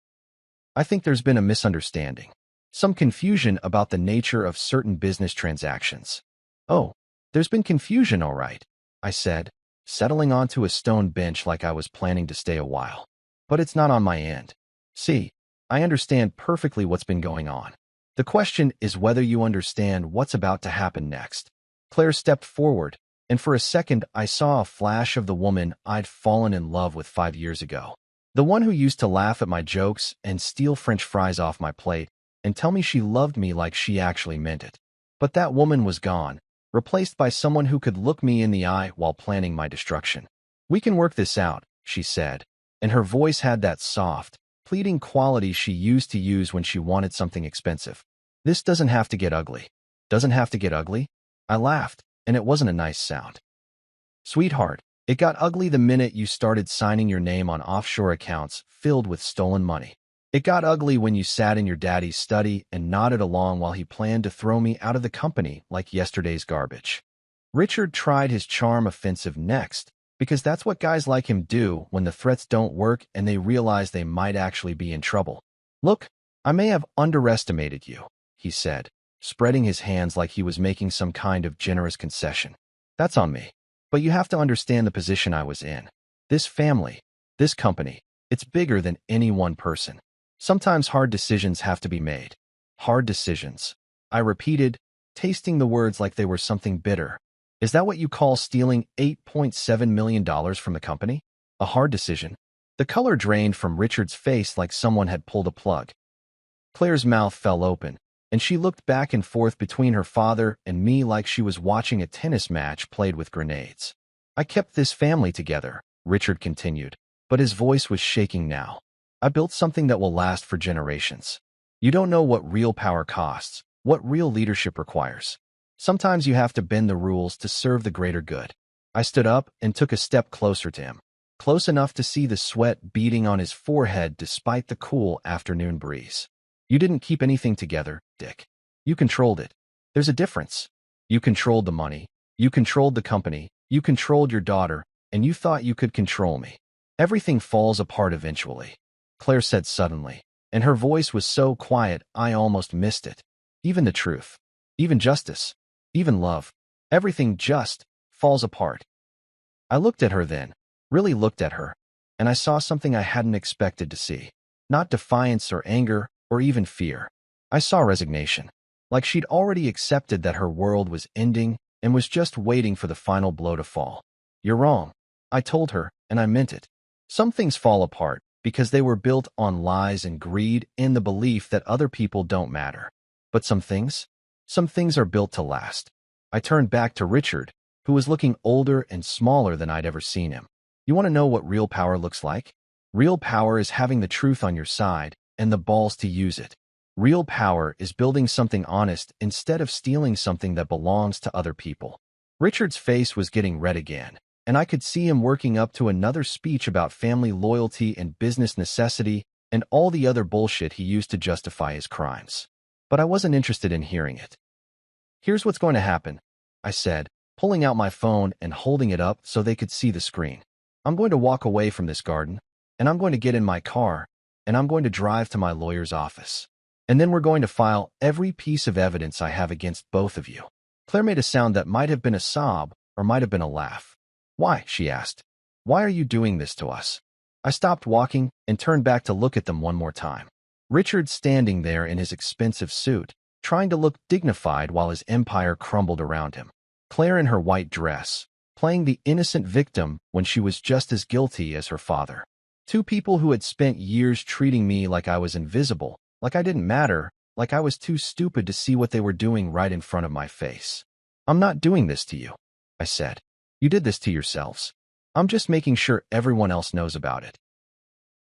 I think there's been a misunderstanding. Some confusion about the nature of certain business transactions. Oh, there's been confusion, all right, I said, settling onto a stone bench like I was planning to stay a while. But it's not on my end. See, I understand perfectly what's been going on. The question is whether you understand what's about to happen next. Claire stepped forward, and for a second I saw a flash of the woman I'd fallen in love with 5 years ago. The one who used to laugh at my jokes and steal French fries off my plate and tell me she loved me like she actually meant it. But that woman was gone, replaced by someone who could look me in the eye while planning my destruction. "We can work this out," she said, and her voice had that soft, pleading quality she used to use when she wanted something expensive. "This doesn't have to get ugly." "Doesn't have to get ugly?" I laughed, and it wasn't a nice sound. "Sweetheart, it got ugly the minute you started signing your name on offshore accounts filled with stolen money. It got ugly when you sat in your daddy's study and nodded along while he planned to throw me out of the company like yesterday's garbage." Richard tried his charm offensive next, because that's what guys like him do when the threats don't work and they realize they might actually be in trouble. "Look, I may have underestimated you," he said, spreading his hands like he was making some kind of generous concession. "That's on me. But you have to understand the position I was in. This family, this company, it's bigger than any one person. Sometimes hard decisions have to be made." "Hard decisions," I repeated, tasting the words like they were something bitter. "Is that what you call stealing $8.7 million from the company? A hard decision?" The color drained from Richard's face like someone had pulled a plug. Claire's mouth fell open, and she looked back and forth between her father and me like she was watching a tennis match played with grenades. "I kept this family together," Richard continued, but his voice was shaking now. "I built something that will last for generations. You don't know what real power costs, what real leadership requires. Sometimes you have to bend the rules to serve the greater good." I stood up and took a step closer to him, close enough to see the sweat beading on his forehead despite the cool afternoon breeze. "You didn't keep anything together, Dick. You controlled it. There's a difference. You controlled the money, you controlled the company, you controlled your daughter, and you thought you could control me. Everything falls apart eventually," Claire said suddenly, and her voice was so quiet I almost missed it. "Even the truth, even justice, even love, everything just falls apart." I looked at her then, really looked at her, and I saw something I hadn't expected to see. Not defiance or anger or even fear. I saw resignation, like she'd already accepted that her world was ending and was just waiting for the final blow to fall. "You're wrong," I told her, and I meant it. Some things fall apart because they were built on lies and greed and the belief that other people don't matter. But some things are built to last. I turned back to Richard, who was looking older and smaller than I'd ever seen him. "You want to know what real power looks like? Real power is having the truth on your side and the balls to use it. Real power is building something honest instead of stealing something that belongs to other people." Richard's face was getting red again, and I could see him working up to another speech about family loyalty and business necessity and all the other bullshit he used to justify his crimes. But I wasn't interested in hearing it. "Here's what's going to happen," I said, pulling out my phone and holding it up so they could see the screen. "I'm going to walk away from this garden, and I'm going to get in my car, and I'm going to drive to my lawyer's office. And then we're going to file every piece of evidence I have against both of you." Claire made a sound that might have been a sob or might have been a laugh. "Why?" she asked. "Why are you doing this to us?" I stopped walking and turned back to look at them one more time. Richard standing there in his expensive suit, trying to look dignified while his empire crumbled around him. Claire in her white dress, playing the innocent victim when she was just as guilty as her father. Two people who had spent years treating me like I was invisible, like I didn't matter, like I was too stupid to see what they were doing right in front of my face. "I'm not doing this to you," I said. "You did this to yourselves. I'm just making sure everyone else knows about it."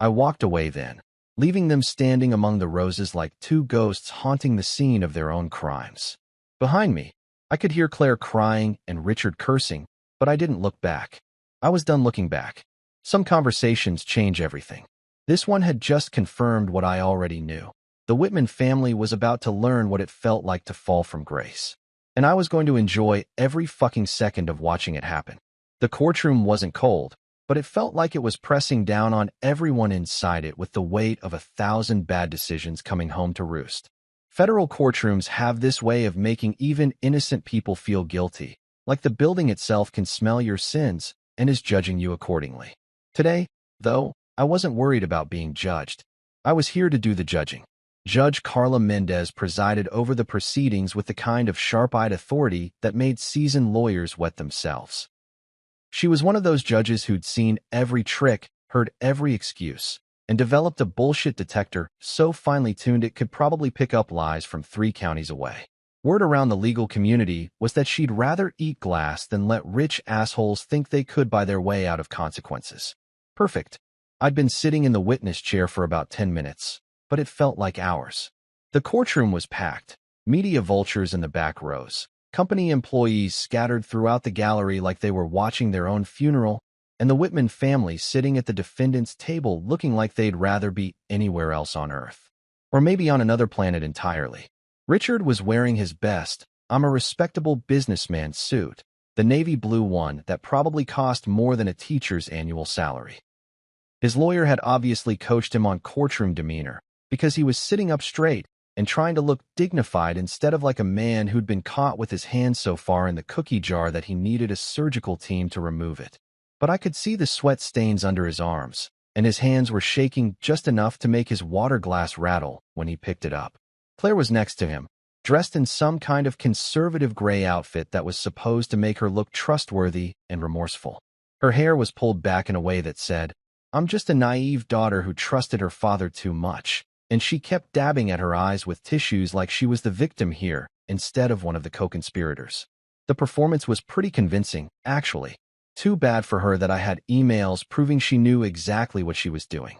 I walked away then, leaving them standing among the roses like two ghosts haunting the scene of their own crimes. Behind me, I could hear Claire crying and Richard cursing, but I didn't look back. I was done looking back. Some conversations change everything. This one had just confirmed what I already knew. The Whitman family was about to learn what it felt like to fall from grace. And I was going to enjoy every fucking second of watching it happen. The courtroom wasn't cold, but it felt like it was pressing down on everyone inside it with the weight of 1,000 bad decisions coming home to roost. Federal courtrooms have this way of making even innocent people feel guilty, like the building itself can smell your sins and is judging you accordingly. Today, though, I wasn't worried about being judged. I was here to do the judging. Judge Carla Mendez presided over the proceedings with the kind of sharp-eyed authority that made seasoned lawyers wet themselves. She was one of those judges who'd seen every trick, heard every excuse, and developed a bullshit detector so finely tuned it could probably pick up lies from 3 counties away. Word around the legal community was that she'd rather eat glass than let rich assholes think they could buy their way out of consequences. Perfect. I'd been sitting in the witness chair for about 10 minutes, but it felt like hours. The courtroom was packed, media vultures in the back rows, company employees scattered throughout the gallery like they were watching their own funeral, and the Whitman family sitting at the defendant's table looking like they'd rather be anywhere else on Earth. Or maybe on another planet entirely. Richard was wearing his best, "I'm a respectable businessman" suit, the navy blue one that probably cost more than a teacher's annual salary. His lawyer had obviously coached him on courtroom demeanor, because he was sitting up straight and trying to look dignified instead of like a man who'd been caught with his hand so far in the cookie jar that he needed a surgical team to remove it. But I could see the sweat stains under his arms, and his hands were shaking just enough to make his water glass rattle when he picked it up. Claire was next to him, dressed in some kind of conservative gray outfit that was supposed to make her look trustworthy and remorseful. Her hair was pulled back in a way that said, "I'm just a naive daughter who trusted her father too much," and she kept dabbing at her eyes with tissues like she was the victim here instead of one of the co-conspirators. The performance was pretty convincing, actually. Too bad for her that I had emails proving she knew exactly what she was doing.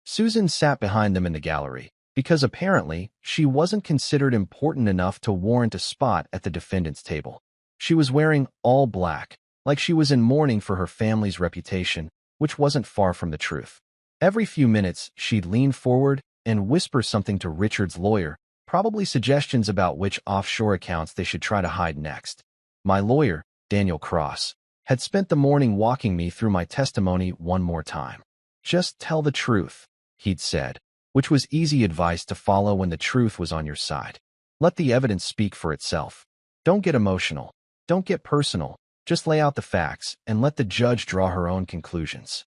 Susan sat behind them in the gallery, because apparently she wasn't considered important enough to warrant a spot at the defendant's table. She was wearing all black, like she was in mourning for her family's reputation, which wasn't far from the truth. Every few minutes, she'd lean forward and whisper something to Richard's lawyer, probably suggestions about which offshore accounts they should try to hide next. My lawyer, Daniel Cross, had spent the morning walking me through my testimony one more time. "Just tell the truth," he'd said, which was easy advice to follow when the truth was on your side. Let the evidence speak for itself. Don't get emotional. Don't get personal. Just lay out the facts and let the judge draw her own conclusions.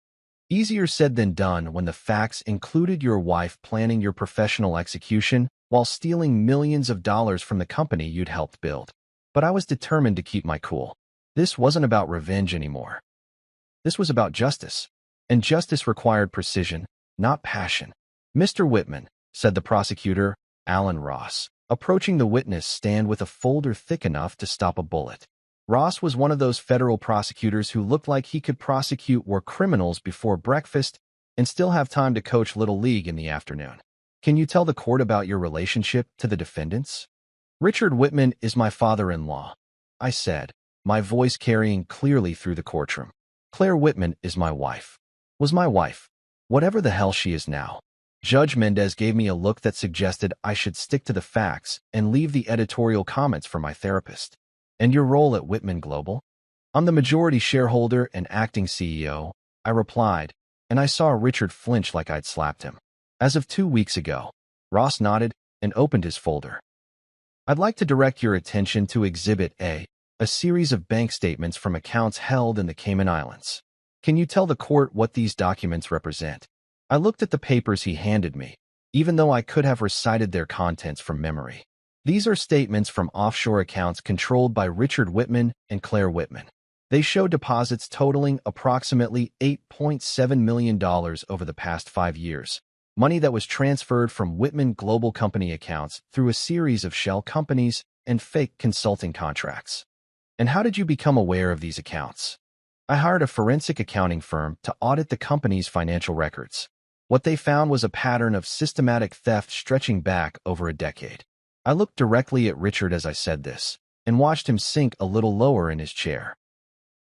Easier said than done when the facts included your wife planning your professional execution while stealing millions of dollars from the company you'd helped build. But I was determined to keep my cool. This wasn't about revenge anymore. This was about justice. And justice required precision, not passion. "Mr. Whitman," said the prosecutor, Alan Ross, approaching the witness stand with a folder thick enough to stop a bullet. Ross was one of those federal prosecutors who looked like he could prosecute war criminals before breakfast and still have time to coach Little League in the afternoon. "Can you tell the court about your relationship to the defendants?" "Richard Whitman is my father-in-law," I said, my voice carrying clearly through the courtroom. "Claire Whitman is my wife. Was my wife. Whatever the hell she is now." Judge Mendez gave me a look that suggested I should stick to the facts and leave the editorial comments for my therapist. "And your role at Whitman Global?" "I'm the majority shareholder and acting CEO," I replied, and I saw Richard flinch like I'd slapped him. "As of 2 weeks ago." Ross nodded and opened his folder. "I'd like to direct your attention to Exhibit A, a series of bank statements from accounts held in the Cayman Islands. Can you tell the court what these documents represent?" I looked at the papers he handed me, even though I could have recited their contents from memory. These are statements from offshore accounts controlled by Richard Whitman and Claire Whitman. They show deposits totaling approximately $8.7 million over the past 5 years, money that was transferred from Whitman Global Company accounts through a series of shell companies and fake consulting contracts. "And how did you become aware of these accounts?" "I hired a forensic accounting firm to audit the company's financial records. What they found was a pattern of systematic theft stretching back over a decade." I looked directly at Richard as I said this, and watched him sink a little lower in his chair.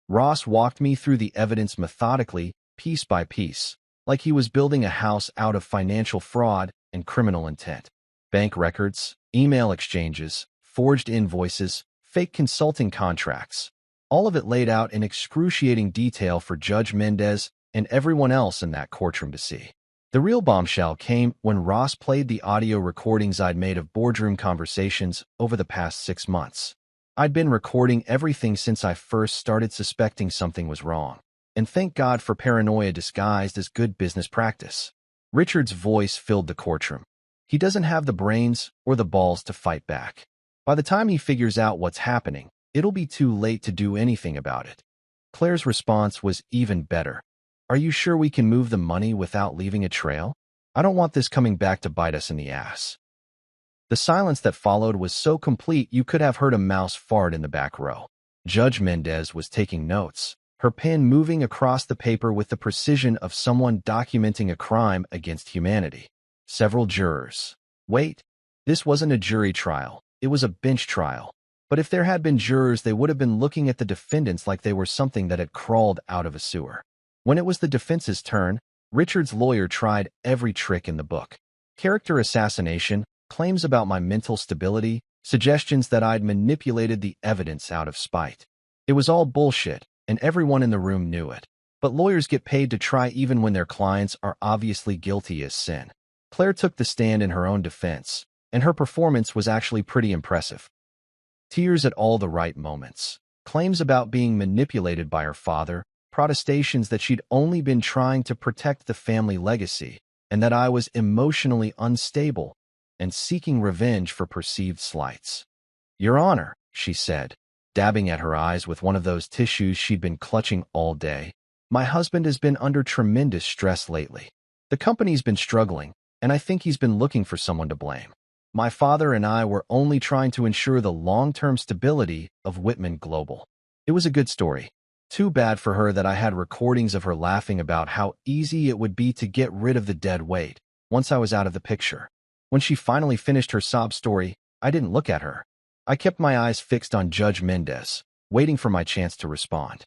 Ross walked me through the evidence methodically, piece by piece, like he was building a house out of financial fraud and criminal intent. Bank records, email exchanges, forged invoices, fake consulting contracts, all of it laid out in excruciating detail for Judge Mendez and everyone else in that courtroom to see. The real bombshell came when Ross played the audio recordings I'd made of boardroom conversations over the past 6 months. I'd been recording everything since I first started suspecting something was wrong, and thank God for paranoia disguised as good business practice. Richard's voice filled the courtroom. He doesn't have the brains or the balls to fight back. By the time he figures out what's happening, it'll be too late to do anything about it. Claire's response was even better. Are you sure we can move the money without leaving a trail? I don't want this coming back to bite us in the ass. The silence that followed was so complete you could have heard a mouse fart in the back row. Judge Mendez was taking notes, her pen moving across the paper with the precision of someone documenting a crime against humanity. Several jurors. Wait, this wasn't a jury trial, it was a bench trial. But if there had been jurors, they would have been looking at the defendants like they were something that had crawled out of a sewer. When it was the defense's turn, Richard's lawyer tried every trick in the book. Character assassination, claims about my mental stability, suggestions that I'd manipulated the evidence out of spite. It was all bullshit, and everyone in the room knew it. But lawyers get paid to try even when their clients are obviously guilty as sin. Claire took the stand in her own defense, and her performance was actually pretty impressive. Tears at all the right moments. Claims about being manipulated by her father, protestations that she'd only been trying to protect the family legacy, and that I was emotionally unstable and seeking revenge for perceived slights. Your Honor, she said, dabbing at her eyes with one of those tissues she'd been clutching all day. My husband has been under tremendous stress lately. The company's been struggling, and I think he's been looking for someone to blame. My father and I were only trying to ensure the long-term stability of Whitman Global. It was a good story. Too bad for her that I had recordings of her laughing about how easy it would be to get rid of the dead weight once I was out of the picture. When she finally finished her sob story, I didn't look at her. I kept my eyes fixed on Judge Mendez, waiting for my chance to respond.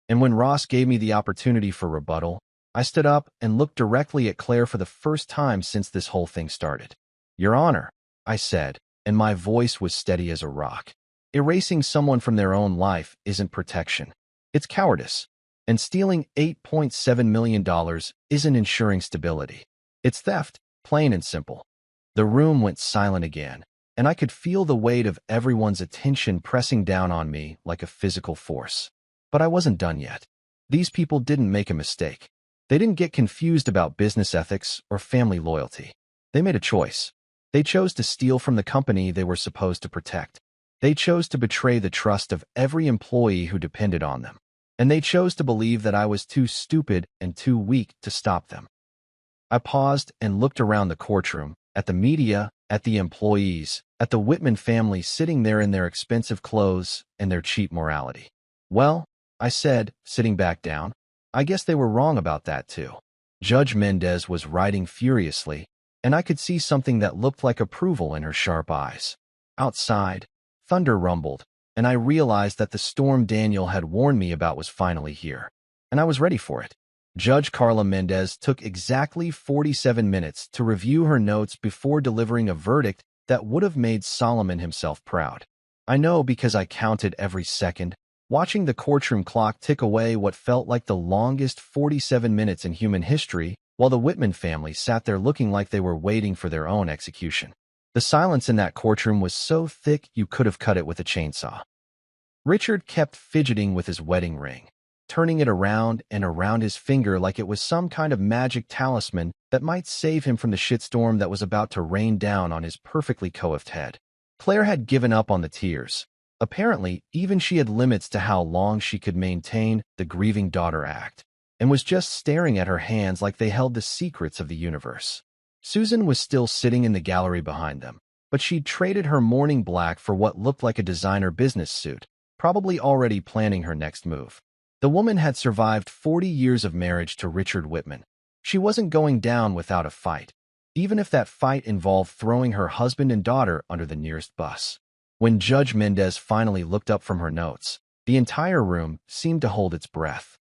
And when Ross gave me the opportunity for rebuttal, I stood up and looked directly at Claire for the first time since this whole thing started. Your Honor, I said, and my voice was steady as a rock. Erasing someone from their own life isn't protection. It's cowardice. And stealing $8.7 million isn't ensuring stability. It's theft, plain and simple. The room went silent again, and I could feel the weight of everyone's attention pressing down on me like a physical force. But I wasn't done yet. These people didn't make a mistake. They didn't get confused about business ethics or family loyalty. They made a choice. They chose to steal from the company they were supposed to protect. They chose to betray the trust of every employee who depended on them. And they chose to believe that I was too stupid and too weak to stop them. I paused and looked around the courtroom, at the media, at the employees, at the Whitman family sitting there in their expensive clothes and their cheap morality. Well, I said, sitting back down, I guess they were wrong about that too. Judge Mendez was writing furiously, and I could see something that looked like approval in her sharp eyes. Outside, thunder rumbled, and I realized that the storm Daniel had warned me about was finally here, and I was ready for it. Judge Carla Mendez took exactly 47 minutes to review her notes before delivering a verdict that would have made Solomon himself proud. I know because I counted every second, watching the courtroom clock tick away what felt like the longest 47 minutes in human history, while the Whitman family sat there looking like they were waiting for their own execution. The silence in that courtroom was so thick you could have cut it with a chainsaw. Richard kept fidgeting with his wedding ring, turning it around and around his finger like it was some kind of magic talisman that might save him from the shitstorm that was about to rain down on his perfectly coiffed head. Claire had given up on the tears. Apparently, even she had limits to how long she could maintain the grieving daughter act, and was just staring at her hands like they held the secrets of the universe. Susan was still sitting in the gallery behind them, but she'd traded her mourning black for what looked like a designer business suit, probably already planning her next move. The woman had survived 40 years of marriage to Richard Whitman. She wasn't going down without a fight, even if that fight involved throwing her husband and daughter under the nearest bus. When Judge Mendez finally looked up from her notes, the entire room seemed to hold its breath.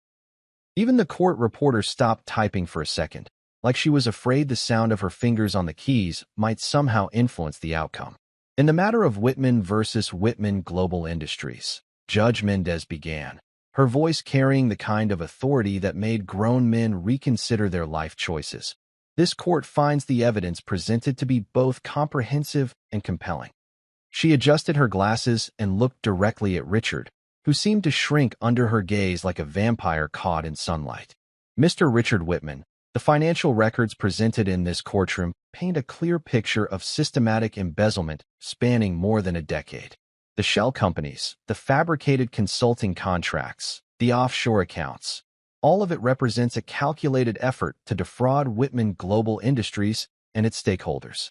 Even the court reporter stopped typing for a second, like she was afraid the sound of her fingers on the keys might somehow influence the outcome. In the matter of Whitman versus Whitman Global Industries, Judge Mendez began, her voice carrying the kind of authority that made grown men reconsider their life choices. This court finds the evidence presented to be both comprehensive and compelling. She adjusted her glasses and looked directly at Richard, who seemed to shrink under her gaze like a vampire caught in sunlight. Mr. Richard Whitman, The financial records presented in this courtroom paint a clear picture of systematic embezzlement spanning more than a decade. The shell companies, the fabricated consulting contracts, the offshore accounts, all of it represents a calculated effort to defraud Whitman Global Industries and its stakeholders.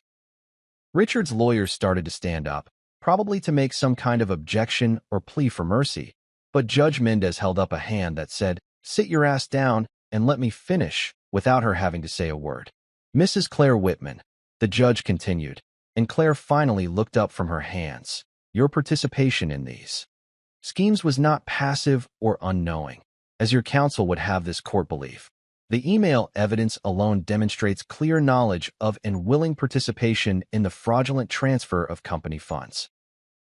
Richard's lawyers started to stand up, probably to make some kind of objection or plea for mercy, but Judge Mendez held up a hand that said, "Sit your ass down and let me finish," without her having to say a word. "Mrs. Claire Whitman," the judge continued, and Claire finally looked up from her hands. "Your participation in these schemes was not passive or unknowing, as your counsel would have this court believe. The email evidence alone demonstrates clear knowledge of and willing participation in the fraudulent transfer of company funds."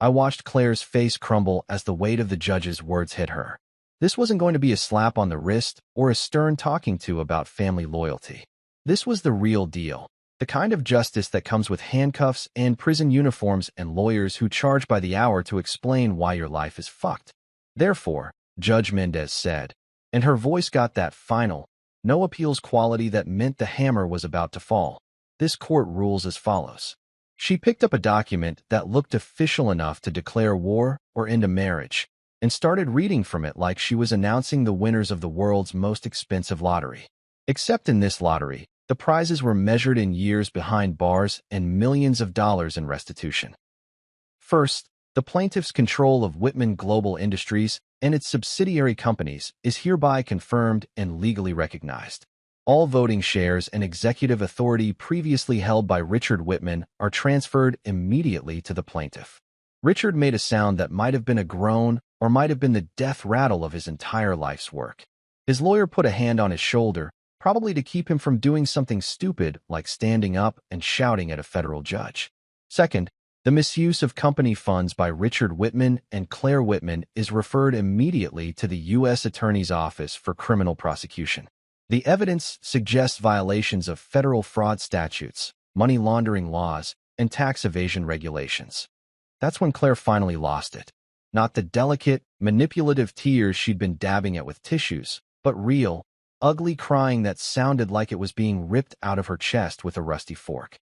I watched Claire's face crumble as the weight of the judge's words hit her. This wasn't going to be a slap on the wrist or a stern talking to about family loyalty. This was the real deal, the kind of justice that comes with handcuffs and prison uniforms and lawyers who charge by the hour to explain why your life is fucked. "Therefore," Judge Mendez said, and her voice got that final, no appeals quality that meant the hammer was about to fall, "this court rules as follows." She picked up a document that looked official enough to declare war or end a marriage, and started reading from it like she was announcing the winners of the world's most expensive lottery. Except in this lottery, the prizes were measured in years behind bars and millions of dollars in restitution. First, the plaintiff's control of Whitman Global Industries and its subsidiary companies is hereby confirmed and legally recognized. All voting shares and executive authority previously held by Richard Whitman are transferred immediately to the plaintiff. Richard made a sound that might have been a groan or might have been the death rattle of his entire life's work. His lawyer put a hand on his shoulder, probably to keep him from doing something stupid like standing up and shouting at a federal judge. Second, the misuse of company funds by Richard Whitman and Claire Whitman is referred immediately to the U.S. Attorney's Office for criminal prosecution. The evidence suggests violations of federal fraud statutes, money laundering laws, and tax evasion regulations. That's when Claire finally lost it. Not the delicate, manipulative tears she'd been dabbing at with tissues, but real, ugly crying that sounded like it was being ripped out of her chest with a rusty fork.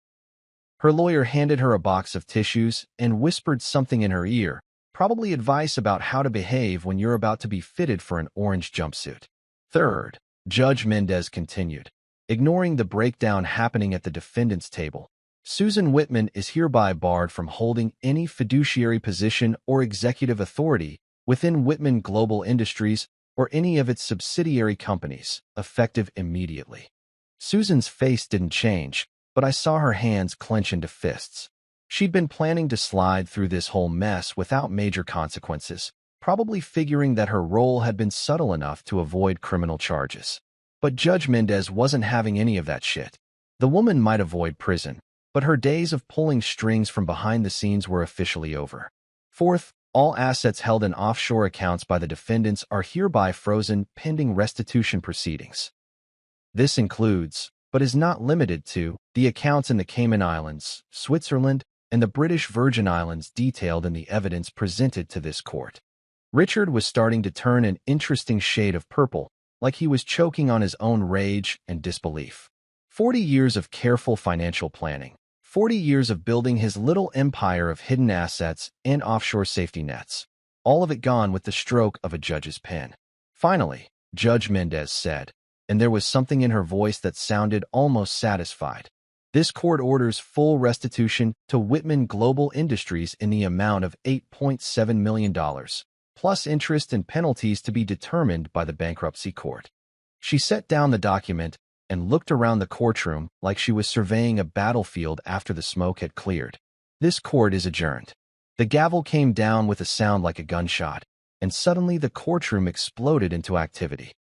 Her lawyer handed her a box of tissues and whispered something in her ear, probably advice about how to behave when you're about to be fitted for an orange jumpsuit. Third, Judge Mendez continued, ignoring the breakdown happening at the defendant's table, Susan Whitman is hereby barred from holding any fiduciary position or executive authority within Whitman Global Industries or any of its subsidiary companies, effective immediately. Susan's face didn't change, but I saw her hands clench into fists. She'd been planning to slide through this whole mess without major consequences, probably figuring that her role had been subtle enough to avoid criminal charges. But Judge Mendez wasn't having any of that shit. The woman might avoid prison, but her days of pulling strings from behind the scenes were officially over. Fourth, all assets held in offshore accounts by the defendants are hereby frozen pending restitution proceedings. This includes, but is not limited to, the accounts in the Cayman Islands, Switzerland, and the British Virgin Islands detailed in the evidence presented to this court. Richard was starting to turn an interesting shade of purple, like he was choking on his own rage and disbelief. 40 years of careful financial planning, 40 years of building his little empire of hidden assets and offshore safety nets, all of it gone with the stroke of a judge's pen. Finally, Judge Mendez said, and there was something in her voice that sounded almost satisfied, "This court orders full restitution to Whitman Global Industries in the amount of $8.7 million, plus interest and penalties to be determined by the bankruptcy court." She set down the document and looked around the courtroom like she was surveying a battlefield after the smoke had cleared. "This court is adjourned." The gavel came down with a sound like a gunshot, and suddenly the courtroom exploded into activity.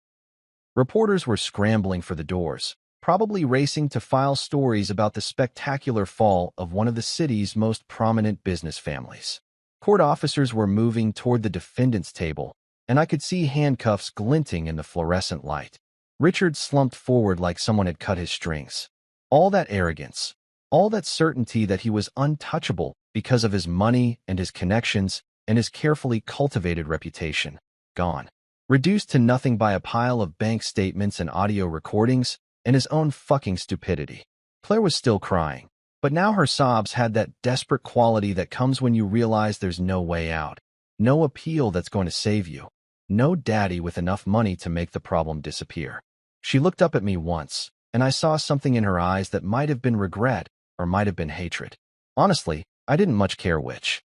Reporters were scrambling for the doors, probably racing to file stories about the spectacular fall of one of the city's most prominent business families. Court officers were moving toward the defendant's table, and I could see handcuffs glinting in the fluorescent light. Richard slumped forward like someone had cut his strings. All that arrogance, all that certainty that he was untouchable because of his money and his connections and his carefully cultivated reputation, gone. Reduced to nothing by a pile of bank statements and audio recordings, and his own fucking stupidity. Claire was still crying, but now her sobs had that desperate quality that comes when you realize there's no way out, no appeal that's going to save you, no daddy with enough money to make the problem disappear. She looked up at me once, and I saw something in her eyes that might have been regret or might have been hatred. Honestly, I didn't much care which.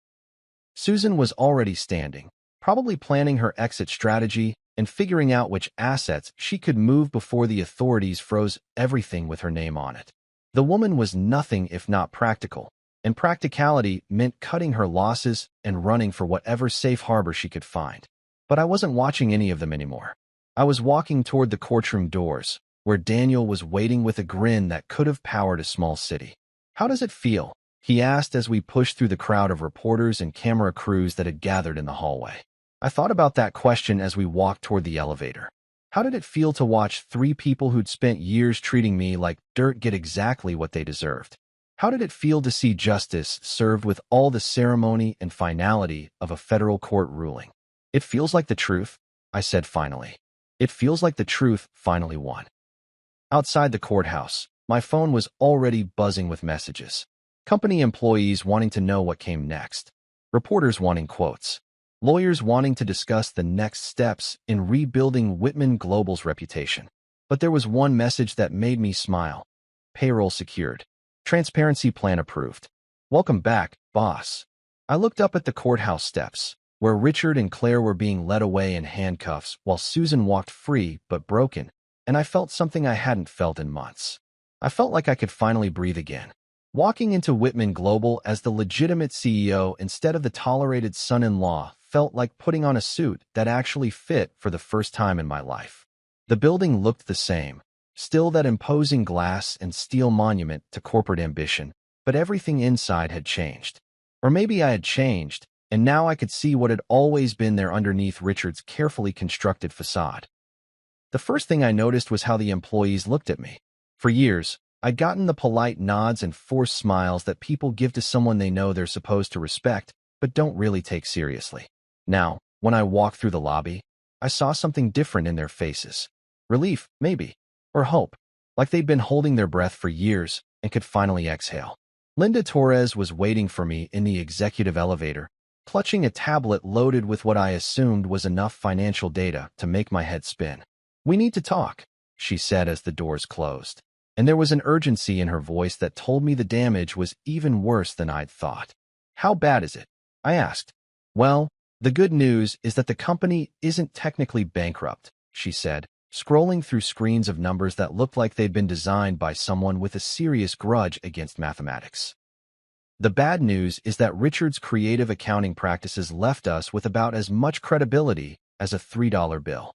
Susan was already standing, probably planning her exit strategy and figuring out which assets she could move before the authorities froze everything with her name on it. The woman was nothing if not practical, and practicality meant cutting her losses and running for whatever safe harbor she could find. But I wasn't watching any of them anymore. I was walking toward the courtroom doors, where Daniel was waiting with a grin that could have powered a small city. "How does it feel?" he asked as we pushed through the crowd of reporters and camera crews that had gathered in the hallway. I thought about that question as we walked toward the elevator. How did it feel to watch three people who'd spent years treating me like dirt get exactly what they deserved? How did it feel to see justice served with all the ceremony and finality of a federal court ruling? "It feels like the truth," I said finally. "It feels like the truth finally won." Outside the courthouse, my phone was already buzzing with messages. Company employees wanting to know what came next. Reporters wanting quotes. Lawyers wanting to discuss the next steps in rebuilding Whitman Global's reputation. But there was one message that made me smile. Payroll secured. Transparency plan approved. "Welcome back, boss." I looked up at the courthouse steps, where Richard and Claire were being led away in handcuffs while Susan walked free but broken, and I felt something I hadn't felt in months. I felt like I could finally breathe again. Walking into Whitman Global as the legitimate CEO instead of the tolerated son-in-law felt like putting on a suit that actually fit for the first time in my life. The building looked the same, still that imposing glass and steel monument to corporate ambition, but everything inside had changed. Or maybe I had changed, and now I could see what had always been there underneath Richard's carefully constructed facade. The first thing I noticed was how the employees looked at me. For years, I'd gotten the polite nods and forced smiles that people give to someone they know they're supposed to respect, but don't really take seriously. Now, when I walked through the lobby, I saw something different in their faces. Relief, maybe, or hope, like they'd been holding their breath for years and could finally exhale. Linda Torres was waiting for me in the executive elevator, clutching a tablet loaded with what I assumed was enough financial data to make my head spin. "We need to talk," she said as the doors closed, and there was an urgency in her voice that told me the damage was even worse than I'd thought. "How bad is it?" I asked. "Well, the good news is that the company isn't technically bankrupt," she said, scrolling through screens of numbers that looked like they'd been designed by someone with a serious grudge against mathematics. "The bad news is that Richard's creative accounting practices left us with about as much credibility as a $3 bill."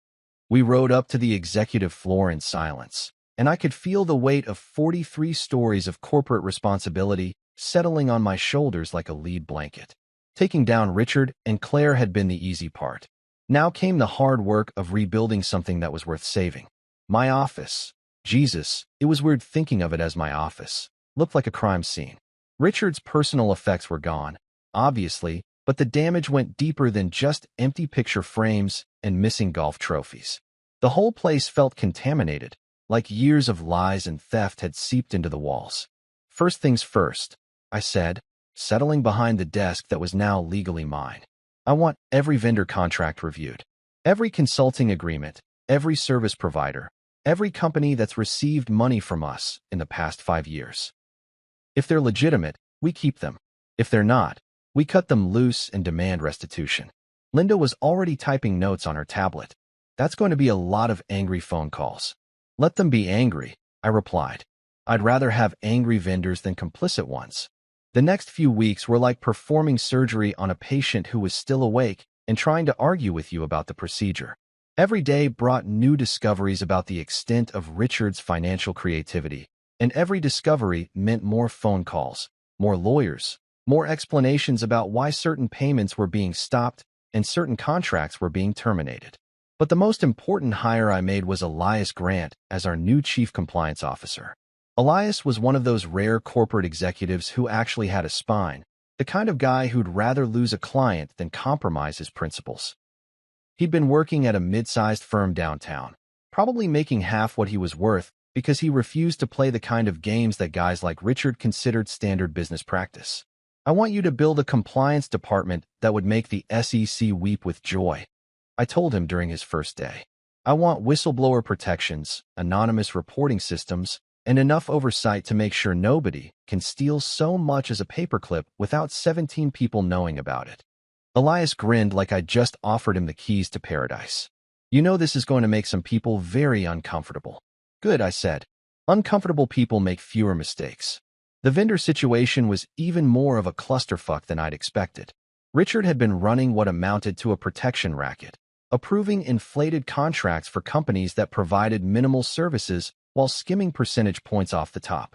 We rode up to the executive floor in silence, and I could feel the weight of 43 stories of corporate responsibility settling on my shoulders like a lead blanket. Taking down Richard and Claire had been the easy part. Now came the hard work of rebuilding something that was worth saving. My office. Jesus, it was weird thinking of it as my office. Looked like a crime scene. Richard's personal effects were gone, obviously, but the damage went deeper than just empty picture frames and missing golf trophies. The whole place felt contaminated, like years of lies and theft had seeped into the walls. "First things first," I said, settling behind the desk that was now legally mine. "I want every vendor contract reviewed. Every consulting agreement, every service provider, every company that's received money from us in the past 5 years. If they're legitimate, we keep them. If they're not, we cut them loose and demand restitution." Linda was already typing notes on her tablet. "That's going to be a lot of angry phone calls." "Let them be angry," I replied. "I'd rather have angry vendors than complicit ones." The next few weeks were like performing surgery on a patient who was still awake and trying to argue with you about the procedure. Every day brought new discoveries about the extent of Richard's financial creativity, and every discovery meant more phone calls, more lawyers, more explanations about why certain payments were being stopped and certain contracts were being terminated. But the most important hire I made was Elias Grant as our new chief compliance officer. Elias was one of those rare corporate executives who actually had a spine, the kind of guy who'd rather lose a client than compromise his principles. He'd been working at a mid-sized firm downtown, probably making half what he was worth, because he refused to play the kind of games that guys like Richard considered standard business practice. I want you to build a compliance department that would make the SEC weep with joy, I told him during his first day. I want whistleblower protections, anonymous reporting systems, and enough oversight to make sure nobody can steal so much as a paperclip without 17 people knowing about it. Elias grinned like I'd just offered him the keys to paradise. You know this is going to make some people very uncomfortable. Good, I said. Uncomfortable people make fewer mistakes. The vendor situation was even more of a clusterfuck than I'd expected. Richard had been running what amounted to a protection racket, approving inflated contracts for companies that provided minimal services while skimming percentage points off the top.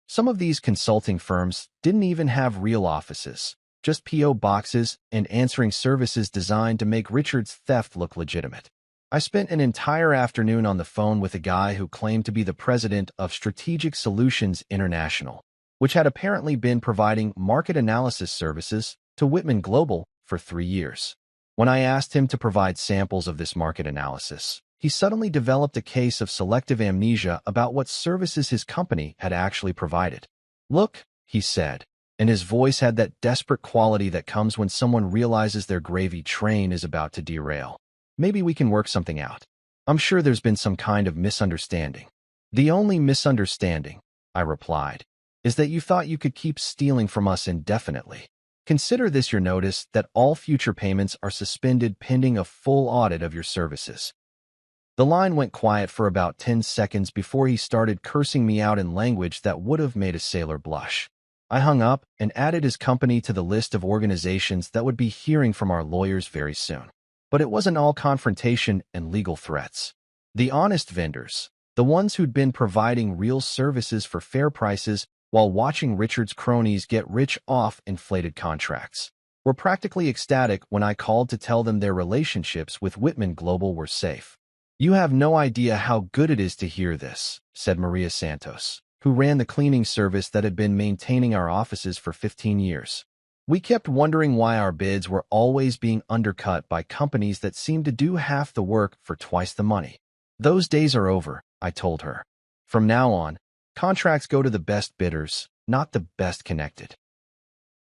Some of these consulting firms didn't even have real offices, just P.O. boxes and answering services designed to make Richard's theft look legitimate. I spent an entire afternoon on the phone with a guy who claimed to be the president of Strategic Solutions International, which had apparently been providing market analysis services to Whitman Global for 3 years. When I asked him to provide samples of this market analysis, he suddenly developed a case of selective amnesia about what services his company had actually provided. Look, he said, and his voice had that desperate quality that comes when someone realizes their gravy train is about to derail. Maybe we can work something out. I'm sure there's been some kind of misunderstanding. The only misunderstanding, I replied, is that you thought you could keep stealing from us indefinitely. Consider this your notice that all future payments are suspended pending a full audit of your services. The line went quiet for about 10 seconds before he started cursing me out in language that would have made a sailor blush. I hung up and added his company to the list of organizations that would be hearing from our lawyers very soon. But it wasn't all confrontation and legal threats. The honest vendors, the ones who'd been providing real services for fair prices while watching Richard's cronies get rich off inflated contracts, were practically ecstatic when I called to tell them their relationships with Whitman Global were safe. You have no idea how good it is to hear this, said Maria Santos, who ran the cleaning service that had been maintaining our offices for 15 years. We kept wondering why our bids were always being undercut by companies that seemed to do half the work for twice the money. Those days are over, I told her. From now on, contracts go to the best bidders, not the best connected.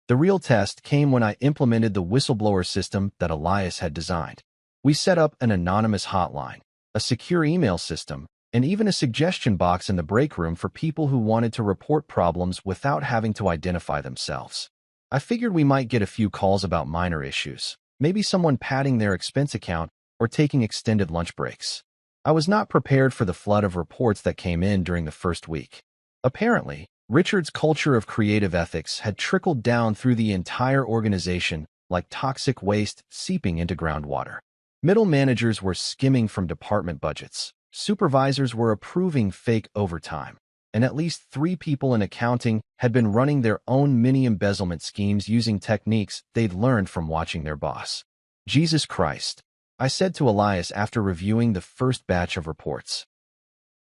The real test came when I implemented the whistleblower system that Elias had designed. We set up an anonymous hotline, a secure email system, and even a suggestion box in the break room for people who wanted to report problems without having to identify themselves. I figured we might get a few calls about minor issues, maybe someone padding their expense account or taking extended lunch breaks. I was not prepared for the flood of reports that came in during the first week. Apparently, Richard's culture of creative ethics had trickled down through the entire organization like toxic waste seeping into groundwater. Middle managers were skimming from department budgets, supervisors were approving fake overtime, and at least 3 people in accounting had been running their own mini-embezzlement schemes using techniques they'd learned from watching their boss. Jesus Christ, I said to Elias after reviewing the first batch of reports.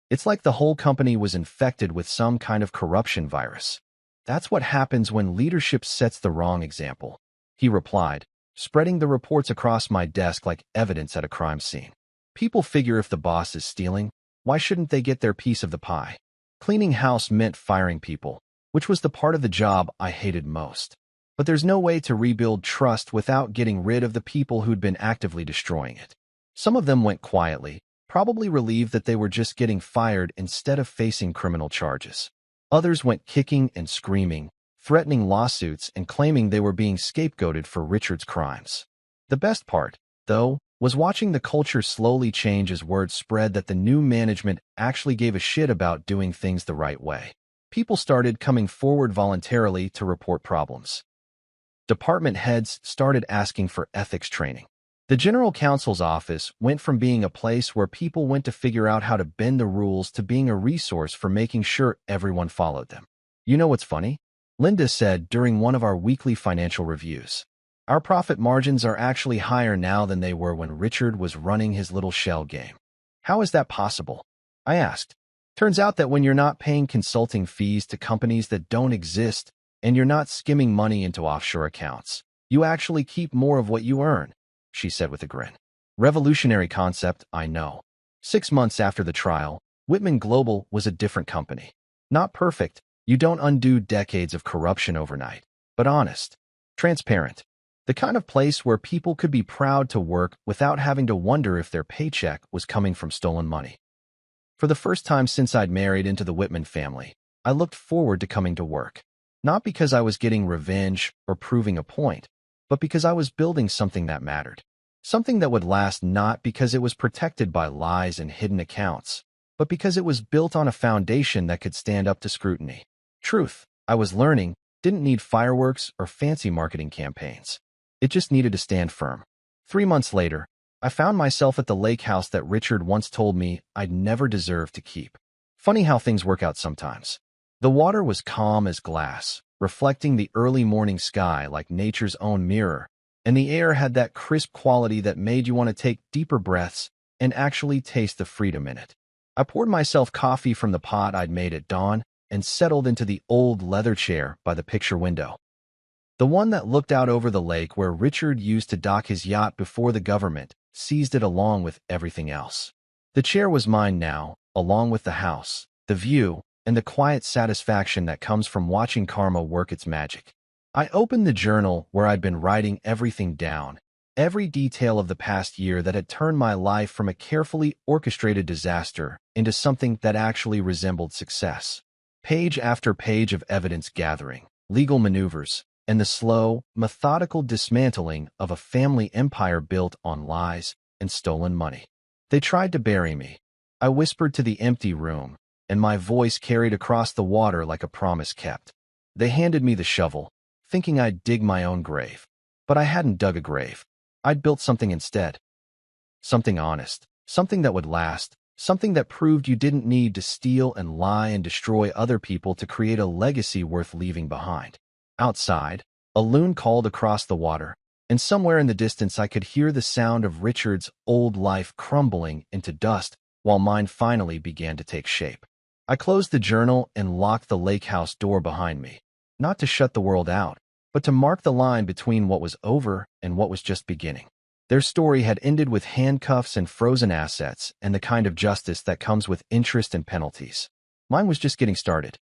It's like the whole company was infected with some kind of corruption virus. That's what happens when leadership sets the wrong example, he replied, spreading the reports across my desk like evidence at a crime scene. People figure if the boss is stealing, why shouldn't they get their piece of the pie? Cleaning house meant firing people, which was the part of the job I hated most. But there's no way to rebuild trust without getting rid of the people who'd been actively destroying it. Some of them went quietly, probably relieved that they were just getting fired instead of facing criminal charges. Others went kicking and screaming, threatening lawsuits and claiming they were being scapegoated for Richard's crimes. The best part, though, was watching the culture slowly change as word spread that the new management actually gave a shit about doing things the right way. People started coming forward voluntarily to report problems. Department heads started asking for ethics training. The general counsel's office went from being a place where people went to figure out how to bend the rules to being a resource for making sure everyone followed them. You know what's funny? Linda said during one of our weekly financial reviews, our profit margins are actually higher now than they were when Richard was running his little shell game. How is that possible? I asked. Turns out that when you're not paying consulting fees to companies that don't exist and you're not skimming money into offshore accounts, you actually keep more of what you earn, she said with a grin. Revolutionary concept, I know. 6 months after the trial, Whitman Global was a different company. Not perfect. You don't undo decades of corruption overnight, but honest, transparent. The kind of place where people could be proud to work without having to wonder if their paycheck was coming from stolen money. For the first time since I'd married into the Whitman family, I looked forward to coming to work. Not because I was getting revenge or proving a point, but because I was building something that mattered. Something that would last, not because it was protected by lies and hidden accounts, but because it was built on a foundation that could stand up to scrutiny. Truth, I was learning, didn't need fireworks or fancy marketing campaigns. It just needed to stand firm. 3 months later, I found myself at the lake house that Richard once told me I'd never deserved to keep. Funny how things work out sometimes. The water was calm as glass, reflecting the early morning sky like nature's own mirror, and the air had that crisp quality that made you want to take deeper breaths and actually taste the freedom in it. I poured myself coffee from the pot I'd made at dawn and settled into the old leather chair by the picture window. The one that looked out over the lake where Richard used to dock his yacht before the government seized it along with everything else. The chair was mine now, along with the house, the view, and the quiet satisfaction that comes from watching karma work its magic. I opened the journal where I'd been writing everything down, every detail of the past year that had turned my life from a carefully orchestrated disaster into something that actually resembled success. Page after page of evidence gathering, legal maneuvers, and the slow, methodical dismantling of a family empire built on lies and stolen money. They tried to bury me. I whispered to the empty room, and my voice carried across the water like a promise kept. They handed me the shovel, thinking I'd dig my own grave. But I hadn't dug a grave. I'd built something instead. Something honest, something that would last, something that proved you didn't need to steal and lie and destroy other people to create a legacy worth leaving behind. Outside, a loon called across the water, and somewhere in the distance I could hear the sound of Richard's old life crumbling into dust while mine finally began to take shape. I closed the journal and locked the lake house door behind me, not to shut the world out, but to mark the line between what was over and what was just beginning. Their story had ended with handcuffs and frozen assets and the kind of justice that comes with interest and penalties. Mine was just getting started.